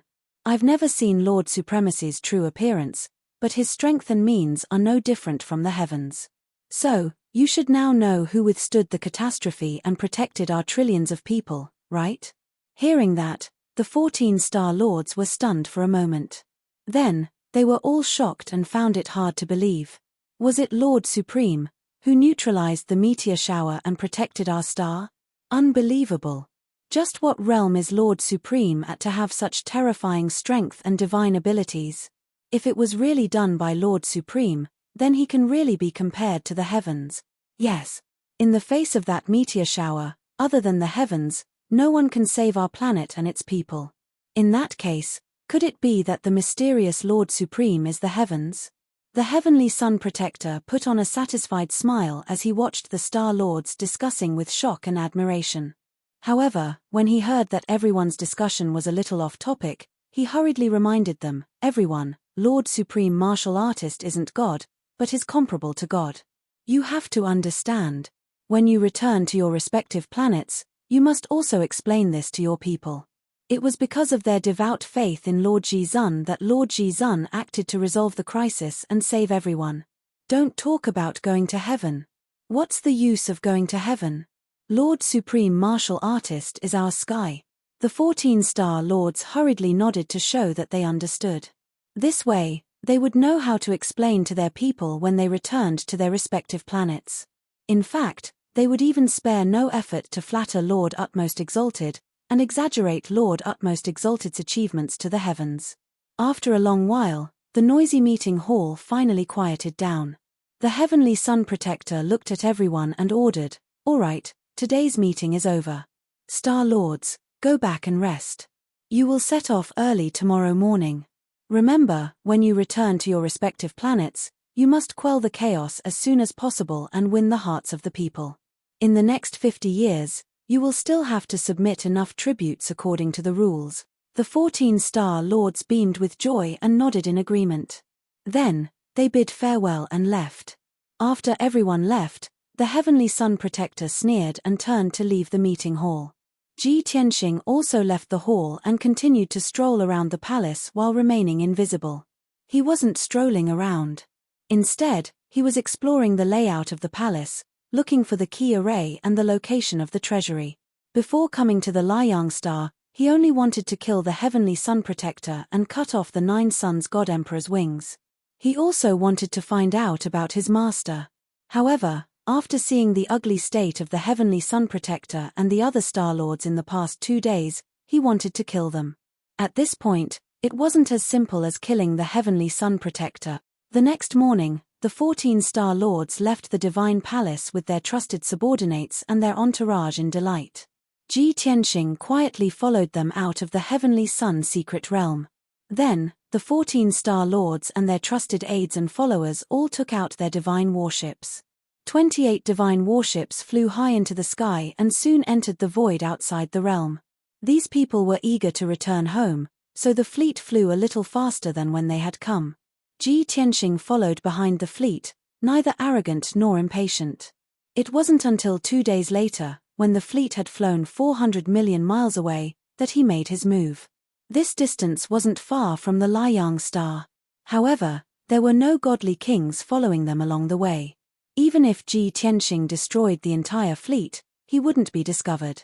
I've never seen Lord Supremacy's true appearance, but his strength and means are no different from the heavens. So, you should now know who withstood the catastrophe and protected our trillions of people, right? Hearing that, the 14 Star Lords were stunned for a moment. Then, they were all shocked and found it hard to believe. Was it Lord Supreme, Who neutralized the meteor shower and protected our star? Unbelievable. Just what realm is Lord Supreme at to have such terrifying strength and divine abilities? If it was really done by Lord Supreme, then he can really be compared to the heavens. Yes. In the face of that meteor shower, other than the heavens, no one can save our planet and its people. In that case, could it be that the mysterious Lord Supreme is the heavens? The heavenly sun protector put on a satisfied smile as he watched the star lords discussing with shock and admiration. However, when he heard that everyone's discussion was a little off topic, he hurriedly reminded them, everyone, Lord Supreme Martial Artist isn't God, but is comparable to God. You have to understand. When you return to your respective planets, you must also explain this to your people. It was because of their devout faith in Lord Ji-Zun that Lord Ji-Zun acted to resolve the crisis and save everyone. Don't talk about going to heaven. What's the use of going to heaven? Lord Supreme Martial Artist is our sky. The 14 star lords hurriedly nodded to show that they understood. This way, they would know how to explain to their people when they returned to their respective planets. In fact, they would even spare no effort to flatter Lord Utmost Exalted, and exaggerate Lord Utmost Exalted's achievements to the heavens. After a long while, the noisy meeting hall finally quieted down. The heavenly sun protector looked at everyone and ordered, "All right, today's meeting is over. Star Lords, go back and rest. You will set off early tomorrow morning. Remember, when you return to your respective planets, you must quell the chaos as soon as possible and win the hearts of the people. In the next 50 years, you will still have to submit enough tributes according to the rules." The 14 star lords beamed with joy and nodded in agreement. Then, they bid farewell and left. After everyone left, the heavenly sun protector sneered and turned to leave the meeting hall. Ji Tianxing also left the hall and continued to stroll around the palace while remaining invisible. He wasn't strolling around. Instead, he was exploring the layout of the palace, looking for the key array and the location of the treasury. Before coming to the Liang star, he only wanted to kill the heavenly sun protector and cut off the 9 suns God Emperor's wings. He also wanted to find out about his master. However, after seeing the ugly state of the heavenly sun protector and the other star lords in the past 2 days, he wanted to kill them. At this point, it wasn't as simple as killing the heavenly sun protector. The next morning, the 14 star lords left the divine palace with their trusted subordinates and their entourage in delight. Ji Tianxing quietly followed them out of the heavenly sun secret realm. Then, the 14 star lords and their trusted aides and followers all took out their divine warships. 28 divine warships flew high into the sky and soon entered the void outside the realm. These people were eager to return home, so the fleet flew a little faster than when they had come. Ji Tianxing followed behind the fleet, neither arrogant nor impatient. It wasn't until 2 days later, when the fleet had flown 400 million miles away, that he made his move. This distance wasn't far from the Liang star. However, there were no godly kings following them along the way. Even if Ji Tianxing destroyed the entire fleet, he wouldn't be discovered.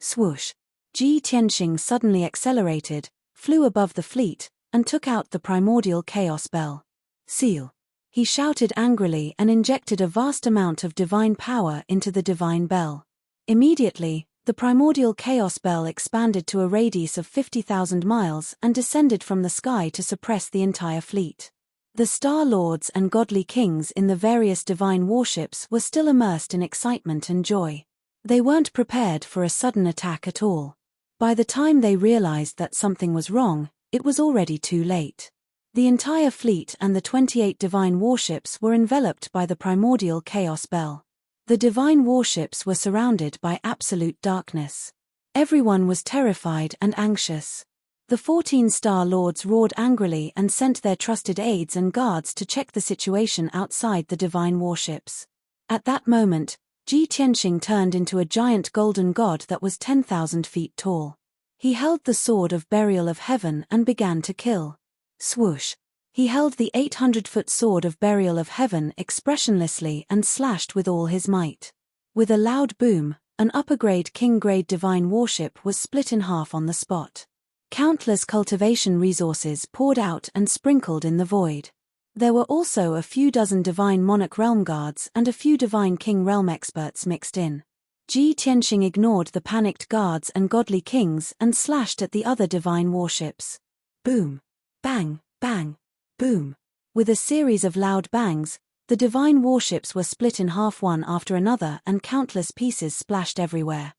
Swoosh! Ji Tianxing suddenly accelerated, flew above the fleet, and took out the primordial chaos bell. Seal! He shouted angrily and injected a vast amount of divine power into the divine bell. Immediately, the primordial chaos bell expanded to a radius of 50,000 miles and descended from the sky to suppress the entire fleet. The star lords and godly kings in the various divine warships were still immersed in excitement and joy. They weren't prepared for a sudden attack at all. By the time they realized that something was wrong, it was already too late. The entire fleet and the 28 divine warships were enveloped by the primordial chaos bell. The divine warships were surrounded by absolute darkness. Everyone was terrified and anxious. The 14 star lords roared angrily and sent their trusted aides and guards to check the situation outside the divine warships. At that moment, Ji Tianxing turned into a giant golden god that was 10,000 feet tall. He held the sword of burial of heaven and began to kill. Swoosh! He held the 800-foot sword of burial of heaven expressionlessly and slashed with all his might. With a loud boom, an upper-grade king-grade divine warship was split in half on the spot. Countless cultivation resources poured out and sprinkled in the void. There were also a few dozen divine monarch realm guards and a few divine king realm experts mixed in. Ji Tianxing ignored the panicked guards and godly kings and slashed at the other divine warships. Boom! Bang! Bang! Boom! With a series of loud bangs, the divine warships were split in half one after another and countless pieces splashed everywhere.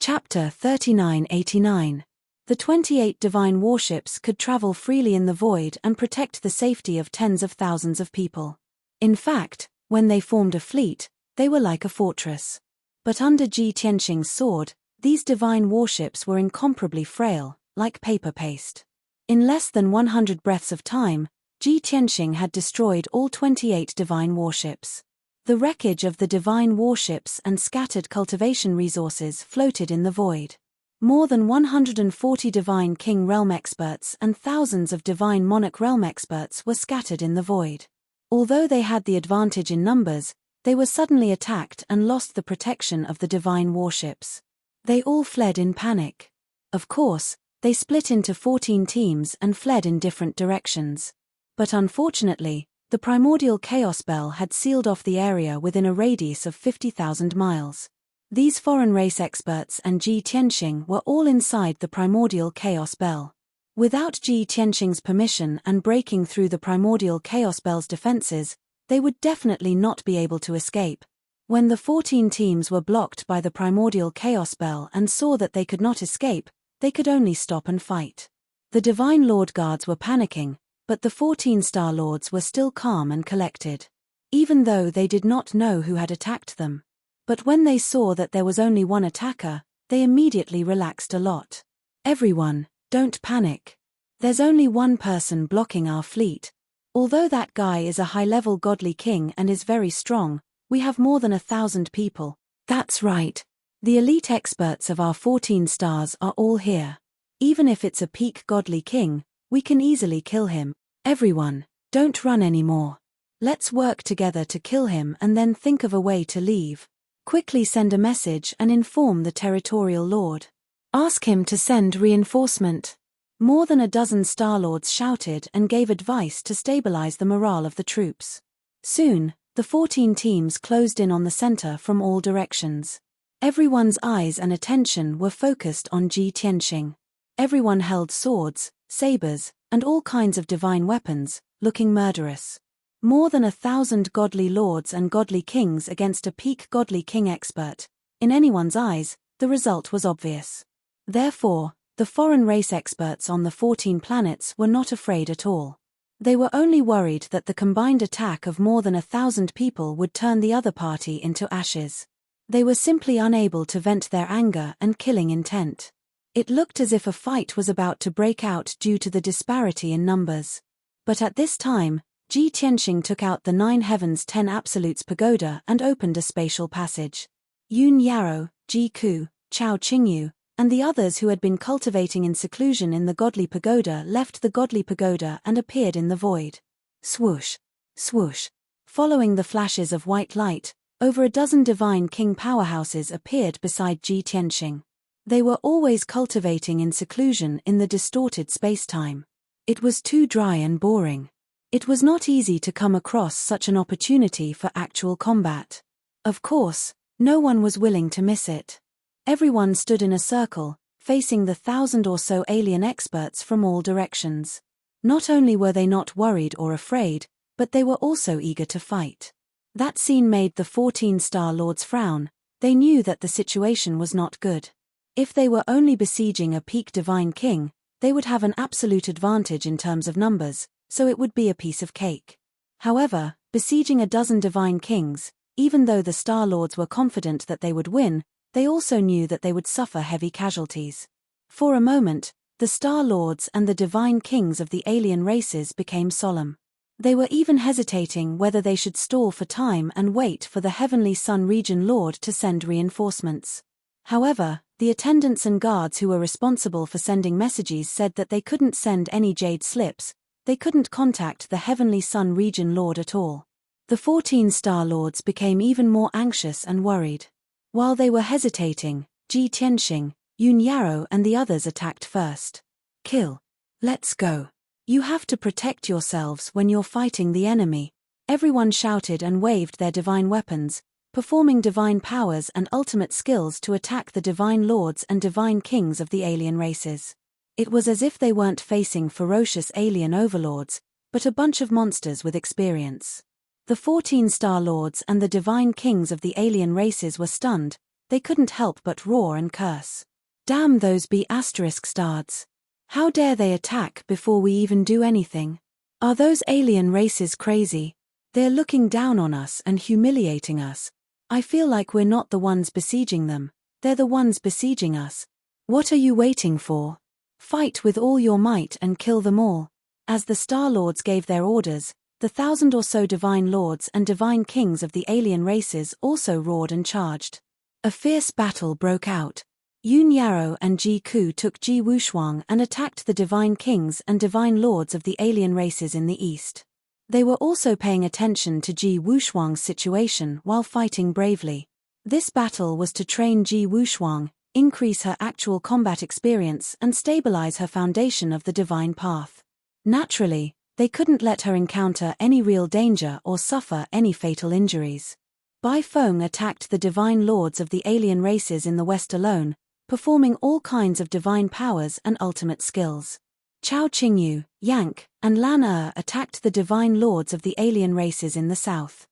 Chapter 3989. The 28 divine warships could travel freely in the void and protect the safety of tens of thousands of people. In fact, when they formed a fleet, they were like a fortress. But under Ji Tianxing's sword, these divine warships were incomparably frail, like paper paste. In less than 100 breaths of time, Ji Tianxing had destroyed all 28 divine warships. The wreckage of the divine warships and scattered cultivation resources floated in the void. More than 140 divine king realm experts and thousands of divine monarch realm experts were scattered in the void. Although they had the advantage in numbers, they were suddenly attacked and lost the protection of the divine warships. They all fled in panic. Of course, they split into 14 teams and fled in different directions. But unfortunately, the primordial chaos bell had sealed off the area within a radius of 50,000 miles. These foreign race experts and Ji Tianxing were all inside the primordial chaos bell. Without Ji Tianxing's permission and breaking through the primordial chaos bell's defenses, they would definitely not be able to escape. When the 14 teams were blocked by the primordial chaos bell and saw that they could not escape, they could only stop and fight. The divine lord guards were panicking, but the 14 Star Lords were still calm and collected. Even though they did not know who had attacked them. But when they saw that there was only one attacker, they immediately relaxed a lot. Everyone, don't panic. There's only one person blocking our fleet. Although that guy is a high-level godly king and is very strong, we have more than 1,000 people. That's right. The elite experts of our 14 stars are all here. Even if it's a peak godly king, we can easily kill him. Everyone, don't run anymore. Let's work together to kill him and then think of a way to leave. Quickly send a message and inform the territorial lord. Ask him to send reinforcement. More than a dozen Star Lords shouted and gave advice to stabilize the morale of the troops. Soon, the 14 teams closed in on the center from all directions. Everyone's eyes and attention were focused on Ji Tianxing. Everyone held swords, sabers, and all kinds of divine weapons, looking murderous. More than 1,000 godly lords and godly kings against a peak godly king expert. In anyone's eyes, the result was obvious. Therefore, the foreign race experts on the 14 planets were not afraid at all. They were only worried that the combined attack of more than 1,000 people would turn the other party into ashes. They were simply unable to vent their anger and killing intent. It looked as if a fight was about to break out due to the disparity in numbers. But at this time, Ji Tianxing took out the 9 Heavens 10 Absolutes pagoda and opened a spatial passage. Yun Yarrow, Ji Ku, Chao Qingyu, and the others who had been cultivating in seclusion in the godly pagoda left the godly pagoda and appeared in the void. Swoosh! Swoosh! Following the flashes of white light, over a dozen divine king powerhouses appeared beside Ji Tianxing. They were always cultivating in seclusion in the distorted spacetime. It was too dry and boring. It was not easy to come across such an opportunity for actual combat. Of course, no one was willing to miss it. Everyone stood in a circle, facing the 1,000 or so alien experts from all directions. Not only were they not worried or afraid, but they were also eager to fight. That scene made the 14 Star Lords frown. They knew that the situation was not good. If they were only besieging a peak divine king, they would have an absolute advantage in terms of numbers, so it would be a piece of cake. However, besieging a dozen divine kings, even though the Star Lords were confident that they would win, they also knew that they would suffer heavy casualties. For a moment, the Star Lords and the divine kings of the alien races became solemn. They were even hesitating whether they should stall for time and wait for the Heavenly Sun Region Lord to send reinforcements. However, the attendants and guards who were responsible for sending messages said that they couldn't send any jade slips. They couldn't contact the Heavenly Sun Region Lord at all. The 14 Star Lords became even more anxious and worried. While they were hesitating, Ji Tianxing, Yun Yarrow and the others attacked first. Kill. Let's go. You have to protect yourselves when you're fighting the enemy. Everyone shouted and waved their divine weapons, performing divine powers and ultimate skills to attack the divine lords and divine kings of the alien races. It was as if they weren't facing ferocious alien overlords, but a bunch of monsters with experience. The 14 Star Lords and the divine kings of the alien races were stunned. They couldn't help but roar and curse. Damn those B***stards. How dare they attack before we even do anything? Are those alien races crazy? They're looking down on us and humiliating us. I feel like we're not the ones besieging them, they're the ones besieging us. What are you waiting for? Fight with all your might and kill them all. As the Star Lords gave their orders, the 1,000 or so divine lords and divine kings of the alien races also roared and charged. A fierce battle broke out. Yun Yarrow and Ji Ku took Ji Wushuang and attacked the divine kings and divine lords of the alien races in the east. They were also paying attention to Ji Wushuang's situation while fighting bravely. This battle was to train Ji Wushuang, increase her actual combat experience and stabilize her foundation of the divine path. Naturally, they couldn't let her encounter any real danger or suffer any fatal injuries. Bai Feng attacked the divine lords of the alien races in the west alone, performing all kinds of divine powers and ultimate skills. Chao Qingyu, Yank, and Lan Er attacked the divine lords of the alien races in the south.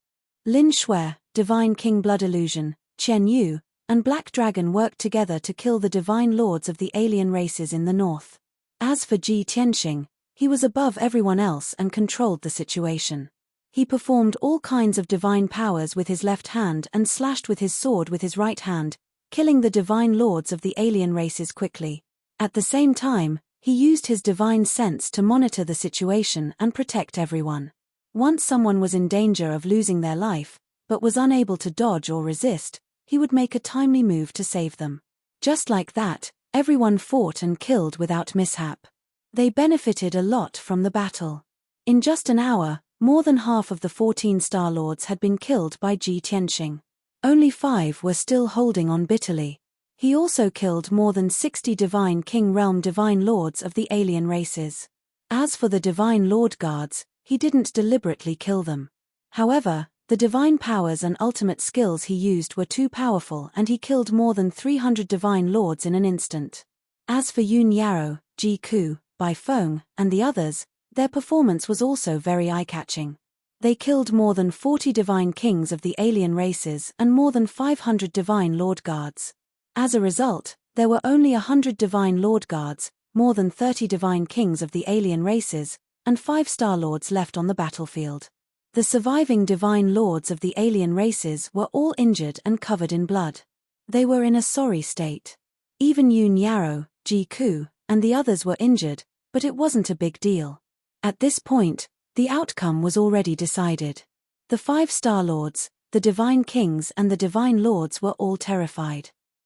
Lin Shui, divine king blood illusion, Chen Yu, and Black Dragon worked together to kill the divine lords of the alien races in the north. As for Ji Tianxing, he was above everyone else and controlled the situation. He performed all kinds of divine powers with his left hand and slashed with his sword with his right hand, killing the divine lords of the alien races quickly. At the same time, he used his divine sense to monitor the situation and protect everyone. Once someone was in danger of losing their life, but was unable to dodge or resist, he would make a timely move to save them. Just like that, everyone fought and killed without mishap. They benefited a lot from the battle. In just an hour, more than half of the 14 Star Lords had been killed by Ji Tianxing. Only 5 were still holding on bitterly. He also killed more than 60 Divine King Realm Divine Lords of the alien races. As for the Divine Lord Guards, he didn't deliberately kill them. However, the divine powers and ultimate skills he used were too powerful and he killed more than 300 Divine Lords in an instant. As for Yun Yarrow, Ji Ku, Bai Feng, and the others, their performance was also very eye-catching. They killed more than 40 divine kings of the alien races and more than 500 divine lord guards. As a result, there were only 100 divine lord guards, more than 30 divine kings of the alien races, and 5 Star Lords left on the battlefield. The surviving divine lords of the alien races were all injured and covered in blood. They were in a sorry state. Even Yun Yarrow, Ji Ku, and the others were injured, but it wasn't a big deal. At this point, the outcome was already decided. The 5 Star Lords, the Divine Kings and the Divine Lords were all terrified.